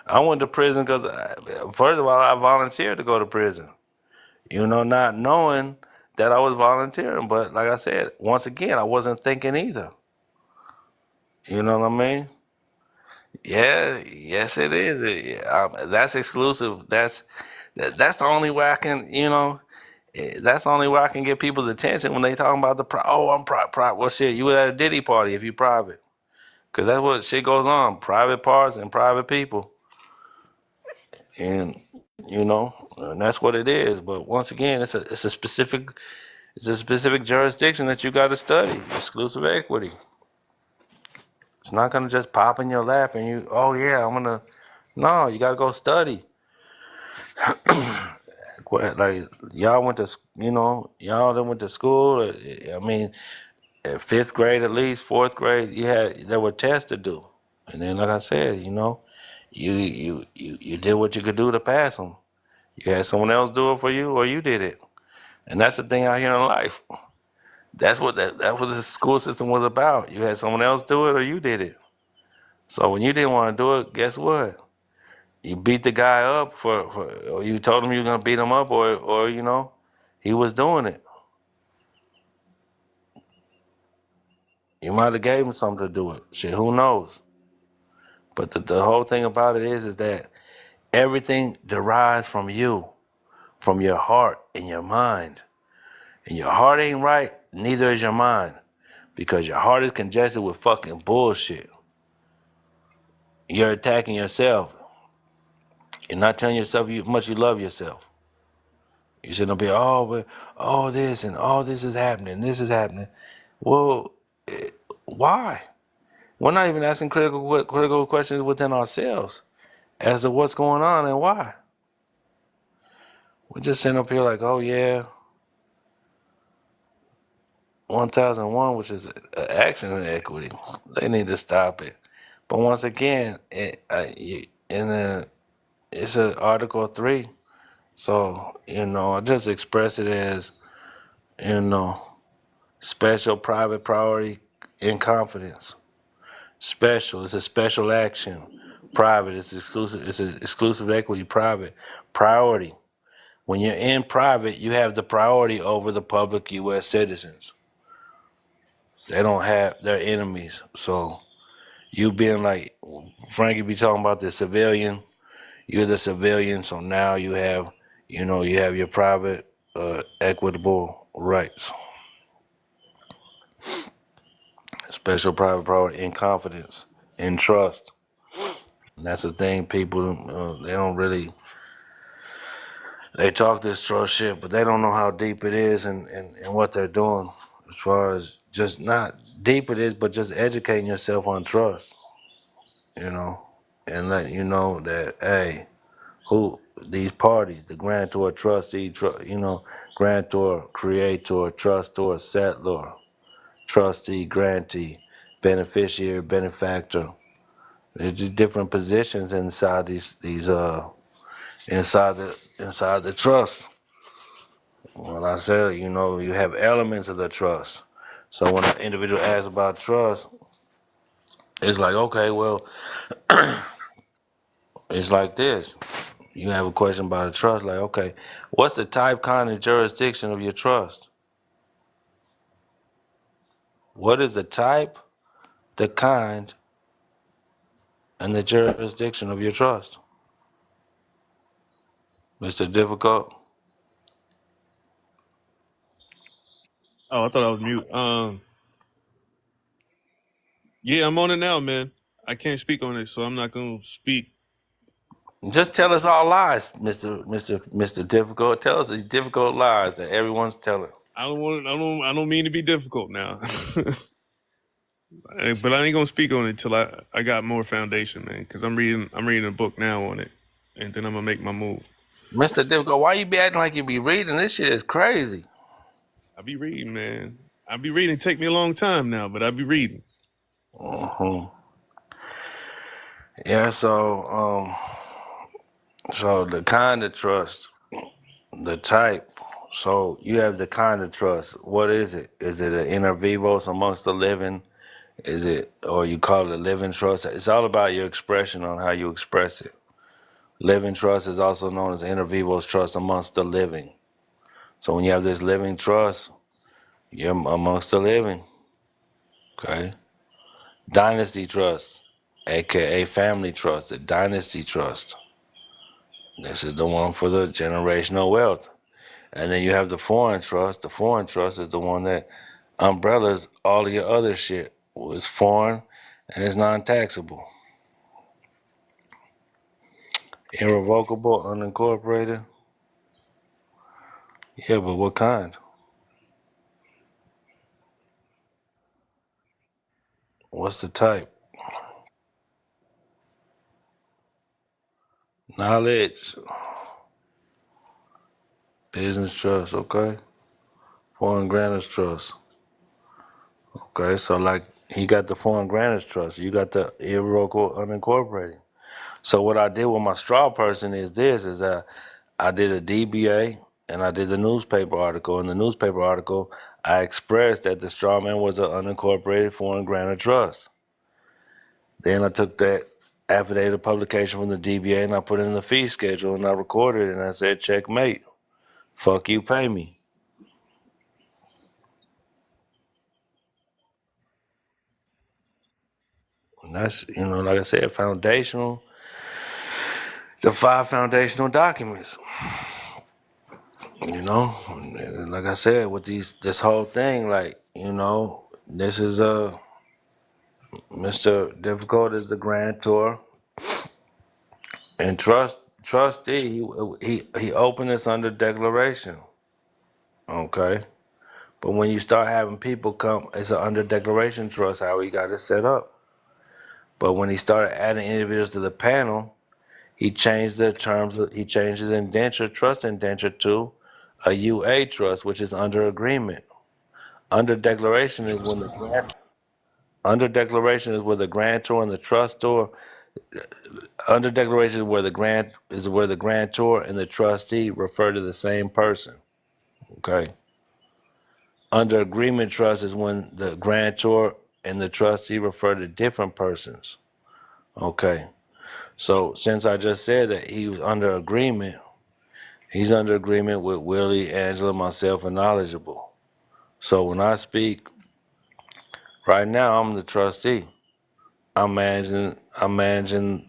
S7: I went to prison because, first of all, I volunteered to go to prison. Not knowing that I was volunteering. But like I said, once again, I wasn't thinking either. You know what I mean? Yeah, yes, it is. That's exclusive. That's the only way I can, that's the only way I can get people's attention when they talking about I'm private. Well, shit, you were at a Diddy party if you private. Because that's what shit goes on. Private parts and private people. And, and that's what it is. But once again, it's a specific jurisdiction that you got to study. Exclusive equity. It's not going to just pop in your lap and oh yeah, no, you got to go study. Like y'all went to, y'all that went to school. I mean, at fifth grade at least, fourth grade, there were tests to do, and then like I said, you did what you could do to pass them. You had someone else do it for you, or you did it, and that's the thing out here in life. That's what the school system was about. You had someone else do it, or you did it. So when you didn't want to do it, guess what? You beat the guy up or you told him you were gonna beat him up, or he was doing it. You might have gave him something to do it. Shit, who knows? But the whole thing about it is that everything derives from you, from your heart and your mind. And your heart ain't right, neither is your mind, because your heart is congested with fucking bullshit. You're attacking yourself. You're not telling yourself how much you love yourself. You shouldn't be, but all this and all this is happening. This is happening. Well, why? We're not even asking critical questions within ourselves as to what's going on and why. We're just sitting up here like, oh yeah, 1001, which is action and equity. They need to stop it. But once again, it's an Article 3. So, I just express it as, you know, special private priority in confidence. Special, it's a special action. Private, it's exclusive. It's an exclusive equity. Private priority. When you're in private, you have the priority over the public U.S. citizens. They don't have their enemies. So you being like Frankie be talking about the civilian. You're the civilian. So now you have, you have your private equitable rights. Special private priority in confidence, in trust. And that's the thing. People, they don't really. They talk this trust shit, but they don't know how deep it is and what they're doing. As far as just not deep it is, but just educating yourself on trust, and letting you know that, hey, who these parties, the grantor, trustee, grantor, creator, trustor, settlor, trustee, grantee, beneficiary, benefactor. There's just different positions inside inside the trust. Well, I said, you know, you have elements of the trust. So when an individual asks about trust, it's like, okay, well, it's like this. You have a question about a trust, like, okay, what's the type, kind, and jurisdiction of your trust? What is the type, the kind, and the jurisdiction of your trust? Mr. Difficult?
S1: Oh, I thought I was mute. Yeah, I'm on it now, man. I can't speak on it, so I'm not gonna speak.
S7: Just tell us all lies, Mr. Difficult. Tell us these difficult lies that everyone's telling.
S1: I don't want. I don't mean to be difficult now. But I ain't gonna speak on it till I got more foundation, man. Because I'm reading a book now on it, and then I'm gonna make my move.
S7: Mr. Difficult, why you be acting like you be reading? This shit is crazy.
S1: I be reading, man. I be reading. Take me a long time now, but I be reading.
S7: Hmm. Yeah, so the kind of trust, the type. So you have the kind of trust. What is it? Is it an inter vivos amongst the living? Is it, or you call it a living trust? It's all about your expression on how you express it. Living trust is also known as inter vivos trust amongst the living. So when you have this living trust, you're amongst the living. Okay. Dynasty trust, aka family trust, the dynasty trust. This is the one for the generational wealth. And then you have the foreign trust. The foreign trust is the one that umbrellas all of your other shit. It's foreign and it's non-taxable. Irrevocable, unincorporated. Yeah, but what kind? What's the type? Knowledge. Business trust, okay. Foreign grantors trust. Okay, so like he got the foreign grantors trust. You got the irrevocable unincorporated. So what I did with my straw person is this, is that I did a DBA and I did the newspaper article. In the newspaper article, I expressed that the straw man was an unincorporated foreign grantor trust. Then I took that affidavit of publication from the DBA and I put it in the fee schedule and I recorded it and I said, checkmate. Fuck you, pay me. And that's, you know, like I said, foundational. The 5 foundational documents. You know, like I said, with this whole thing, like, you know, this is Mr. Difficult is the grantor, and trustee. He opened this under declaration, okay. But when you start having people come, it's an under declaration trust. How he got it set up. But when he started adding individuals to the panel, he changed the terms. He changed his indenture, trust indenture, to a UA trust, which is under agreement. Under declaration is when the under declaration is where the grantor and the trustor. Under declaration is where the grantor and the trustee refer to the same person. Okay. Under agreement trust is when the grantor and the trustee refer to different persons. Okay. So since I just said that he was under agreement, he's under agreement with Willie, Angela, myself, and Knowledgeable. So when I speak right now, I'm the trustee. I'm managing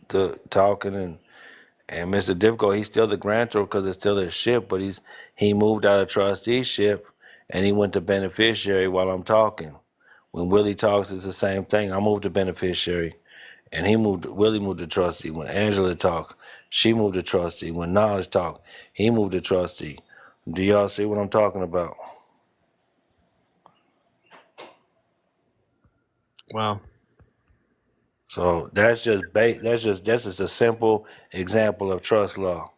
S7: the talking and Mr. Difficult, he's still the grantor because it's still his ship, but he moved out of trusteeship and he went to beneficiary while I'm talking. When Willie talks, it's the same thing. I moved to beneficiary and Willie moved to trustee. When Angela talks, she moved to trustee. When Knowledge talks, he moved to trustee. Do y'all see what I'm talking about?
S1: Wow.
S7: So that's just a simple example of trust law.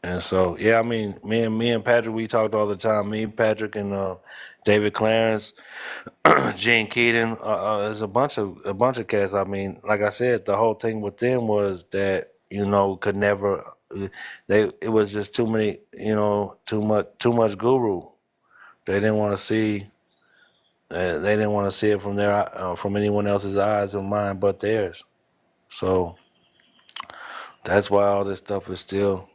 S7: And so, yeah, I mean, me and Patrick, we talked all the time. Me, Patrick, and David Clarence, Gene Keaton. There's a bunch of cats. I mean, like I said, the whole thing with them was that, you know, could never It was just too many, too much guru. They didn't want to see. They didn't want to see it from anyone else's eyes or mine but theirs. So that's why all this stuff is still,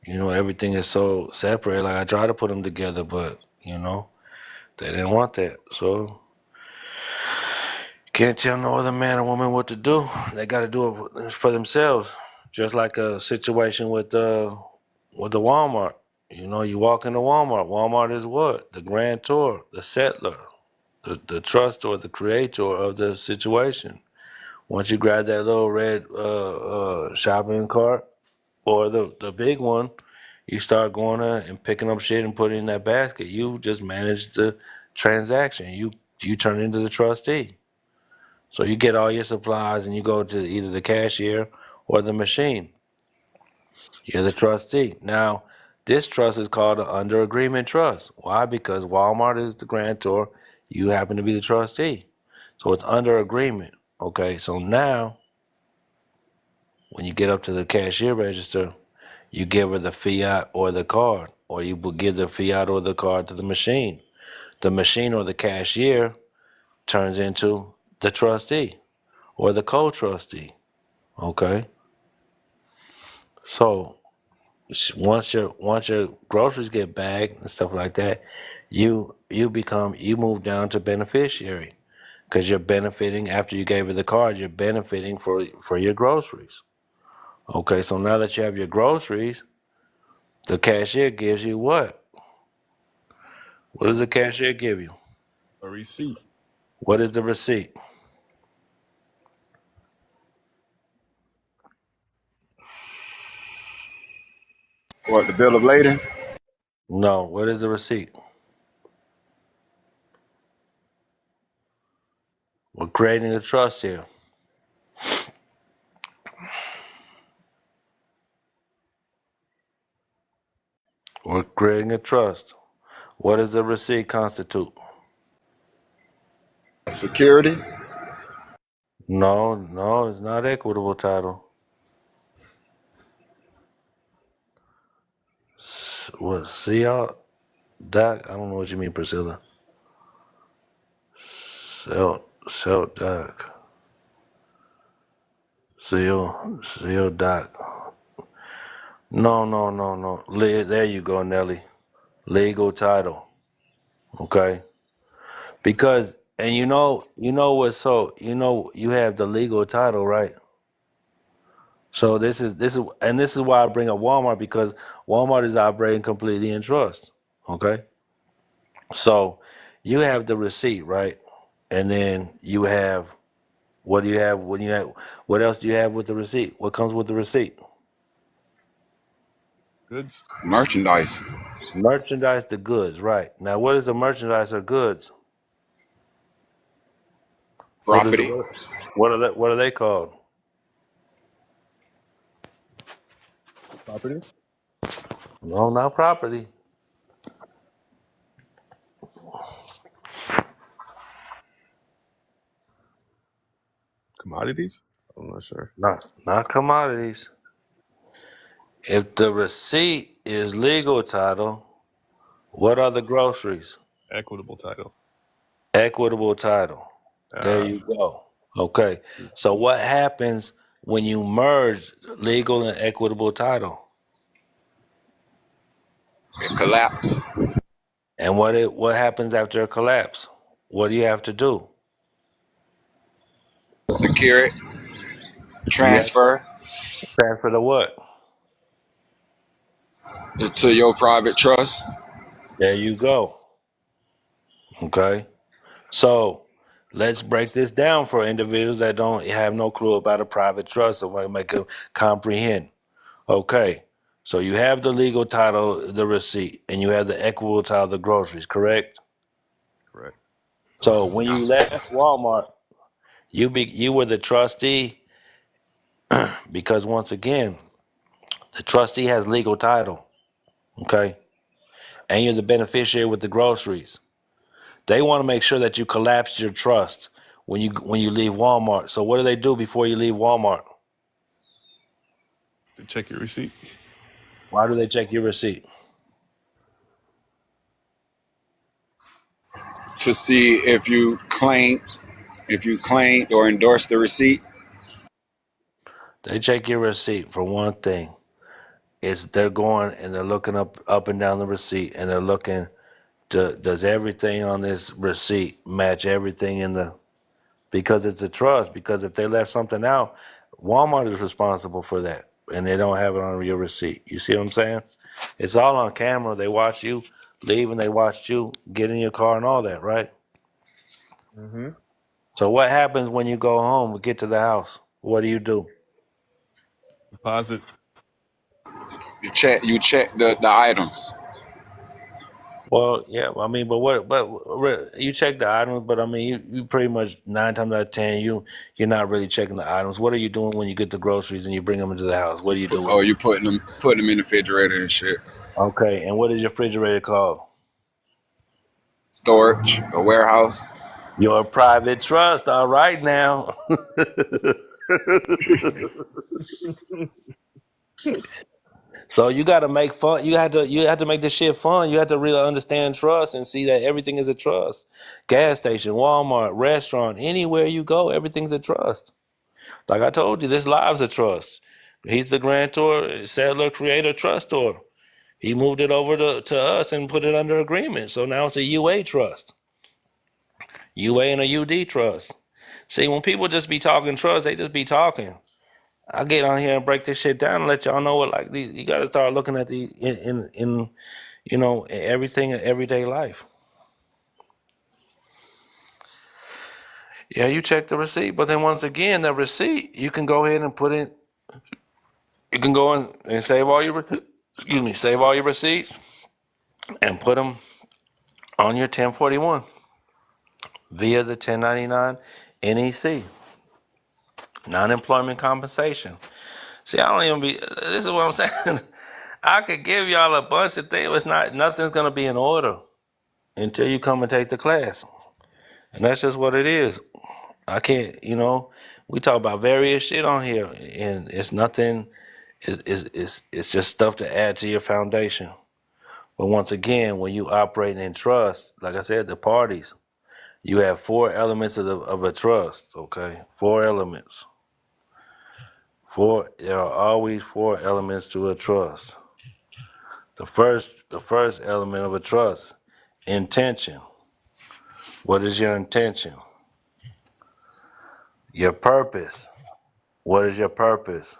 S7: everything is so separate. Like I try to put them together, but they didn't want that. So can't tell no other man or woman what to do. They got to do it for themselves. Just like a situation with the Walmart. You walk into Walmart. Walmart is what? The grantor, the settler, the trustor, the creator of the situation. Once you grab that little red shopping cart or the big one, you start going and picking up shit and putting it in that basket. You just manage the transaction. You turn into the trustee. So you get all your supplies and you go to either the cashier or the machine. You're the trustee. Now, this trust is called an under agreement trust. Why? Because Walmart is the grantor. You happen to be the trustee. So it's under agreement. Okay, so now when you get up to the cashier register, you give her the fiat or the card, or you will give the fiat or the card to the machine. The machine or the cashier turns into the trustee or the co-trustee. Okay, so once your groceries get bagged and stuff like that, you move down to beneficiary because you're benefiting after you gave her the card. You're benefiting for your groceries. Okay, so now that you have your groceries, the cashier gives you what? What does the cashier give you?
S1: A receipt.
S7: What is the receipt?
S8: What, the bill of lading?
S7: No, what is the receipt? We're creating a trust here. We're creating a trust. What does the receipt constitute?
S8: Security?
S7: No, it's not equitable title. What, see y'all? Doc, I don't know what you mean, Priscilla. Sell, Doc. Seal, Doc. No. There you go, Nelly. Legal title. Okay? Because, and you what's so, you have the legal title, right? So this is why I bring up Walmart, because Walmart is operating completely in trust. Okay? So you have the receipt, right? And then you have, what do you have what else do you have with the receipt? What comes with the receipt?
S1: Goods.
S8: Merchandise.
S7: Merchandise, the goods, right. Now what is the merchandise or goods?
S8: Property.
S7: What are they called?
S1: Property.
S7: No, not property.
S1: Commodities. I'm not sure.
S7: Not commodities. If the receipt is legal title, what are the groceries?
S1: Equitable title.
S7: Equitable title. There you go. Okay. So what happens when you merge legal and equitable title?
S8: It collapse.
S7: And what happens after a collapse? What do you have to do?
S8: Secure it. Transfer
S7: Transfer to what?
S8: it to your private trust.
S7: There you go. Okay. So let's break this down for individuals that don't have no clue about a private trust, so I make them comprehend. Okay. So you have the legal title, the receipt, and you have the equitable title, the groceries, correct?
S1: Correct.
S7: So when you left Walmart, you were the trustee because once again, the trustee has legal title, okay? And you're the beneficiary with the groceries. They want to make sure that you collapse your trust when you leave Walmart. So what do they do before you leave Walmart?
S1: To check your receipt.
S7: Why do they check your receipt?
S8: To see if you claimed or endorsed the receipt.
S7: They check your receipt for one thing. It's they're going and they're looking up and down the receipt, and they're looking. Does everything on this receipt match everything in the? Because it's a trust. Because if they left something out, Walmart is responsible for that, and they don't have it on your receipt. You see what I'm saying? It's all on camera. They watch you leave, and they watch you get in your car and all that, right?
S1: Mm-hmm.
S7: So what happens when you go home and get to the house? What do?
S1: Deposit.
S8: You check the items.
S7: Well, yeah, I mean, but you check the items, but I mean, you pretty much 9 times out of 10, you're not really checking the items. What are you doing when you get the groceries and you bring them into the house? What do you do with
S8: Oh,
S7: them?
S8: you putting them in the refrigerator and shit.
S7: Okay, and what is your refrigerator called?
S8: Storage, a warehouse.
S7: Your private trust. All right now. So you got to make fun. You have to make this shit fun. You have to really understand trust and see that everything is a trust. Gas station, Walmart, restaurant, anywhere you go, everything's a trust. Like I told you, this live's a trust. He's the grantor, settler, creator, trustor. He moved it over to us and put it under agreement. So now it's a UA trust. UA and a UD trust. See, when people just be talking trust, they just be talking. I get on here and break this shit down and let y'all know what like these. You got to start looking at the in everything in everyday life. Yeah, you check the receipt, but then once again, the receipt you can go ahead and put in. You can go in and save all your save all your receipts and put them on your 1041 via the 1099 NEC, non-employment compensation. See, I don't even be. This is what I'm saying. I could give y'all a bunch of things. Nothing's gonna be in order until you come and take the class, and that's just what it is. I can't. We talk about various shit on here, and it's nothing. It's just stuff to add to your foundation. But once again, when you operate in trust, like I said, the parties, you have 4 elements of a trust. Okay, 4 elements. There are always 4 elements to a trust. The first element of a trust, intention. What is your intention? Your purpose. What is your purpose?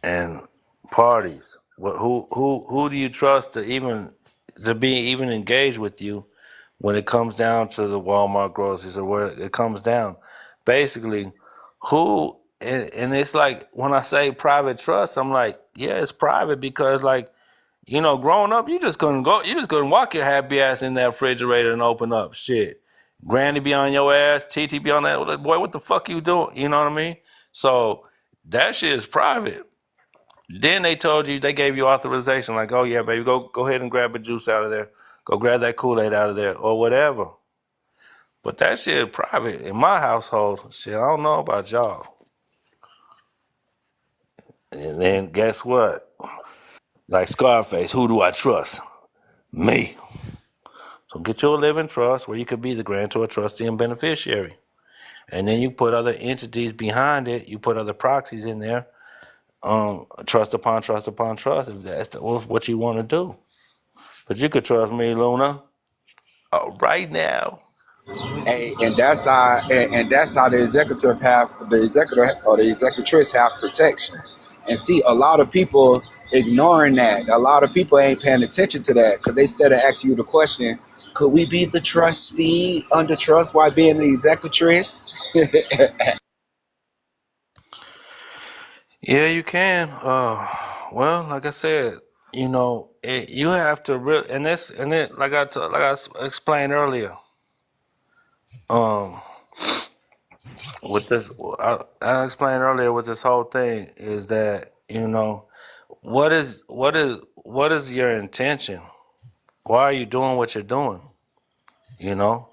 S7: And parties. Who do you trust to be even engaged with you when it comes down to the Walmart groceries or where it comes down? Basically, who and it's like when I say private trust, I'm like, yeah, it's private because like, growing up, you just couldn't walk your happy ass in that refrigerator and open up shit. Granny be on your ass, TT be on that. Boy, what the fuck you doing? You know what I mean? So that shit is private. Then they gave you authorization, like, oh yeah, baby, go ahead and grab a juice out of there. Go grab that Kool-Aid out of there or whatever. But that shit is private. In my household, shit, I don't know about y'all. And then guess what? Like Scarface, who do I trust? Me. So get you a living trust where you could be the grantor, trustee, and beneficiary. And then you put other entities behind it. You put other proxies in there. Trust upon trust upon trust, if that's what you want to do. But you could trust me, Luna. Right now.
S8: And that's how the executor or the executress have protection. And see, a lot of people ignoring that. A lot of people ain't paying attention to that because they instead of asking you the question, could we be the trustee under trust while being the executress?
S7: Yeah, you can. Well, like I said, you have to really, and then, explained earlier, um, with this, I explained earlier with this whole thing is that what is your intention? Why are you doing what you're doing? You know,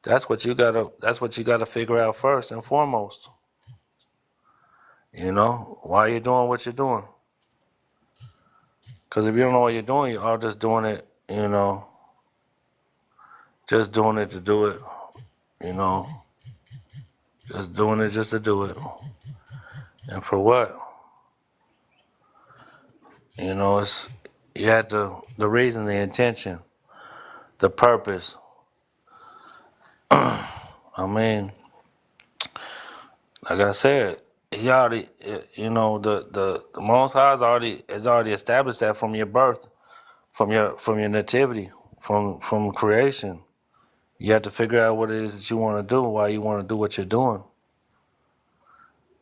S7: that's what you gotta figure out first and foremost. Why are you doing what you're doing? Because if you don't know what you're doing, you're all just doing it, just doing it to do it, you know, just doing it just to do it. And for what? It's you have the reason, the intention, the purpose. I mean, like I said, he already, the Most High has already established that from your birth, from your nativity, from creation. You have to figure out what it is that you want to do, why you want to do what you're doing.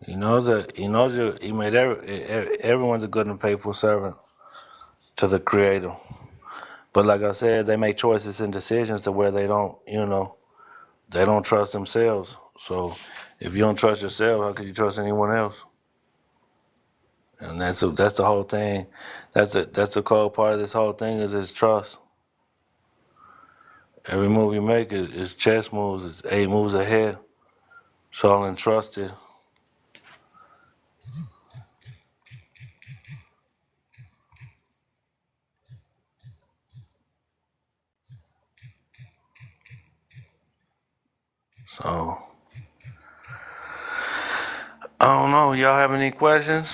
S7: He knows that he made everyone's a good and faithful servant to the Creator. But like I said, they make choices and decisions to where they don't, they don't trust themselves. So if you don't trust yourself, how can you trust anyone else? And that's the whole thing. That's the core part of this whole thing is trust. Every move you make is chess moves. It's 8 moves ahead. It's all entrusted. So I don't know. Y'all have any questions?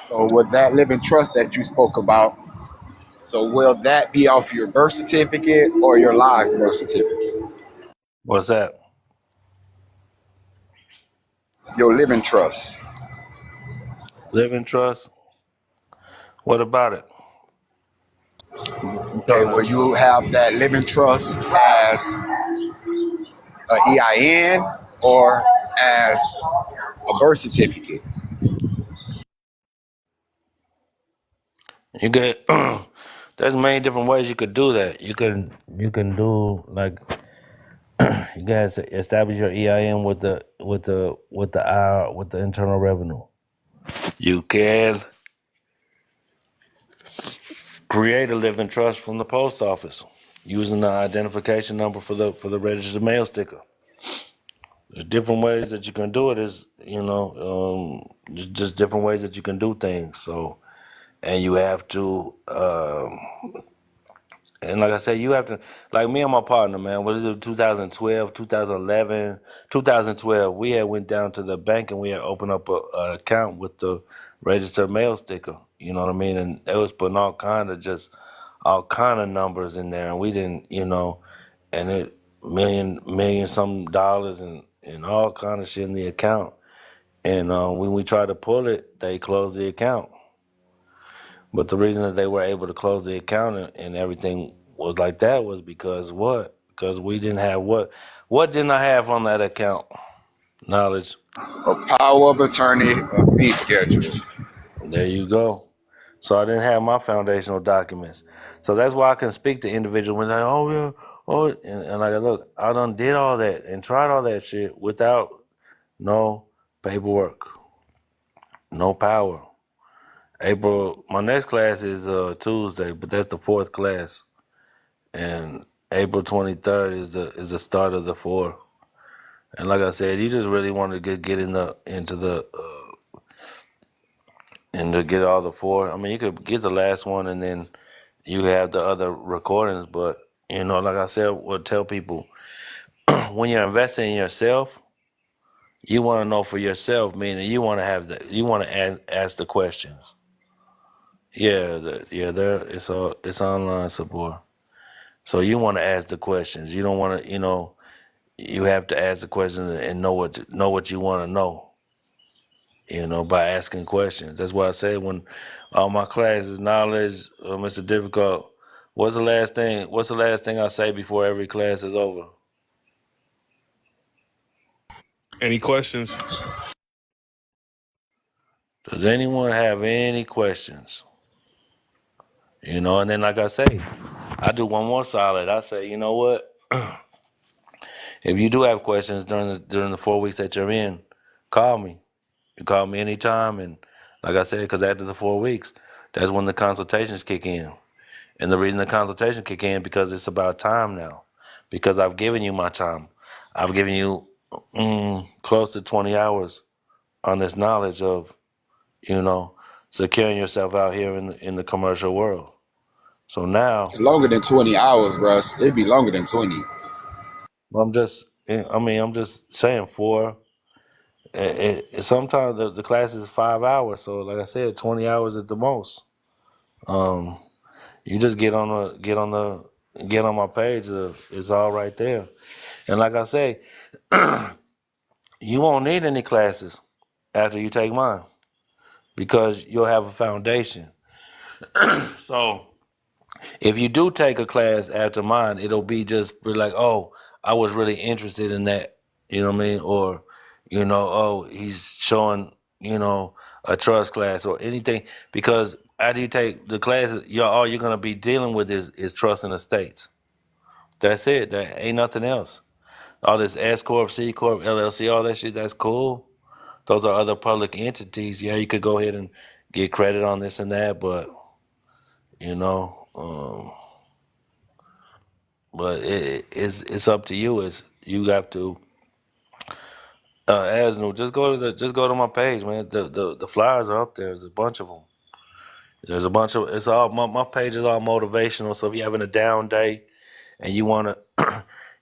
S8: So with that living trust that you spoke about, so will that be off your birth certificate or your live birth certificate?
S7: What's that?
S8: Your living trust.
S7: Living trust? What about it? You
S8: Okay,
S7: talking
S8: will
S7: about?
S8: you have that living trust as an EIN or as a birth certificate?
S7: You get there's many different ways you could do that. You can do like you guys establish your EIN with the Internal Revenue. You can create a living trust from the post office using the identification number for the registered mail sticker. There's different ways that you can do it. Just different ways that you can do things. So, and you have to. And like I said, you have to, like me and my partner, man, what is it, 2012, 2011, 2012, we had went down to the bank and we had opened up an account with the registered mail sticker. You know what I mean? And it was putting all kind of numbers in there. And we didn't, and it, million some dollars and all kind of shit in the account. And when we tried to pull it, they closed the account. But the reason that they were able to close the account and everything was like that was because what? Because we didn't have what? What didn't I have on that account? Knowledge.
S8: A power of attorney, a fee schedule.
S7: There you go. So I didn't have my foundational documents. So that's why I can speak to individuals when they're like, oh yeah, oh, and like, look, I done did all that and tried all that shit without no paperwork, no power. My next class is Tuesday, but that's the 4th class. And April 23rd is the start of the 4. And like I said, you just really want to get into the and to get all the 4. I mean, you could get the last one and then you have the other recordings. But like I said, we'll tell people when you're investing in yourself, you want to know for yourself, meaning you want to ask the questions. Yeah, there it's online support. So you want to ask the questions. You don't want to, you have to ask the questions and know what you want to know. By asking questions. That's why I say when all my classes, knowledge, Mr. Difficult. What's the last thing I say before every class is over?
S1: Any questions?
S7: Does anyone have any questions? And then like I say, I do one more solid. I say, you know what? If you do have questions during the 4 weeks that you're in, call me. You call me anytime, and like I said, because after the 4 weeks, that's when the consultations kick in. And the reason the consultation kick in because it's about time now. Because I've given you my time. I've given you close to 20 hours on this knowledge of, securing yourself out here in the commercial world. So now,
S8: It's longer than 20 hours, bro. It'd be longer than 20.
S7: I'm just saying sometimes the class is 5 hours. So like I said, 20 hours at the most. Um, you just get on my page. It's all right there. And like I say, you won't need any classes after you take mine because you'll have a foundation. So if you do take a class after mine, it'll be like, oh, I was really interested in that. You know what I mean? Or, oh, he's showing, a trust class or anything. Because after you take the classes, all you're gonna be dealing with is trust and estates. That's it. There ain't nothing else. All this S corp, C corp, LLC, all that shit. That's cool. Those are other public entities. Yeah, you could go ahead and get credit on this and that, but you know. But it's up to you. It's you have to Asnu, just go to my page, man. The flyers are up there. There's a bunch of them. There's a bunch of it's all my page is all motivational. So if you're having a down day and you wanna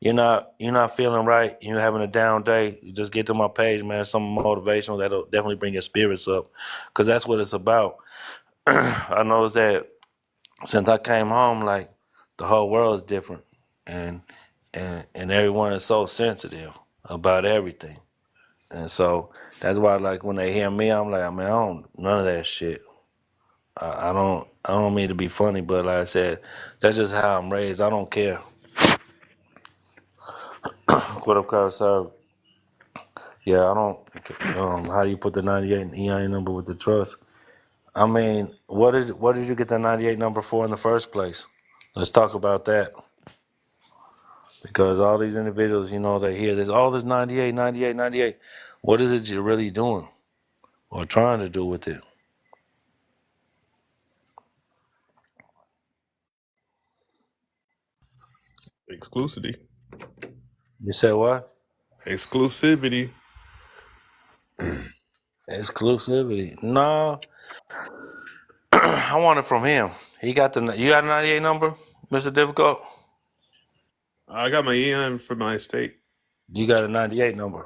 S7: you're not feeling right, you're having a down day, you just get to my page, man. Something motivational that'll definitely bring your spirits up, cause that's what it's about. I noticed that since I came home, like the whole world is different, and and everyone is so sensitive about everything, and so that's why, like when they hear me, I'm like, I mean, I don't none of that shit. I don't mean to be funny, but like I said, that's just how I'm raised. I don't care. What up, car sir? Yeah, I don't. How do you put the 98 EIN number with the trust? I mean, what did you get the 98 number for in the first place? Let's talk about that. Because all these individuals, they hear this, all this 98, 98, 98. What is it you're really doing or trying to do with it?
S1: Exclusivity.
S7: You say what?
S1: Exclusivity.
S7: Exclusivity. No, I want it from him. You got a 98 number, Mr. Difficult?
S1: I got my EIN for my estate.
S7: You got a 98 number.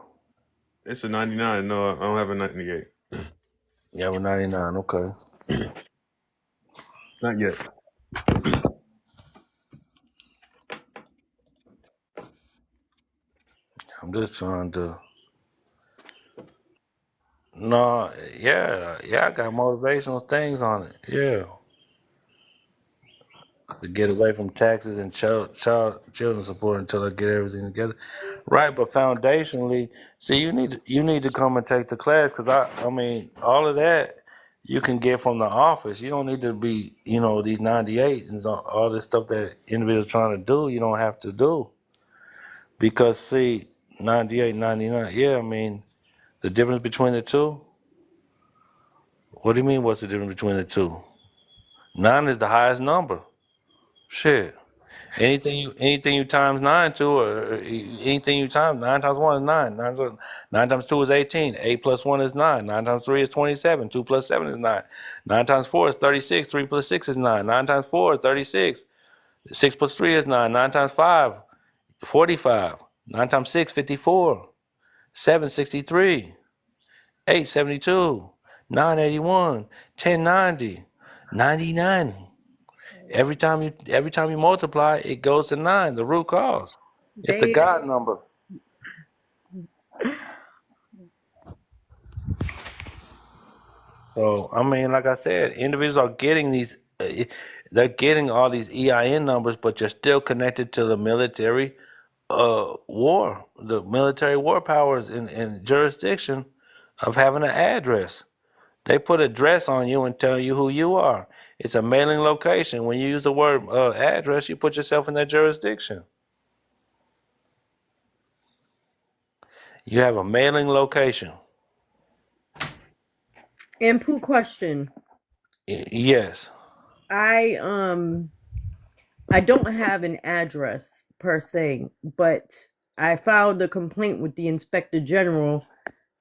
S1: It's a 99. No, I don't have a 98.
S7: You have a 99. Okay.
S1: Not yet.
S7: I'm just trying to. No, yeah, I got motivational things on it. Yeah, to get away from taxes and children support until I get everything together. Right, but foundationally, see, you need to come and take the class because I mean, all of that you can get from the office. You don't need to be, these 98 and all this stuff that individuals trying to do. You don't have to do because see, 98, 99. Yeah, I mean, the difference between the two. What do you mean? What's the difference between the two? 9 is the highest number. Shit. Anything you times 9 to, or anything you times 9 times 1 is 9. 9 times 2 is 18. 8 plus 1 is 9. 9 times 3 is 27. 2 plus 7 is 9. 9 times 4 is 36. 3 plus 6 is 9. 9 times 4 is 36. 6 plus 3 is 9. 9 times 5, 45. 9 times 6, 54. 7, 63. 8, 72. 9, 81. 10, 90. 99. Every time you multiply, it goes to 9, the root cause. It's the
S5: They
S7: God number. So I mean, like I said, individuals are getting they're getting all these EIN numbers, but you're still connected to the military the military war powers in jurisdiction of having an address. They put address on you and tell you who you are. It's a mailing location. When you use the word address, you put yourself in that jurisdiction. You have a mailing location.
S5: input question.
S7: Yes.
S5: I don't have an address per se, but I filed a complaint with the Inspector General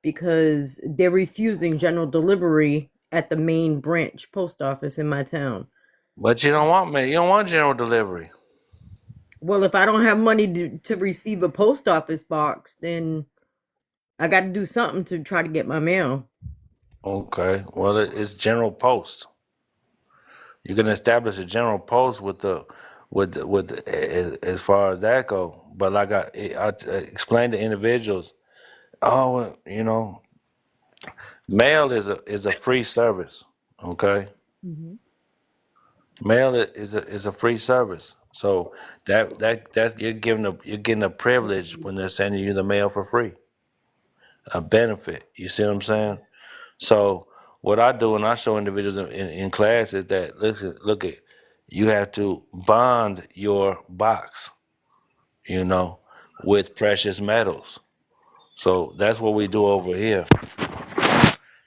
S5: because they're refusing general delivery at the main branch post office in my town.
S7: But you don't want me. You don't want general delivery.
S5: Well, if I don't have money to receive a post office box, then I got to do something to try to get my mail.
S7: Okay. Well, it's general post. You can establish a general post as far as that go. But like I explained to individuals, mail is a free service. Okay.
S5: Mm-hmm.
S7: Mail is a free service. So that you're getting a privilege when they're sending you the mail for free. A benefit. You see what I'm saying? So what I do when I show individuals in class is that look at you have to bond your box, with precious metals. So that's what we do over here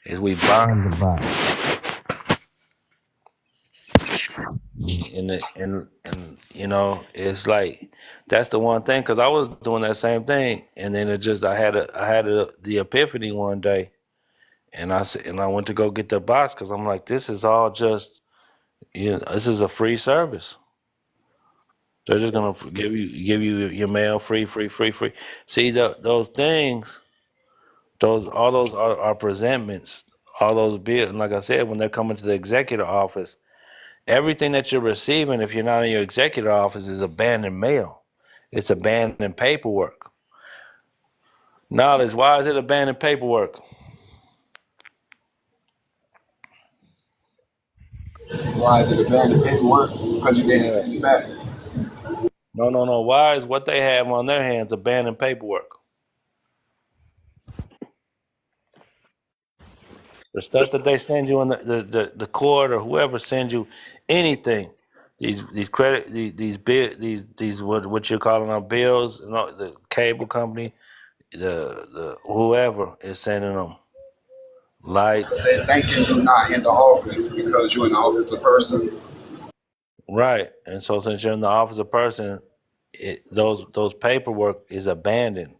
S7: is we bond the box. And it's like that's the one thing because I was doing that same thing, and then the epiphany one day, and I went to go get the box because I'm like, this is all just this is a free service. They're just gonna give you your mail free, free, free, free. See those things, all those are presentments, all those bills. And like I said, when they're coming to the executive office. Everything that you're receiving, if you're not in your executive office, is abandoned mail. It's abandoned paperwork. Knowledge, why is it abandoned paperwork?
S8: Why is it abandoned paperwork? Because you didn't
S7: Yeah.
S8: send it back.
S7: No. Why is what they have on their hands abandoned paperwork? The stuff that they send you in the court or whoever sends you anything, these credit these what you're calling our bills, the cable company, the whoever is sending them lights.
S8: They thinking you're not in the office because you're in the office of person.
S7: Right. And so since you're in the office of person, those paperwork is abandoned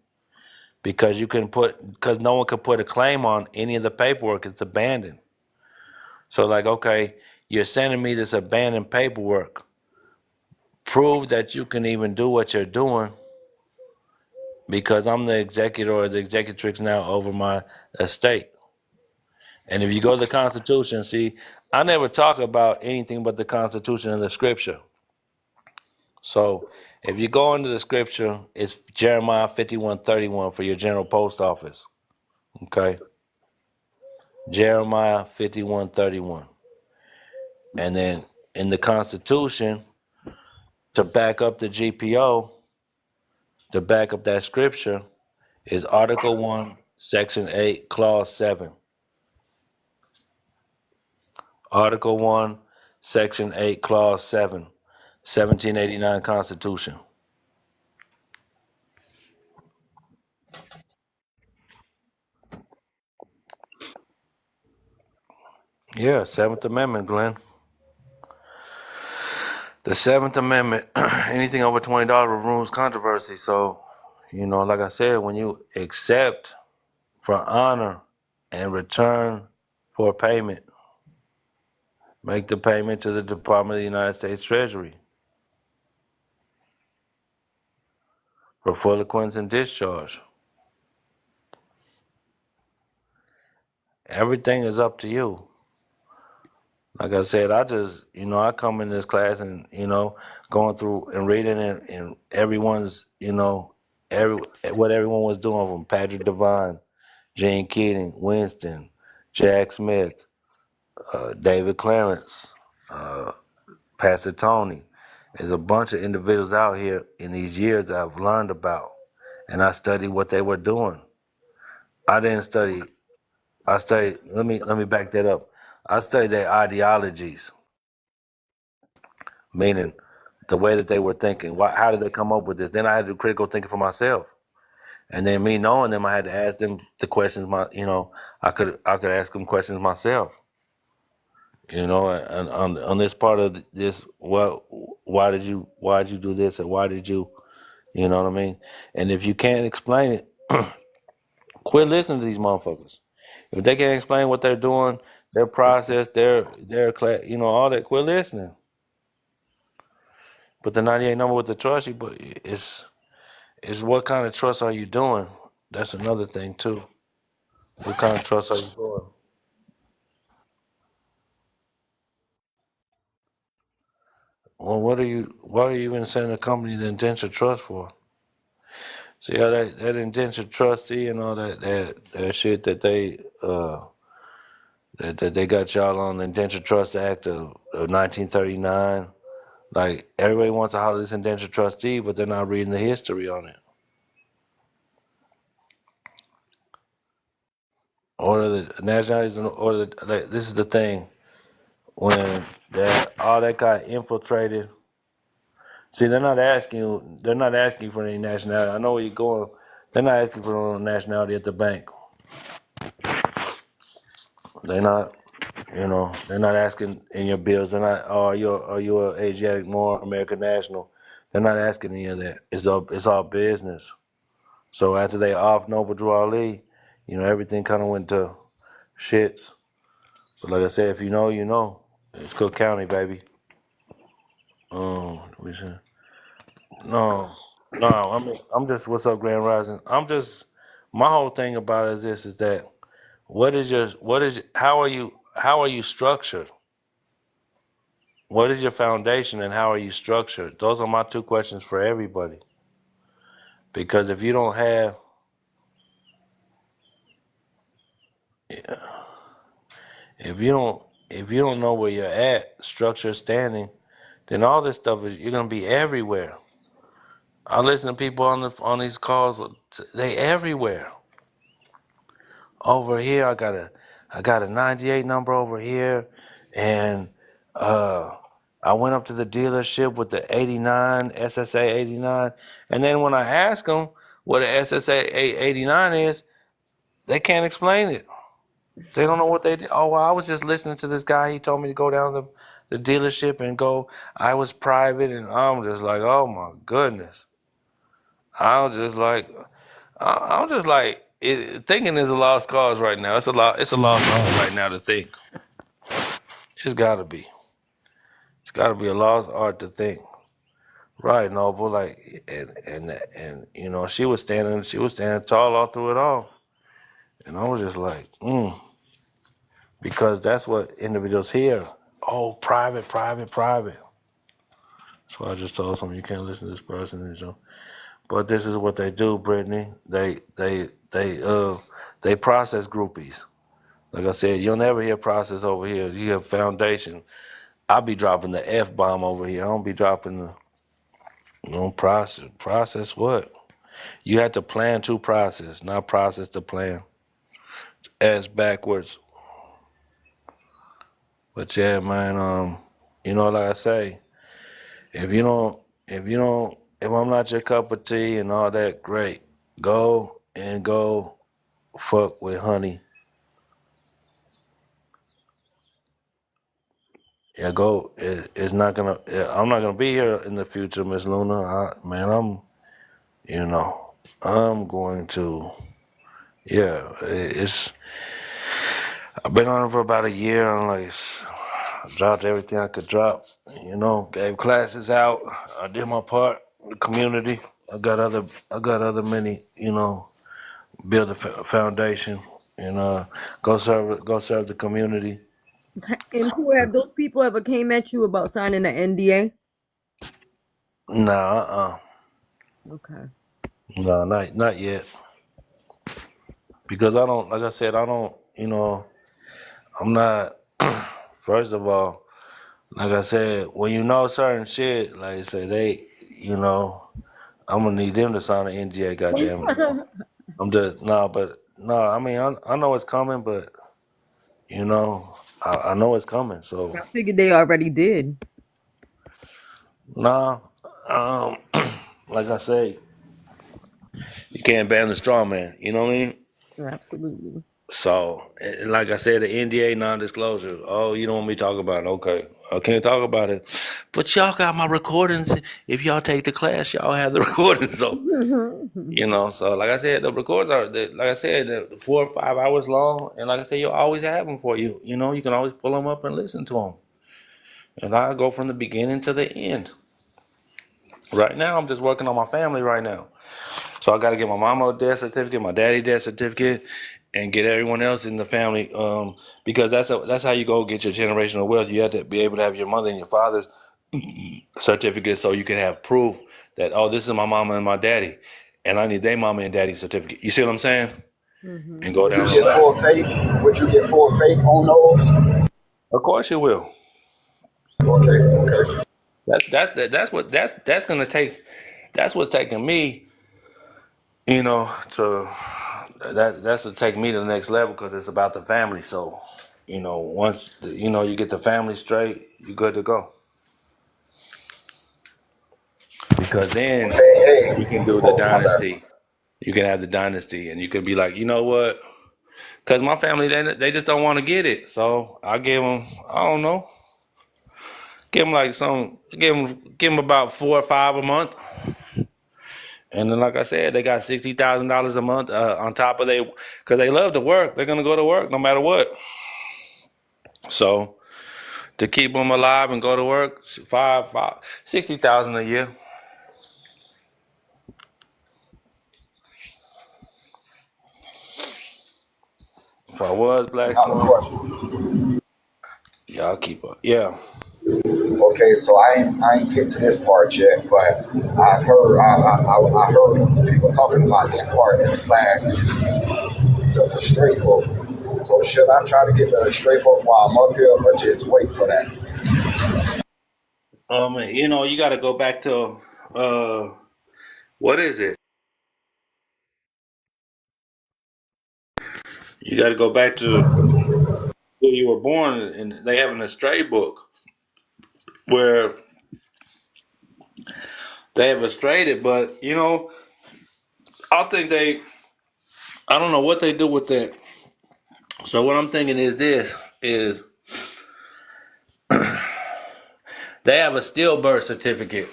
S7: because because no one could put a claim on any of the paperwork. It's abandoned. So like, okay, you're sending me this abandoned paperwork. Prove that you can even do what you're doing because I'm the executor or the executrix now over my estate. And if you go to the Constitution, see, I never talk about anything but the Constitution and the Scripture. So if you go into the Scripture, it's Jeremiah 51:31 for your general post office. Okay? Jeremiah 51:31. And then in the Constitution, to back up the GPO, to back up that Scripture, is Article 1, Section 8, Clause 7. Article 1, Section 8, Clause 7. 1789 Constitution. Yeah, Seventh Amendment, Glenn. The Seventh Amendment, anything over $20 rules controversy. So, like I said, when you accept for honor and return for payment, make the payment to the Department of the United States Treasury for full acquaintance and discharge. Everything is up to you. Like I said, I just, I come in this class and, going through and reading and everyone's, what everyone was doing from Patrick Devine, Gene Keating, Winston, Jack Smith, David Clarence, Pastor Tony. There's a bunch of individuals out here in these years that I've learned about, and I studied what they were doing. I didn't study. I studied. Let me back that up. I studied their ideologies, meaning the way that they were thinking. How did they come up with this? Then I had to do critical thinking for myself, and then me knowing them, I had to ask them the questions. I could ask them questions myself. And on this part of this, why did you do this, and why did you, you know what I mean? And if you can't explain it, quit listening to these motherfuckers. If they can't explain what they're doing, their process, their class, all that. Quit listening. But the 98 number with the trust, but it's what kind of trust are you doing? That's another thing too. What kind of trust are you doing? Well, why are you even sending a company the indentured trust for? See how that indentured trustee and all that shit that they got y'all on the Indentured Trust Act of 1939. Like everybody wants to holler this indentured trustee, but they're not reading the history on it. Or the nationalities, this is the thing when all that got infiltrated. See, they're not asking you for any nationality. I know where you're going. They're not asking for no nationality at the bank. They're not, they're not asking in your bills. They're not, oh, are you a Asiatic Moor, American national? They're not asking any of that. It's all business. So after they off Noble Drew Ali, everything kind of went to shits. But like I said, if you know, you know. It's Cook County, baby. We should. No, I'm just, what's up, Grand Rising? My whole thing about it is this: is that how are you structured? What is your foundation, and how are you structured? Those are my two questions for everybody. Because if you don't have, if you don't know where you're at, structure, standing, then all this stuff you're gonna be everywhere. I listen to people on these calls; they everywhere. Over here, I got a 98 number over here, and I went up to the dealership with the 89 SSA 89, and then when I ask them what a SSA 89 is, they can't explain it. They don't know what they did. Oh, well, I was just listening to this guy. He told me to go down to the dealership and go. I was private, and I'm just like, oh my goodness. I'm just like, thinking is a lost cause right now. It's a lost cause right now to think. It's gotta be. It's gotta be a lost art to think. Right, Noble. Like, and she was standing tall all through it all, and I was just like, because that's what individuals hear. Oh, private, private, private. So I just told them you can't listen to this person, But this is what they do, Brittany. They process groupies. Like I said, you'll never hear process over here. You have foundation. I'll be dropping the F-bomb over here. I don't be dropping the process. Process what? You have to plan to process, not process to plan. Ass backwards. But yeah, man, like I say, if I'm not your cup of tea and all that, great. Go fuck with honey. Yeah, go. It's not gonna. I'm not gonna be here in the future, Miss Luna. I'm going to. Yeah, it's. I've been on it for about a year. I dropped everything I could drop. Gave classes out. I did my part. The community. I got other many. Build a foundation and go serve the community.
S5: And who have those people ever came at you about signing an NDA?
S7: Nah,
S5: Okay.
S7: no, not yet. Because I don't, like I said, I don't. I'm not. First of all, like I said, when you know certain shit, like I said, I'm gonna need them to sign an NDA. Goddamn it. I'm just but no. I mean, I know it's coming, but I know it's coming. So
S5: I figured they already did.
S7: nah. Like I say, you can't ban the straw man. You know what I mean?
S5: Absolutely.
S7: So, like I said, the NDA non-disclosure. Oh, you don't want me to talk about it? Okay, I can't talk about it. But y'all got my recordings. If y'all take the class, y'all have the recordings. So, so like I said, the recordings are, like I said, the 4 or 5 hours long. And like I said, you'll always have them for you. You can always pull them up and listen to them. And I go from the beginning to the end. Right now, I'm just working on my family right now. So I got to get my mama a death certificate, my daddy death certificate, and get everyone else in the family. Because that's how you go get your generational wealth. You have to be able to have your mother and your father's certificate, so you can have proof that, oh, this is my mama and my daddy, and I need their mama and daddy certificate. You see what I'm saying? And go
S8: Would you
S7: down the
S8: get
S7: line.
S8: full faith? Would you get full faith on those?
S7: Of course you will.
S8: Okay.
S7: That's gonna take. That's what's taking me. To that's to take me to the next level, because it's about the family. So, once you get the family straight, you're good to go. Because then
S8: Hey,
S7: you can do the
S8: oh, my bad.
S7: dynasty. You can have the dynasty, and you can be like, you know what? Because my family, they just don't want to get it. So I give them, I don't know, give them about 4 or 5 a month. And then, like I said, they got $60,000 a month on top of because they love to work. They're gonna go to work no matter what. So to keep them alive and go to work, 60,000 a year. If I was Black
S8: Another
S7: Smoke,
S8: question.
S7: yeah, I'll keep up. Yeah.
S8: Okay, so I ain't get to this part yet, but I heard people talking about this part in the class, the straight book. So should I try to get the straight book while I'm up here, or just wait for that?
S7: You got to go back to what is it? You got to go back to where you were born, and they have an astray book where they have astrayed it. But I think I don't know what they do with that. So what I'm thinking is this: is they have a stillbirth certificate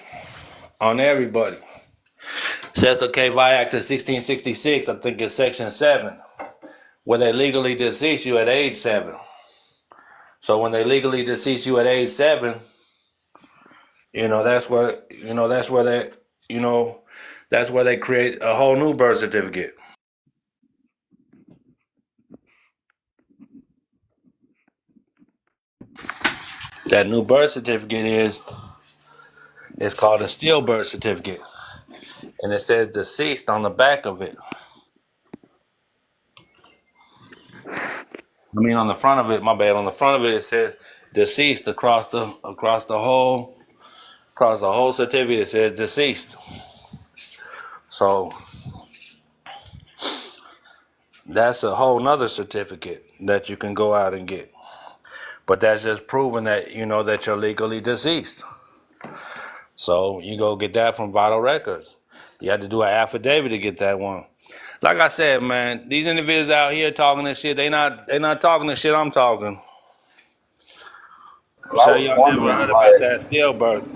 S7: on everybody. Says okay, Act of 1666, I think it's Section 7, where they legally decease you at age 7. So when they legally decease you at age 7, that's where that's where they create a whole new birth certificate. That new birth certificate is called a stillbirth certificate, and it says deceased on the back of it. I mean, on the front of it, my bad. On the front of it, it says deceased across the whole certificate. It says deceased. So that's a whole nother certificate that you can go out and get. But that's just proving that that you're legally deceased. So you go get that from Vital Records. You had to do an affidavit to get that one. Like I said, man, these individuals out here talking this shit, they not talking the shit I'm talking.
S8: Well, I
S7: So
S8: was
S7: y'all never
S8: wondering,
S7: heard about
S8: like,
S7: that stillbirth.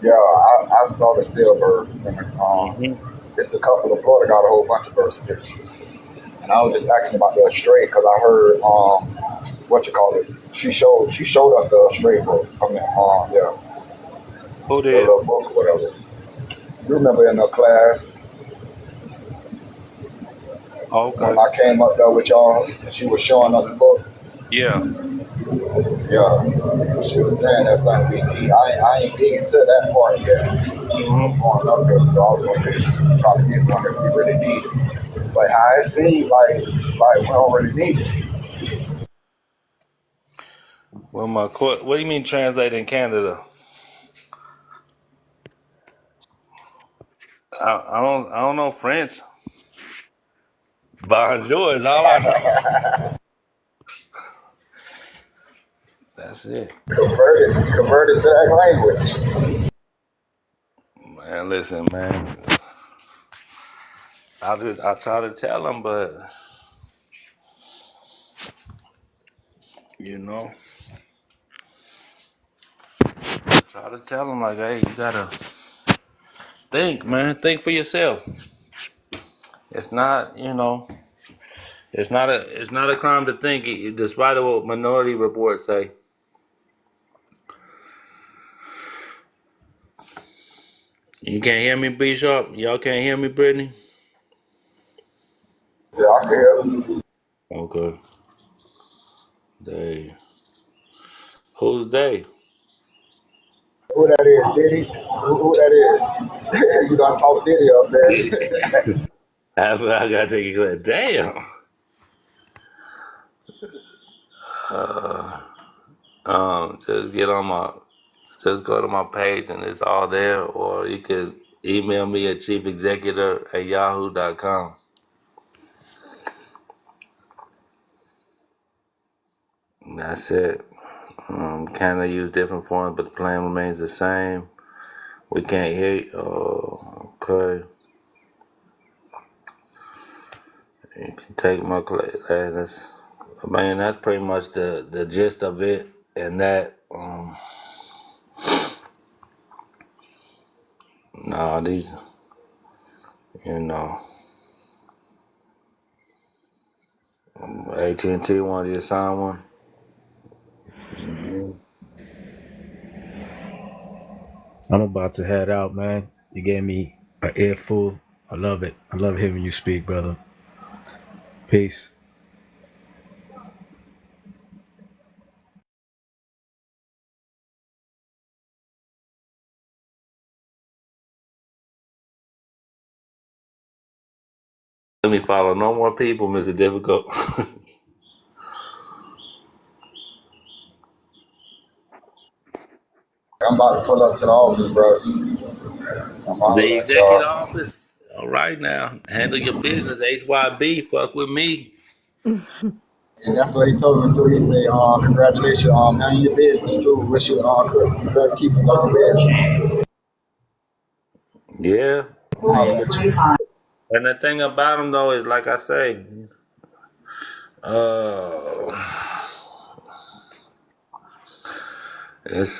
S8: yeah, I saw the stillbirth, and
S7: Mm-hmm.
S8: it's a couple of Florida got a whole bunch of birth certificates. And I was just asking about the straight because I heard what you call it. She showed us the straight book. I mean, yeah,
S7: Who
S8: the
S7: did?
S8: little book or whatever. You remember in the class when
S7: Okay.
S8: I came up there with y'all and she was showing us the book?
S7: Yeah.
S8: Yeah, she was saying that's something we need. I ain't digging to that part yet. I'm
S7: Mm-hmm.
S8: going up there, so I was going to try to get one if we really need it. But how it seemed like we don't really need it.
S7: Well, what do you mean translate in Canada? I don't know French. Bonjour is all I know. That's it.
S8: Convert it to that language.
S7: Man, listen, man. I try to tell them, but You know, try to tell them like, hey, you gotta think, man. Think for yourself. It's not, it's not a crime to think, despite of what Minority Report say. You can't hear me, Bishop? Y'all can't hear me, Brittany?
S8: Yeah, I can hear.
S7: Okay. They. Who's they?
S8: Who that is, Diddy? Who that is? You done talk Diddy up there.
S7: That's what I gotta take a look. Damn. Just get on my, just go to my page and it's all there, or you could email me at chiefexecutive@yahoo.com. That's it. Canada use different forms, but the plan remains the same. We can't hear you. Oh, okay. You can take my class. That's pretty much the gist of it. And that, nah, these, you know, AT&T wanted you to sign one.
S2: I'm about to head out, man. You gave me an earful. I love it. I love hearing you speak, brother. Peace.
S7: Let me follow no more people, Mr. Difficult.
S8: I'm about to pull up to the office, bro. I'm gonna
S7: The
S8: holler at
S7: executive
S8: y'all.
S7: office. All right now. Handle your business. HYB. Fuck with me.
S8: And that's what he told me too. He said, congratulations, handle your business too. Wish you good keepers on your business.
S7: Yeah.
S8: Holler at you.
S7: And the thing about them though is, like I say, uh, it's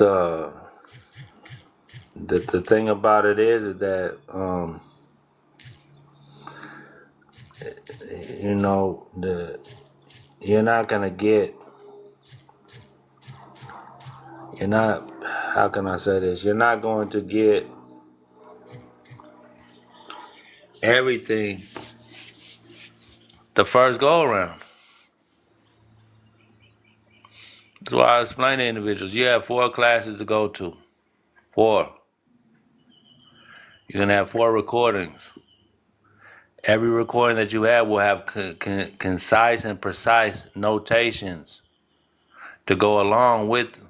S7: the thing about it is that the you're not gonna get you're not how can I say this? You're not going to get everything the first go around. That's why I explain to individuals. You have 4 classes to go to. 4. You're gonna have 4 recordings. Every recording that you have will have concise and precise notations to go along with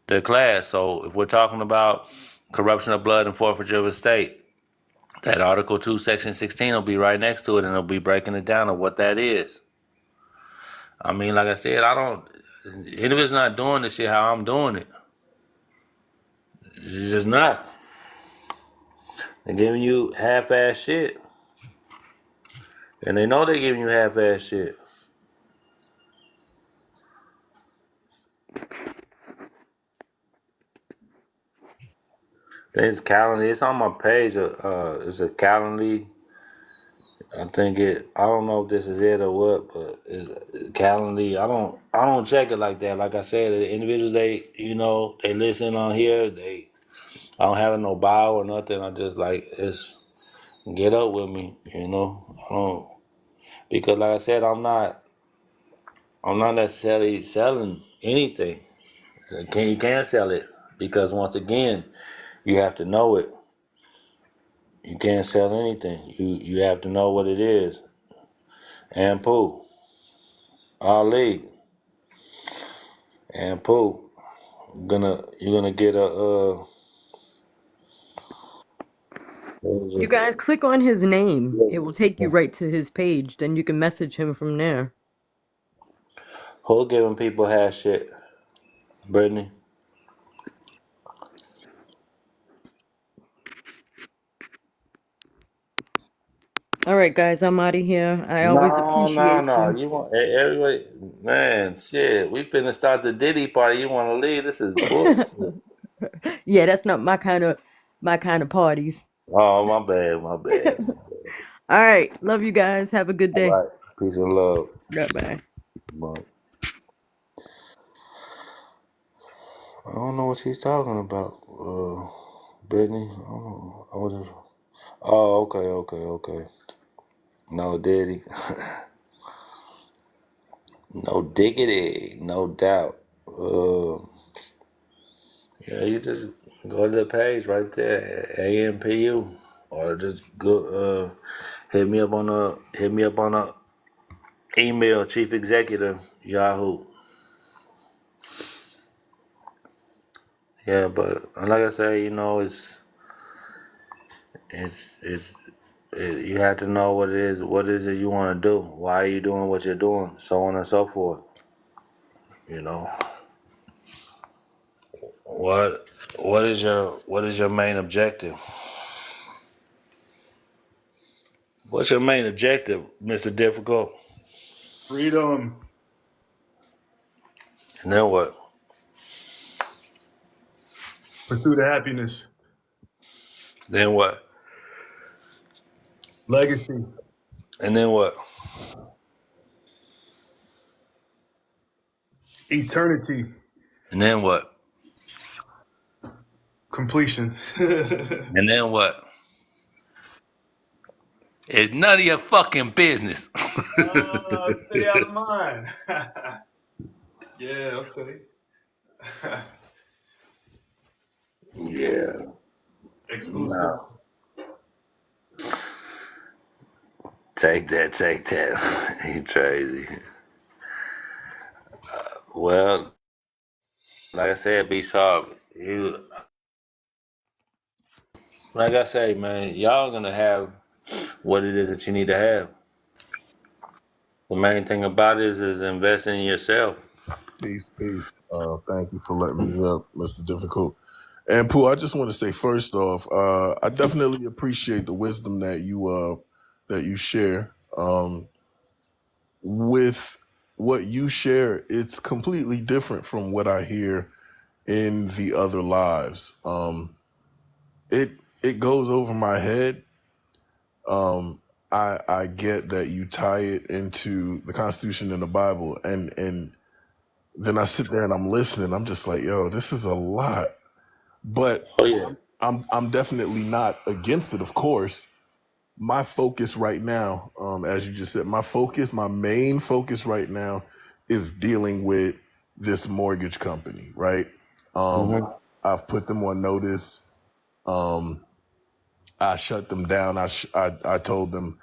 S7: the class. So if we're talking about corruption of blood and forfeiture of estate, that Article 2, Section 16 will be right next to it, and it'll be breaking it down of what that is. I mean, like I said, individuals not doing this shit how I'm doing it. It's just not. They're giving you half-ass shit. And they know they're giving you half-ass shit. It's Calendly. It's on my page. It's a Calendly. I don't know if this is it or what, but it's Calendly. I don't check it like that. Like I said, the individuals they listen on here. I don't have no bio or nothing. I just it's get up with me. I don't because like I said, I'm not necessarily selling anything. You can't sell it because once again, you have to know it. You can't sell anything. You have to know what it is. And Pooh, Ali, and Pooh, you're gonna get what is
S5: You
S7: it?
S5: guys click on his name. It will take you right to his page. Then you can message him from there.
S7: Who giving people hash shit? Brittany?
S5: All right, guys, I'm out of here. I always
S7: No, no,
S5: appreciate
S7: no.
S5: you.
S7: You want everybody, man? Shit, we finna start the Diddy party. You want to leave? This is bullshit.
S5: Yeah, that's not my kind of parties.
S7: Oh, my bad, my bad.
S5: All right, love you guys. Have a good
S7: All
S5: day.
S7: right, peace and love.
S5: Bye bye.
S7: Bye. I don't know what she's talking about, Brittany. I don't know. I was just. Oh, okay, okay, okay. No Diddy, no diggity, no doubt. Yeah, you just go to the page right there, AMPU, or just go hit me up on a email, Chief Executive Yahoo. Yeah, but like I say, you know, it's you have to know what is it you want to do, why are you doing what you're doing, so on and so forth. You know, what what is your main objective? What's your main objective, Mr. Difficult?
S1: Freedom.
S7: And then what?
S1: Pursue the happiness.
S7: Then what?
S1: Legacy.
S7: And then what?
S1: Eternity.
S7: And then what?
S1: Completion.
S7: And then what? It's none of your fucking business.
S1: Stay out of mine. Yeah, okay.
S7: Yeah.
S1: Exclusive.
S7: No. Take that, take that. You crazy. Well, like I said, be sharp. You, like I say, man, y'all gonna have what it is that you need to have. The main thing about it is investing in yourself.
S9: Peace, peace. Thank you for letting me up, Mr. Difficult. And Pooh, I just want to say first off, I definitely appreciate the wisdom that you share. With what you share, it's completely different from what I hear in the other lives. It it goes over my head. I get that you tie it into the Constitution and the Bible, and then I sit there and I'm listening. I'm just like, yo, this is a lot. But
S7: Oh yeah.
S9: I'm definitely not against it, of course. My focus right now, as you just said, my main focus right now is dealing with this mortgage company, right?
S7: hmm
S9: I've put them on notice. Um, I shut them down. I told them,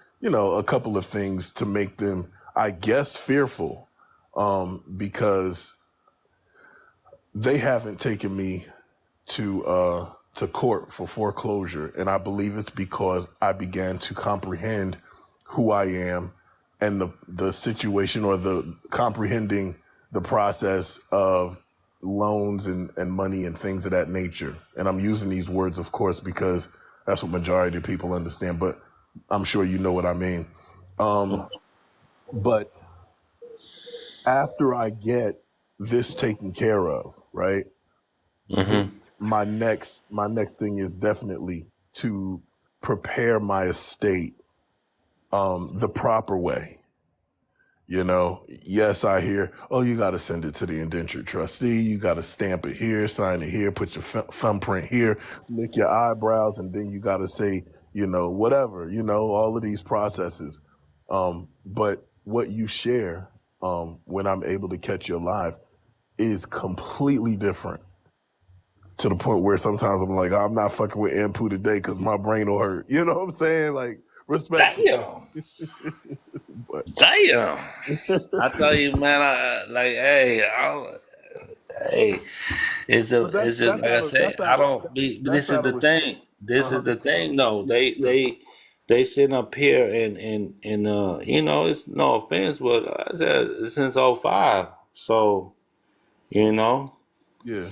S9: a couple of things to make them, I guess, fearful, because they haven't taken me to court for foreclosure, and I believe it's because I began to comprehend who I am and the situation, or the comprehending the process of loans and money and things of that nature. And I'm using these words, of course, because that's what majority of people understand, but I'm sure you know what I mean. But after I get this taken care of, right?
S7: hmm
S9: My next thing is definitely to prepare my estate the proper way. Yes, I hear, oh, you got to send it to the indentured trustee. You got to stamp it here, sign it here, put your thumbprint here, lick your eyebrows, and then you got to say, whatever, all of these processes. But what you share, when I'm able to catch you live, is completely different, to the point where sometimes I'm like, I'm not fucking with Ampu today because my brain will hurt. You know what I'm saying? Like, respectfully.
S7: Damn.
S9: But
S7: Damn. I tell you, man, hey,
S9: but
S7: it's just like I say, I don't be.
S9: that's
S7: This is
S9: out of
S7: the
S9: respect.
S7: thing. This is the thing. No,
S9: Yeah,
S7: they sitting up here and it's no offense, but I said since '05. So you know,
S9: yeah.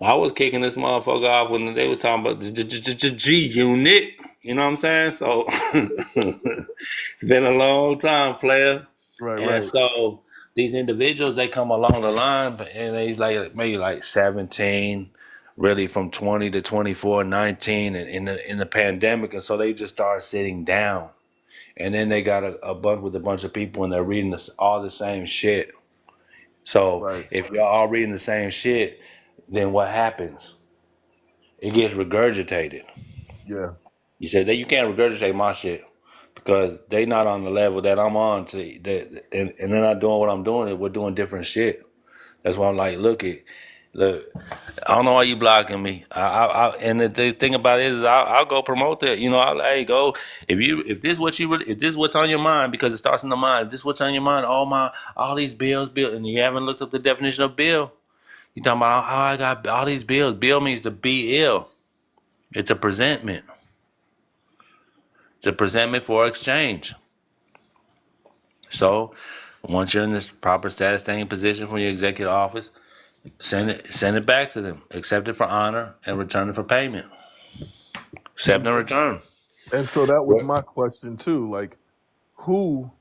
S7: I was kicking this motherfucker off when they was talking about the G unit. You know what I'm saying? So it's been a long time, player.
S9: Right,
S7: And
S9: right.
S7: so these individuals, they come along the line, and they like maybe like 17, really from 20 to 24, 19, and in the pandemic, and so they just start sitting down, and then they got a bunch with a bunch of people, and they're reading all the same shit. So
S9: Right.
S7: if you're all reading the same shit, then what happens? It gets regurgitated.
S9: Yeah.
S7: You said that you can't regurgitate my shit because they not on the level that I'm on and they're not doing what I'm doing. We're doing different shit. That's why I'm like, look, I don't know why you blocking me. And the thing about it is, I'll go promote that. You know, I'll hey go if this what you if this what's on your mind, because it starts in the mind. If this what's on your mind, all these bills, and you haven't looked up the definition of bill. You talking about how I got all these bills. Bill means to be ill. It's a presentment. It's a presentment for exchange. So once you're in this proper status staying position from your executive office, send it back to them. Accept it for honor and return it for payment. Accept and return.
S9: And so that was my question too. Like, who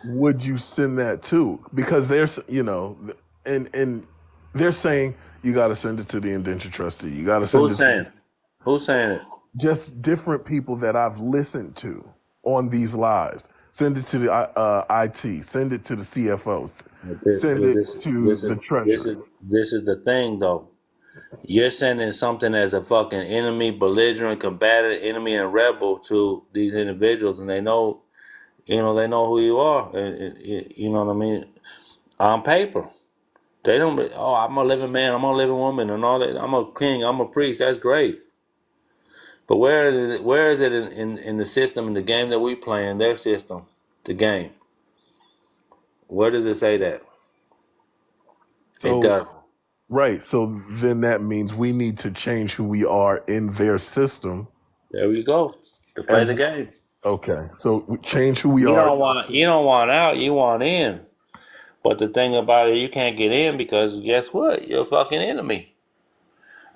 S9: would you send that to? Because there's, and they're saying you got to send it to the indentured trustee. You got to send it
S7: Who's saying?
S9: to
S7: Who's saying it?
S9: just different people that I've listened to on these lives. Send it to the IT. Send it to the CFOs. Send it to the treasurer.
S7: This is the thing though. You're sending something as a fucking enemy, belligerent, combatant, enemy, and rebel to these individuals, and they know, they know who you are, and you know what I mean. On paper, they don't. Oh, I'm a living man. I'm a living woman, and all that. I'm a king. I'm a priest. That's great. But where is it in the system, in the game that we play in, their system, the game? Where does it say that? It
S9: So,
S7: does.
S9: right. So then that means we need to change who we are in their system.
S7: There we go. To play the
S9: And
S7: game.
S9: okay, so we change who we
S7: You
S9: are.
S7: don't want out, you want in. But the thing about it, you can't get in because guess what? You're a fucking enemy.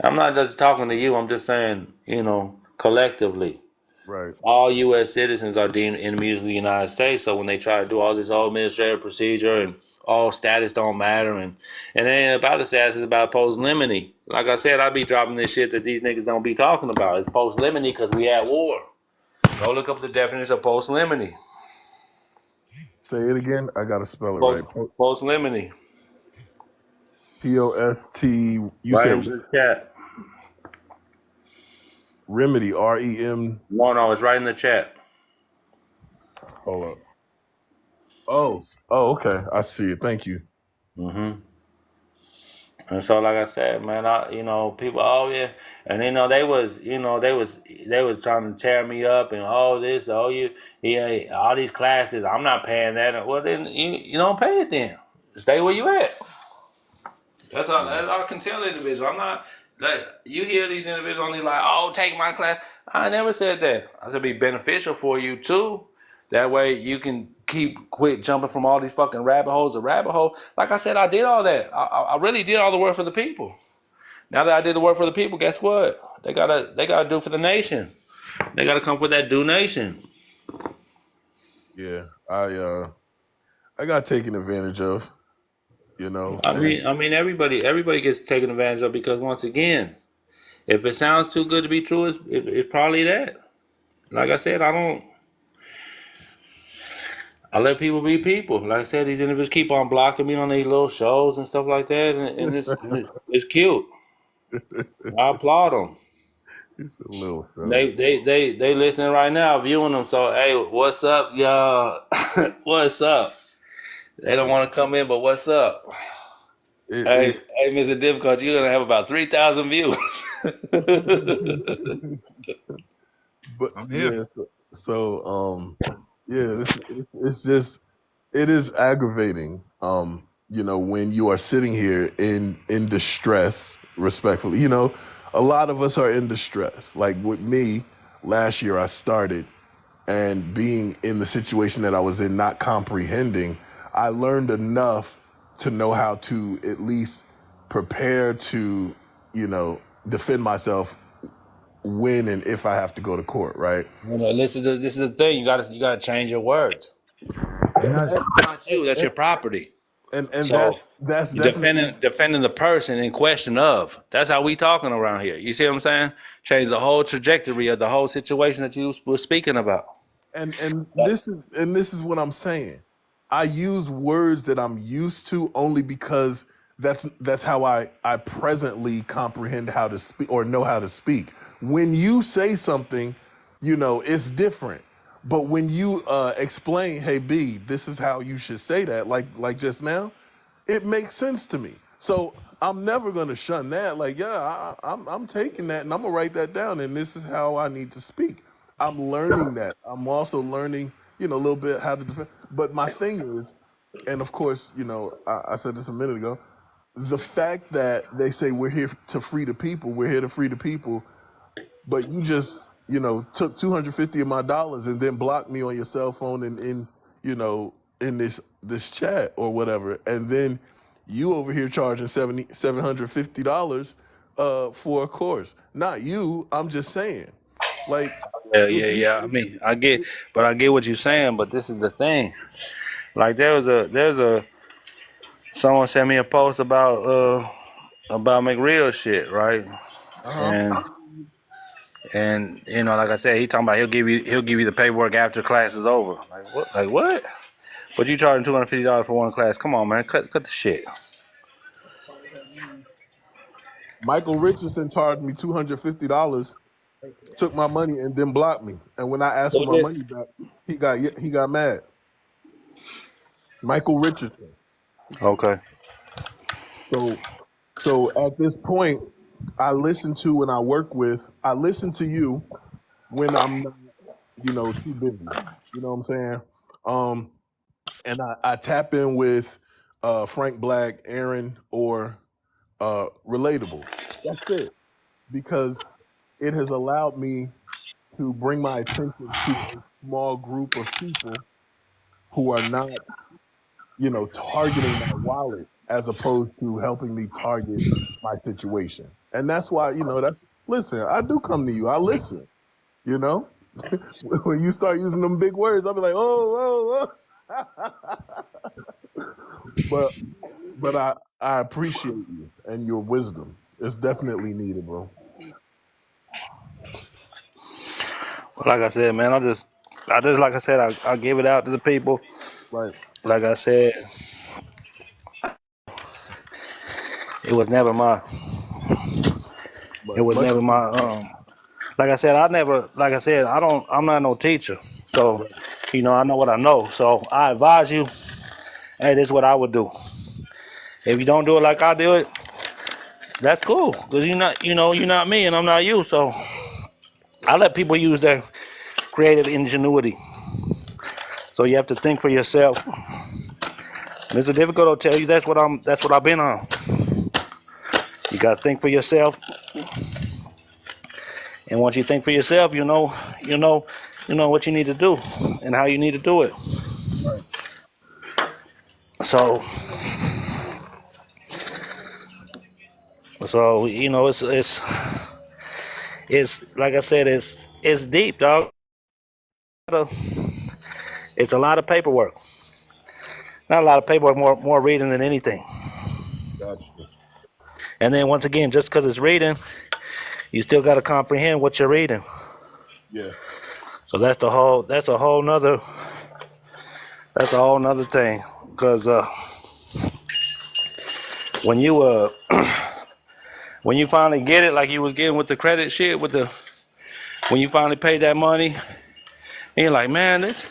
S7: I'm not just talking to you, I'm just saying, collectively.
S9: Right.
S7: All U.S. citizens are deemed enemies of the United States. So when they try to do all this old administrative procedure and all status don't matter, and it ain't about the status, it's about post limine. Like I said, I be dropping this shit that these niggas don't be talking about. It's post limine because we at war. Go look up the definition of post limine.
S9: Say it again. I gotta spell it right.
S7: Post limine.
S9: POST. You
S7: Right
S9: said
S7: in the chat.
S9: remedy. REM.
S7: No, it's right in the chat.
S9: Hold up. Oh, okay. I see it. Thank you.
S7: Mm-hmm. And so, like I said, man, people, oh yeah, and they was trying to tear me up and all this, all these classes, I'm not paying that. Well, then you don't pay it then. Stay where you at. That's all I can tell the individual. I'm not like you hear these individuals only like, oh, take my class. I never said that. I said be beneficial for you too. That way you can quit jumping from all these fucking rabbit holes to rabbit hole. Like I said, I did all that. I really did all the work for the people. Now that I did the work for the people, guess what? They gotta do for the nation. They gotta come for that do nation.
S9: Yeah, I got taken advantage of.
S7: I mean, everybody gets taken advantage of because once again, if it sounds too good to be true, it's probably that. Like I said, I let people be people. Like I said, these individuals keep on blocking me on these little shows and stuff like that, and it's cute. I applaud them.
S9: It's a little show.
S7: They listening right now, viewing them. So hey, what's up, y'all? What's up? They don't want to come in, but what's up? Hey, Mr. Difficult, you're gonna have about 3,000 views.
S9: But
S1: I'm here.
S9: yeah, so it's just it is aggravating. When you are sitting here in distress, respectfully. A lot of us are in distress. Like with me, last year I started, and being in the situation that I was in, not comprehending, I learned enough to know how to at least prepare to defend myself when and if I have to go to court, right?
S7: Listen, this is the thing. You gotta change your words. That's not you. That's your property.
S9: And
S7: So
S9: that's
S7: you
S9: definitely.
S7: defending the person in question of. That's how we talking around here. You see what I'm saying? Change the whole trajectory of the whole situation that you were speaking about.
S9: And this is what I'm saying. I use words that I'm used to only because that's how I presently comprehend how to speak or know how to speak. When you say something, it's different. But when you explain, hey B, this is how you should say that, like just now, it makes sense to me. So I'm never gonna shun that. Like, yeah, I'm taking that and I'm gonna write that down, and this is how I need to speak. I'm learning that. I'm also learning, a little bit how to defend. But my thing is, and of course, I said this a minute ago, the fact that they say we're here to free the people, we're here to free the people, but you just, took $250 of my dollars and then blocked me on your cell phone and in this chat or whatever, and then you over here charging $750 for a course. Not you. I'm just saying, like, if you,
S7: Yeah. I mean, I get what you're saying, but this is the thing. Like there's a someone sent me a post about McReal shit, right?
S9: uh
S7: And like I said, he talking about he'll give you the paperwork after class is over. Like what? Like what? But you charging $250 for one class? Come on, man, cut the shit.
S9: Michael Richardson charged me $250, took my money, and then blocked me. And when I asked for
S7: Who
S9: my
S7: did?
S9: money back, he got mad. Michael Richardson.
S7: Okay.
S9: So at this point, I listen to and I work with. I listen to you when I'm not, too busy. You know what I'm saying? And I tap in with Frank Black, Aaron, or Relatable. That's it. Because it has allowed me to bring my attention to a small group of people who are not, targeting my wallet as opposed to helping me target my situation. And that's why, listen, I do come to you. I listen, you know? When you start using them big words, I'll be like, oh, but I appreciate you and your wisdom. It's definitely needed, bro.
S7: Well, like I said, man, I just like I said, I give it out to the people.
S9: Right.
S7: Like I said, it was never my. It
S9: But
S7: was
S9: much
S7: never my. Like I said, I'm not no teacher, so
S9: right.
S7: I know what I know. So I advise you, hey, this is what I would do. If you don't do it like I do it, that's cool, cause you're not me, and I'm not you. So I let people use their creative ingenuity. So you have to think for yourself. Mr. Difficult will tell you that's what I've been on. You gotta think for yourself, and once you think for yourself, you know what you need to do and how you need to do it.
S9: Right.
S7: So it's like I said, it's deep, dog. It's a lot of paperwork. Not a lot of paperwork, more reading than anything.
S9: Gotcha.
S7: And then once again, just because it's reading, you still got to comprehend what you're reading.
S9: Yeah.
S7: So that's a whole nother thing. Because when you when you finally get it, like you was getting with the credit shit, when you finally paid that money, and you're like, man, this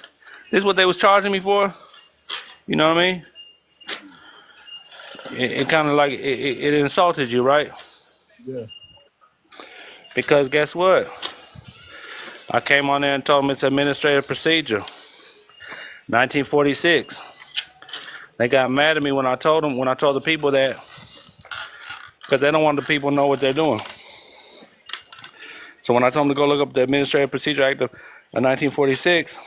S7: is what they was charging me for. You know what I mean? It kind of like it insulted you, right?
S9: Yeah.
S7: Because guess what? I came on there and told them it's administrative procedure. 1946. They got mad at me when I told the people that, because they don't want the people to know what they're doing. So when I told them to go look up the Administrative Procedure Act of 1946,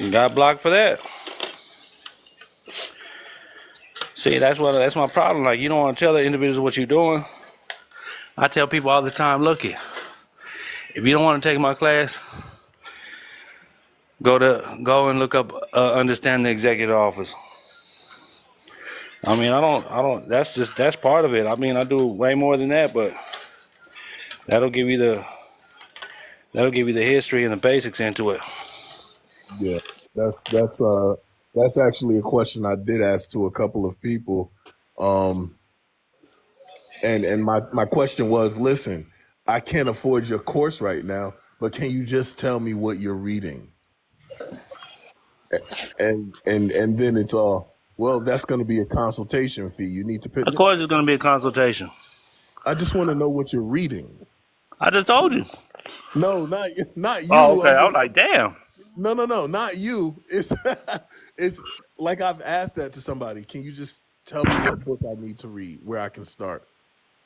S7: got blocked for that. See, that's my problem. Like, you don't want to tell the individuals what you're doing. I tell people all the time, look it. If you don't want to take my class, go and look up Understand the Executive Office. I mean, I don't. That's part of it. I mean, I do way more than that, but that'll give you the history and the basics into it.
S9: Yeah, that's actually a question I did ask to a couple of people. And my question was, listen, I can't afford your course right now, but can you just tell me what you're reading? And then it's all, well, that's going to be a consultation fee. You need to pay.
S7: Of course, it's going to be a consultation.
S9: I just want to know what you're reading.
S7: I just told you.
S9: No, not you.
S7: Oh, okay. I was like, damn.
S9: No, not you. It's it's like I've asked that to somebody. Can you just tell me what book I need to read, where I can start?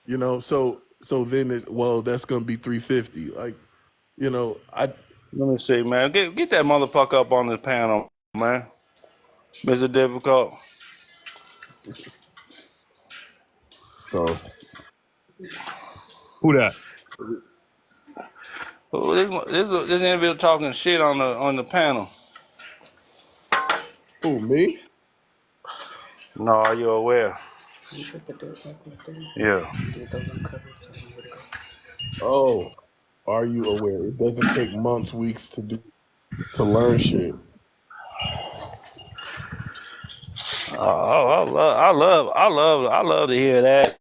S9: You know, so then that's gonna be $350. Like, you know,
S7: Let me see, man. Get that motherfucker up on the panel, man. Mr. Difficult.
S9: So
S1: Who that?
S7: This individual talking shit on the panel.
S9: who, me?
S7: No, are you aware? Yeah.
S9: Oh, are you aware? It doesn't take months, weeks to learn shit.
S7: I love to hear that.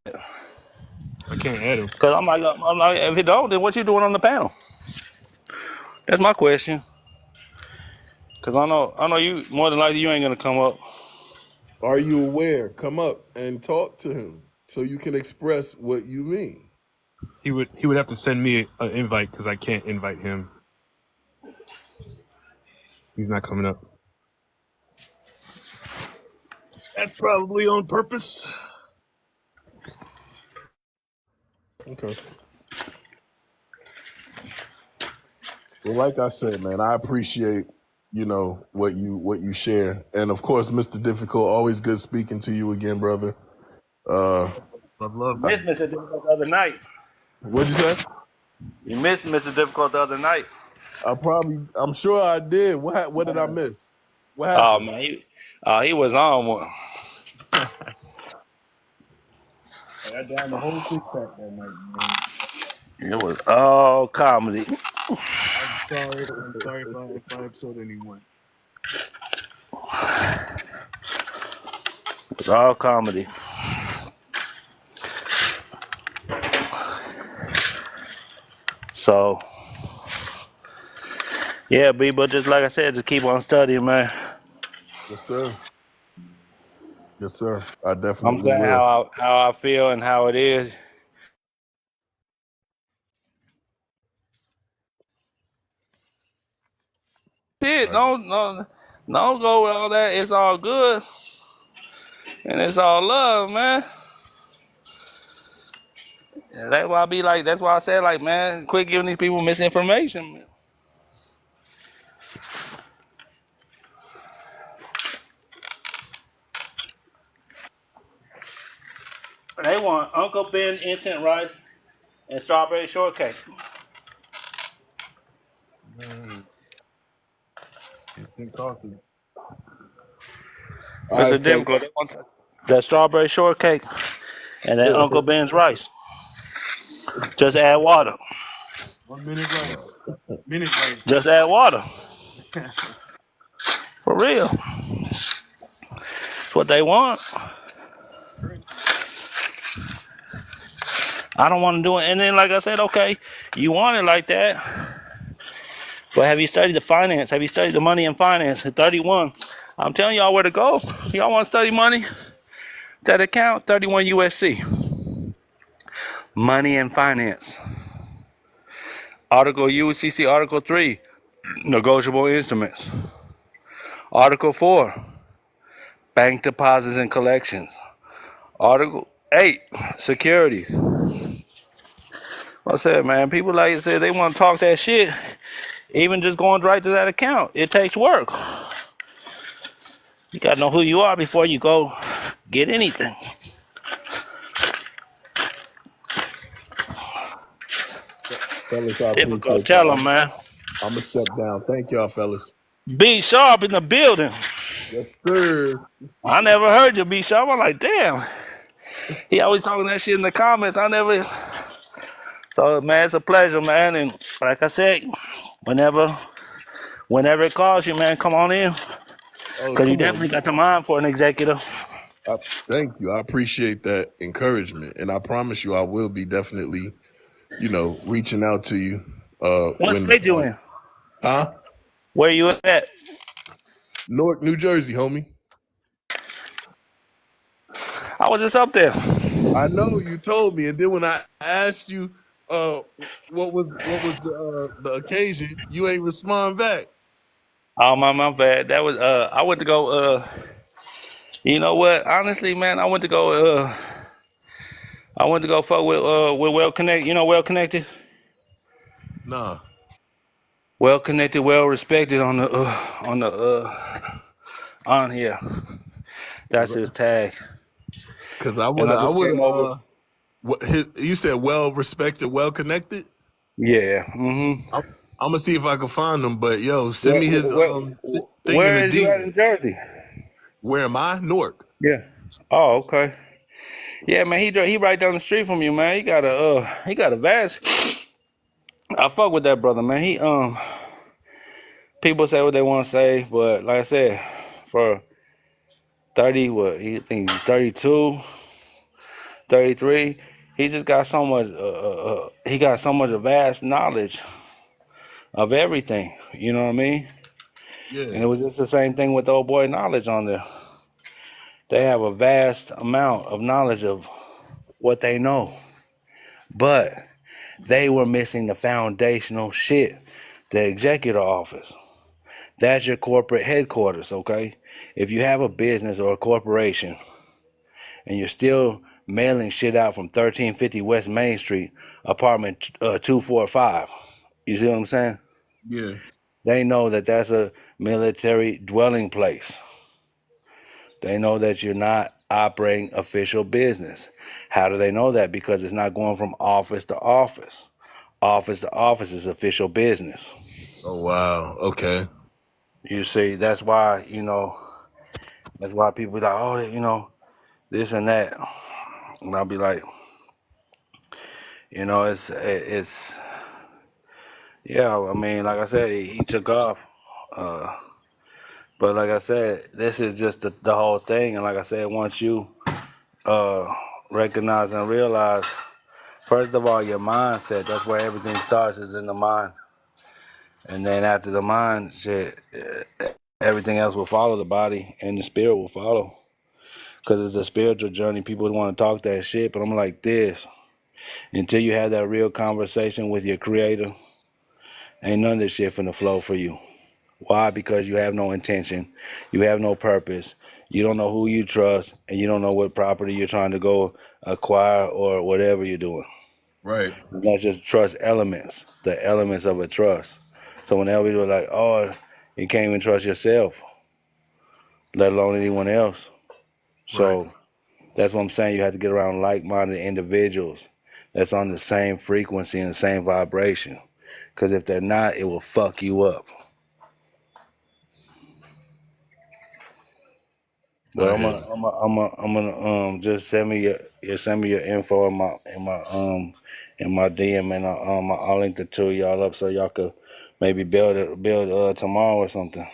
S1: I can't add him.
S7: Cause I'm like, if you don't, then what you doing on the panel? That's my question. Cause I know you more than likely you ain't gonna come up.
S9: Are you aware? Come up and talk to him so you can express what you mean.
S1: He would have to send me an invite because I can't invite him. He's not coming up. That's probably on purpose.
S9: Okay. Well, like I said, man, I appreciate, what you share. And of course, Mr. Difficult, always good speaking to you again, brother.
S1: Love.
S7: Missed Mr. Difficult the other night.
S9: What'd you say?
S7: You missed Mr. Difficult the other night.
S9: I'm sure I did. What did I miss? What
S7: Oh
S9: happened?
S7: man, he was on one.
S1: I down the whole six-pack that night, man.
S7: It was all comedy.
S1: I'm sorry if I upset anyone.
S7: It was all comedy. So, yeah, B, but just like I said, just keep on studying, man.
S9: Yes, sir. Yes, sir. I
S7: I'm
S9: definitely
S7: saying
S9: will.
S7: how I feel and how it is. Shit, don't go with all that. It's all good, and it's all love, man. And that's why I be like. That's why I said, like, man, quit giving these people misinformation, man. They want Uncle Ben instant rice and strawberry shortcake.
S1: Instant coffee.
S9: All
S7: It's
S9: right,
S7: a difficult. They want that strawberry shortcake and that Uncle Ben's rice. Just add water.
S1: 1 minute right. Minute right.
S7: Just add water. For real. That's what they want. I don't want to do it. And then, like I said, okay, you want it like that. But have you studied the finance? Have you studied the money and finance? At 31, I'm telling y'all where to go. Y'all want to study money? That account, 31 USC. Money and finance. Article UCC, Article 3, negotiable instruments. Article 4, bank deposits and collections. Article 8, securities. I said, man, people like I said, they want to talk that shit. Even just going right to that account, it takes work. You got to know who you are before you go get anything.
S9: Fellas, I
S7: Difficult.
S9: appreciate
S7: Tell
S9: that.
S7: them, man.
S9: I'm gonna step down. Thank y'all, fellas.
S7: Be Sharp in the building.
S9: Yes, sir.
S7: I never heard you, Be Sharp. I'm like, damn. He always talking that shit in the comments. I never. So, man, it's a pleasure, man. And like I said, whenever it calls you, man, come on in.
S9: Oh,
S7: Because you
S9: come
S7: definitely
S9: on.
S7: got the mind for an executive.
S9: Thank you. I appreciate that encouragement, and I promise you, I will be definitely, reaching out to you.
S7: What
S9: When,
S7: state you in?
S9: huh?
S7: Where you at?
S9: Newark, New Jersey, homie.
S7: I was just up there.
S9: I know you told me, and then when I asked you, what was the occasion, you ain't respond back.
S7: Oh, my bad. That was, I went to go, you know what? Honestly, man, I went to go fuck with Well Connected. You know Well Connected?
S9: Nah,
S7: Well Connected, well respected on here. That's his tag.
S9: because
S7: And I
S9: I
S7: just
S9: would
S7: came over.
S9: you said well respected, well connected.
S7: Yeah.
S9: I'm gonna see if I can find him, but yo, send
S7: Where,
S9: me his
S7: where,
S9: thing in the
S7: where is you at in
S9: DM.
S7: Jersey?
S9: Where am I? Newark.
S7: Yeah. Oh, okay. Yeah, man, he right down the street from you, man. He got a vast. I fuck with that brother, man. People say what they want to say, but like I said, for 30, he think he's 32, 33, he just got so much. He got so much vast knowledge of everything. You know what I mean?
S9: Yeah.
S7: And it was just the same thing with the old boy knowledge on there. They have a vast amount of knowledge of what they know, but they were missing the foundational shit. The executive office. That's your corporate headquarters, okay? If you have a business or a corporation and you're still mailing shit out from 1350 West Main Street, apartment 245, you see what I'm saying?
S9: Yeah.
S7: They know that that's a military dwelling place. They know that you're not operating official business. How do they know that? Because it's not going from office to office. Office to office is official business.
S9: Oh wow. Okay.
S7: You see, that's why people be like, oh, this and that. And I'll be like, it's yeah, I mean, like I said, he took off. But like I said, this is just the whole thing. And like I said, once you recognize and realize, first of all, your mindset, that's where everything starts, is in the mind. And then after the mind, shit, everything else will follow. The body and the spirit will follow. Because it's a spiritual journey. People want to talk that shit, but I'm like this. Until you have that real conversation with your creator, ain't none of this shit finna flow for you. Why? Because you have no intention. You have no purpose. You don't know who you trust, and you don't know what property you're trying to go acquire or whatever you're doing.
S9: Right.
S7: And that's just trust elements, the elements of a trust. So whenever you're like, oh, you can't even trust yourself, let alone anyone else. So
S9: Right.
S7: that's what I'm saying. You have to get around like-minded individuals that's on the same frequency and the same vibration. Because if they're not, it will fuck you up. But
S9: I
S7: I'm
S9: hear
S7: gonna,
S9: you.
S7: just send me your info in my DM, and I'll link the two of y'all up so y'all could maybe build tomorrow or something,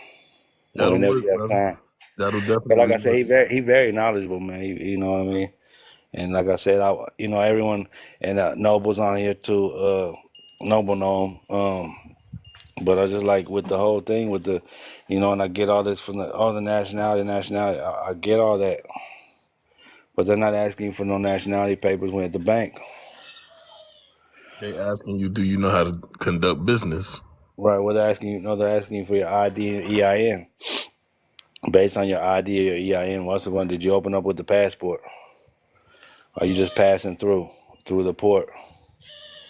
S7: or
S9: That'll
S7: whenever
S9: work,
S7: you have
S9: brother.
S7: time.
S9: That'll
S7: But like
S9: definitely
S7: I said,
S9: work.
S7: he very knowledgeable, man. You know what I mean? And like I said, everyone, and Noble's on here too. Noble know him. But I just like with the whole thing with the, and I get all this from all the nationality. I get all that, but they're not asking for no nationality papers when at the bank,
S9: They asking you, do you know how to conduct business?
S7: right? Well, they're asking you for your ID and EIN. Based on your ID or your EIN, what's the one? Did you open up with the passport? Or are you just passing through the port?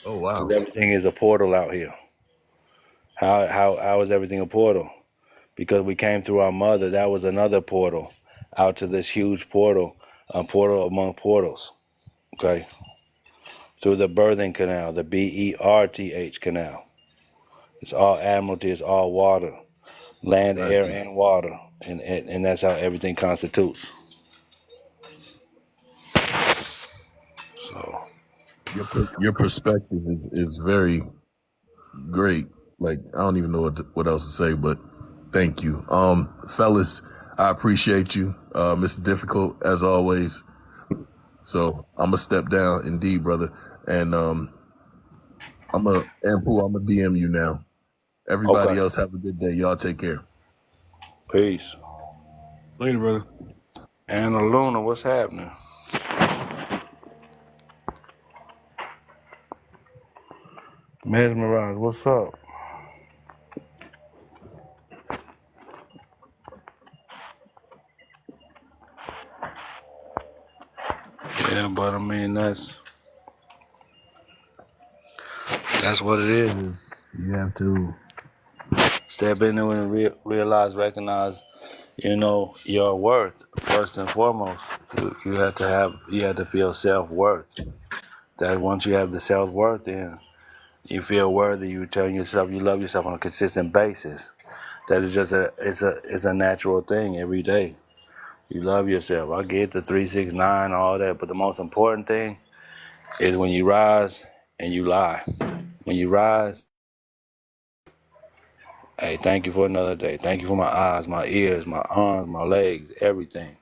S9: Oh
S7: Because
S9: wow.
S7: everything is a portal out here. How is everything a portal? Because we came through our mother. That was another portal out to this huge portal A portal among portals. Okay. Through the birthing canal, the BERTH canal. It's all admiralty, it's all water. Land,
S9: Got
S7: air,
S9: you.
S7: and water. And that's how everything constitutes. So
S9: Your perspective is very great. Like I don't even know what else to say, but thank you. Fellas, I appreciate you. Mr. Difficult as always. So I'm gonna step down indeed, brother. And Ampu, I'm gonna DM you now. Everybody
S7: okay.
S9: else have a good day. Y'all take care.
S7: Peace.
S1: Later, brother.
S7: Anna Luna, what's happening? Mesmerize, what's up? Yeah, but I mean that's what it is. You have to step in there and realize, recognize, your worth first and foremost. You have to feel self-worth. That once you have the self-worth, then you feel worthy. You telling yourself you love yourself on a consistent basis. That is just it's a natural thing every day. You love yourself. I get the 369, all that, but the most important thing is when you rise and you lie. When you rise, hey, thank you for another day. Thank you for my eyes, my ears, my arms, my legs, everything.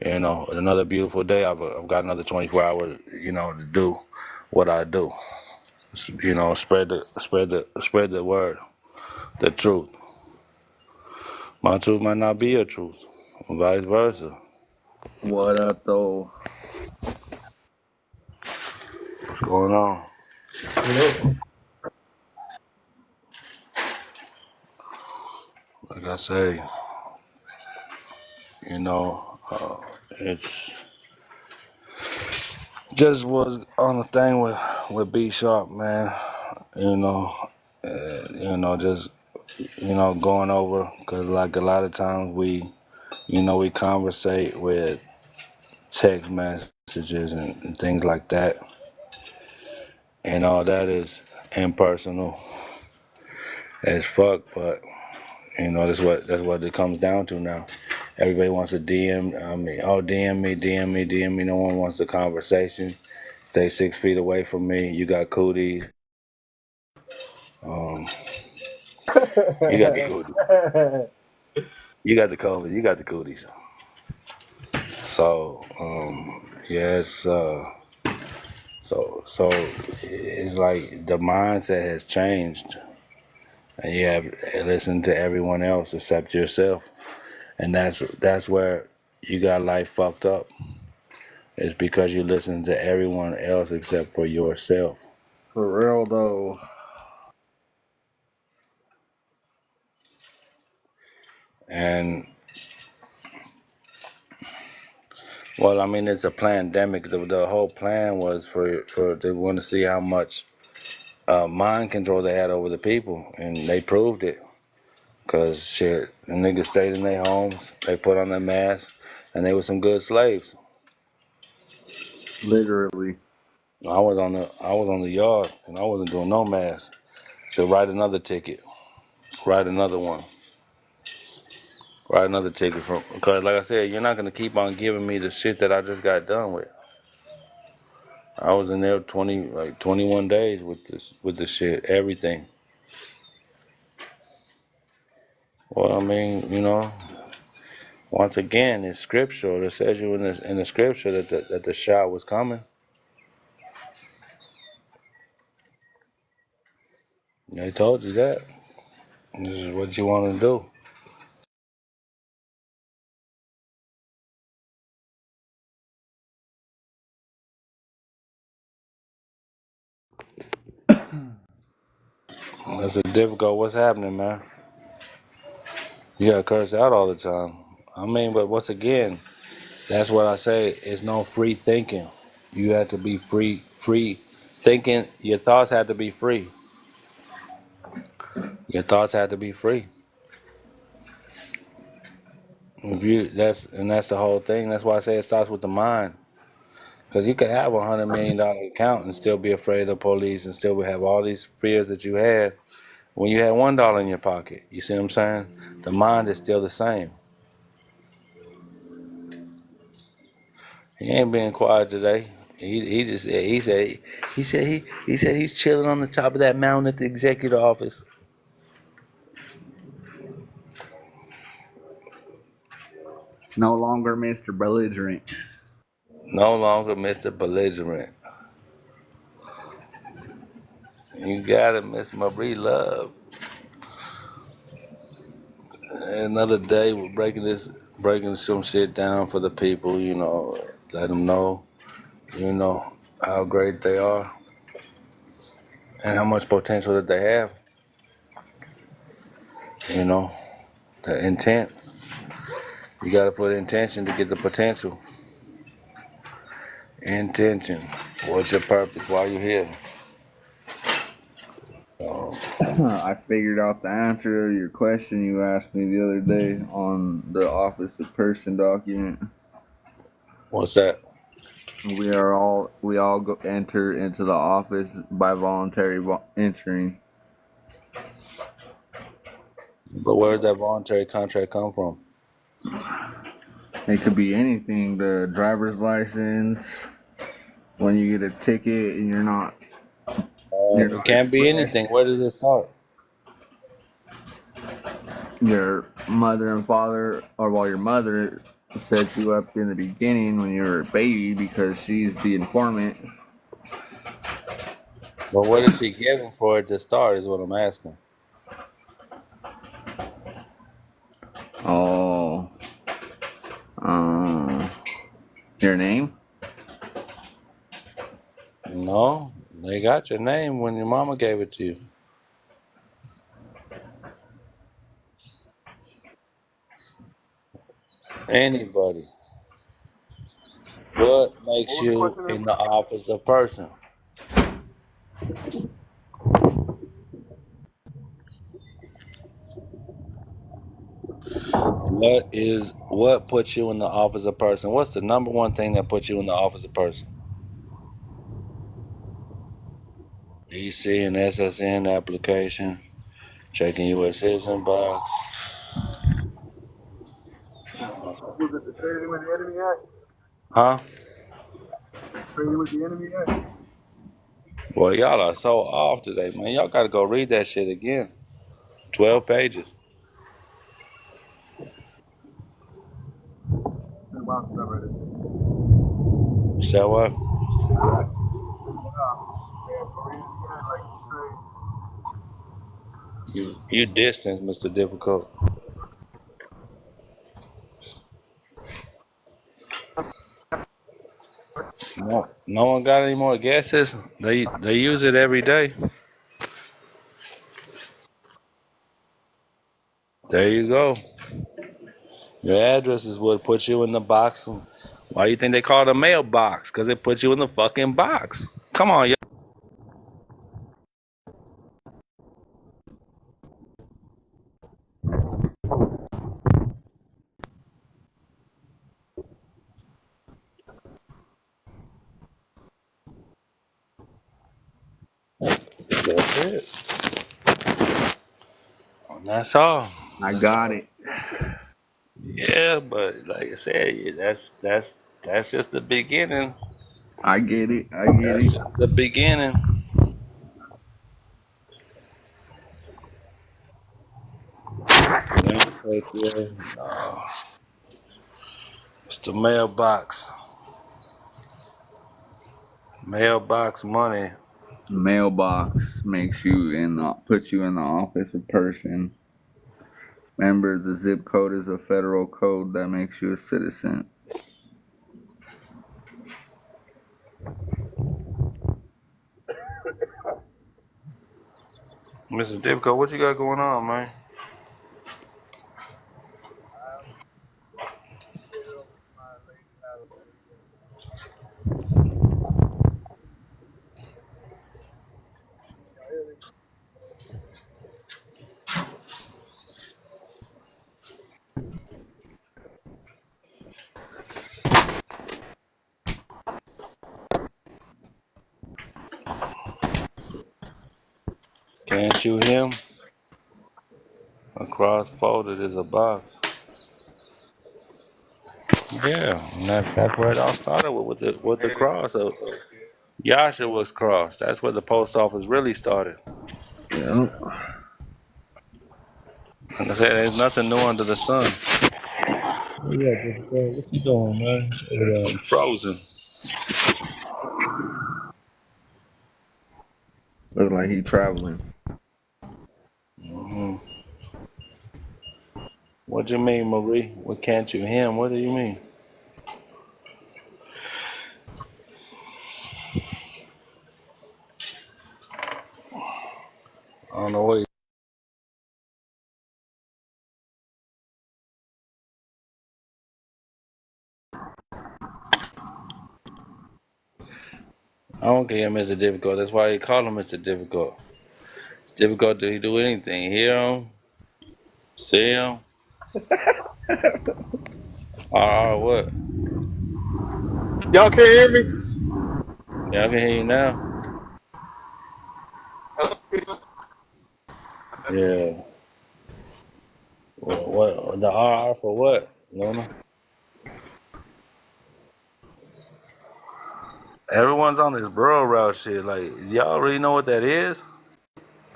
S7: Another beautiful day. I've got another 24 hours, to do what I do. Spread the word, the truth. My truth might not be your truth, or vice versa.
S10: What up, though?
S7: What's going on?
S6: What up?
S7: Like I say, it's just was on the thing with B Sharp, man. You know, just going over because like a lot of times we conversate with text messages and things like that, and all that is impersonal as fuck. But that's what it comes down to now. Everybody wants to DM. I mean, oh, DM me, DM me, DM me. No one wants the conversation. Stay 6 feet away from me. You got cooties. Um, you got the cooties. You got the COVID. You got the cooties. So, yes. So it's like the mindset has changed, and you have listened to everyone else except yourself, and that's where you got life fucked up. It's because you listen to everyone else except for yourself.
S10: For real, though.
S7: And well, I mean, it's a pandemic. The whole plan was for they want to see how much mind control they had over the people, and they proved it. Cause shit, the niggas stayed in their homes. They put on their masks, and they were some good slaves.
S10: Literally.
S7: I was on the yard, and I wasn't doing no mask. So write another ticket, write another one, write another ticket from. Because like I said, you're not gonna keep on giving me the shit that I just got done with. I was in there 21 days with this shit, everything. Well, I mean, once again, it's scriptural. It says you in the scripture that the shot was coming. They told you that. This is what you want to do. That's a difficult. What's happening, man? You gotta curse out all the time. I mean, but once again, that's what I say. It's no free thinking. You have to be free thinking. Your thoughts have to be free. Your thoughts have to be free. If you that's the whole thing. That's why I say it starts with the mind. Because you could have $100 million account and still be afraid of the police and still have all these fears that you had when you had $1 in your pocket. You see what I'm saying? The mind is still the same. He ain't being quiet today. He just he said he's chilling on the top of that mountain at the executive office.
S10: No longer Mr. Belligerent.
S7: No longer Mr. Belligerent. You got it, Miss Marie Love. Another day we're breaking some shit down for the people, let them know, how great they are and how much potential that they have, the intent. You got to put intention to get the potential. Intention. What's your purpose? Why you here?
S10: I figured out the answer to your question you asked me the other day on the office of person document.
S7: What's that?
S10: We all go enter into the office by voluntary entering.
S7: But where does that voluntary contract come from?
S10: It could be anything. The driver's license. When you get a ticket and you're not
S7: It can't be anything. Where does it start?
S10: your mother and father, or your mother set you up in the beginning when you were a baby because she's the informant.
S7: But what is she giving for it to start is what I'm asking.
S10: Oh, your name?
S7: No, they got your name when your mama gave it to you. Anybody. What makes you in the office a person? What puts you in the office a person? What's the number one thing that puts you in the office a person? EC and SSN application, checking U.S. citizen box.
S1: Was it the Trading with the Enemy Act?
S7: Huh?
S1: Trading with the Enemy Act?
S7: Boy, y'all are so off today, man. Y'all gotta go read that shit again. 12 pages. So what? You distant, Mr. Difficult. No one got any more guesses? They use it every day. There you go. Your address is what puts you in the box. Why do you think they call it a mailbox? Because it puts you in the fucking box. Come on, y'all. That's it. And that's all.
S10: I got it.
S7: Yeah, but like I said, that's just the beginning.
S10: I get it.
S7: That's just the beginning. No. It's the mailbox. Mailbox money.
S10: Mailbox puts you in the office of person. Remember, the zip code is a federal code that makes you a citizen.
S7: Mr. Difficult, what you got going on, man? Can't you him? Across folded is a box. Yeah, and that's where it all started with the cross. Yasha was crossed. That's where the post office really started.
S10: Yeah.
S7: Like I said, there's nothing new under the sun. Yeah, what you doing, man? Frozen.
S10: Looks like he traveling.
S7: Hmm. What do you mean, Marie? What can't you him? What do you mean? I don't know what he. I don't care him Mr. Difficult. That's why he call him Mr. Difficult. It's difficult to do anything. Hear him, see him, or what?
S11: Y'all can't hear me?
S7: Yeah, I can hear you now. Yeah. What the RR for what, Luna? Everyone's on this borough route shit. Like, y'all already know what that is?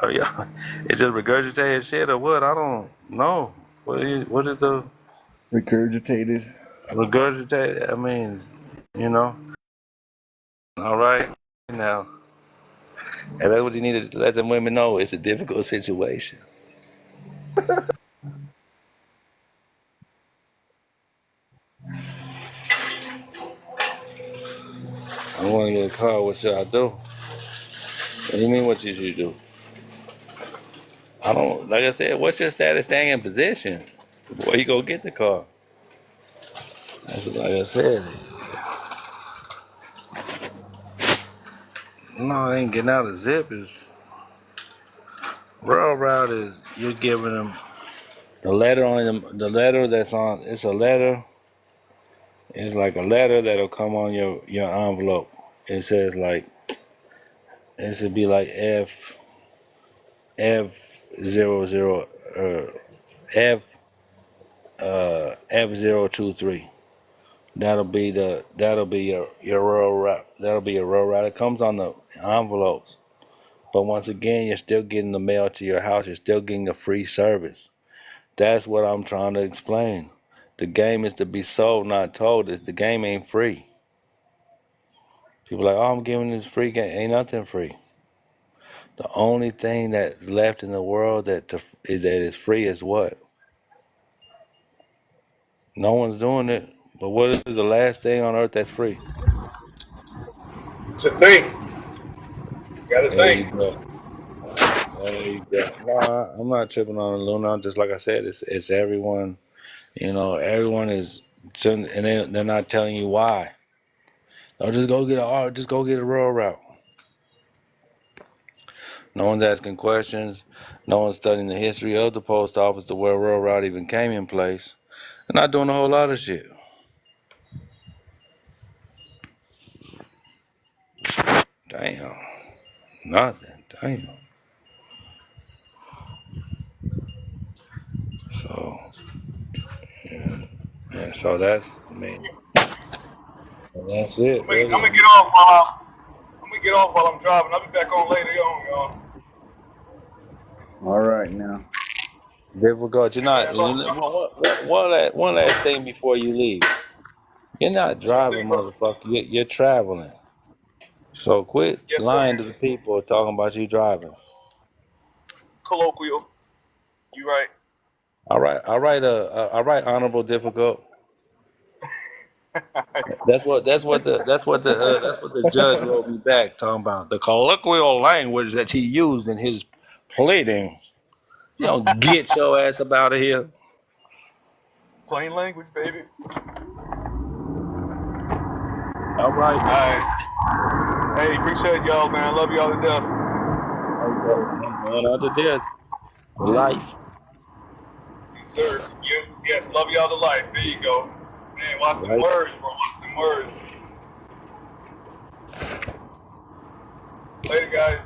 S7: Or y'all, it's just regurgitated shit or what? I don't know. What is the
S10: Regurgitated.
S7: regurgitated? I mean, you know. All right, now, and that's what you need to let them women know. It's a difficult situation. I want to get a car. What should I do? What do you mean? What you should do? I don't. Like I said, what's your status staying in position before you go get the car? That's like I said. No, it ain't getting out of zip. Is rural route is you're giving them the letter on them. The letter that's on. It's a letter. It's like a letter that'll come on your envelope. It says like it should be like F 00 F F 023. That'll be your rural route. That'll be your rural route. It comes on the envelopes. But once again, you're still getting the mail to your house. You're still getting a free service. That's what I'm trying to explain. The game is to be sold, not told. The game ain't free. People are like, oh, I'm giving this free game. Ain't nothing free. The only thing that's left in the world that is free is what? No one's doing it. But what is the last thing on earth that's free?
S11: To think. Gotta
S7: There you
S11: think.
S7: go. There you go. No, I'm not tripping on it, Luna. Just like I said, it's everyone. You know, everyone is, and they're not telling you why. Oh, just go get a rural route. No one's asking questions. No one's studying the history of the post office to where rural route even came in place. They're not doing a whole lot of shit. Damn. Nothing. Damn. So, yeah, so that's, I mean, that's it,
S11: I'm
S7: really.
S11: gonna get off while I'm driving. I'll be back on later on, y'all.
S10: All right now.
S7: Difficult. You're
S11: Hey
S7: not.
S11: man, love.
S7: One last thing before you leave. You're not
S11: Sure
S7: driving,
S11: thing, brother.
S7: motherfucker. You're traveling. So quit
S11: Yes, sir.
S7: lying to the people talking about you driving.
S11: Colloquial. You right.
S7: All right, all right, honorable difficult. That's what the judge wrote me back talking about the colloquial language that he used in his pleading. You know, get your ass up out of here.
S11: Plain language, baby.
S7: All right.
S11: Alright. Hey, appreciate y'all, man. Love y'all to death.
S10: How you doing?
S7: Going out to death. Life.
S11: Yes, sir. Yes, love y'all to life. There you go. Man, watch them
S7: Right.
S11: words, bro. Watch them words. Later, guys.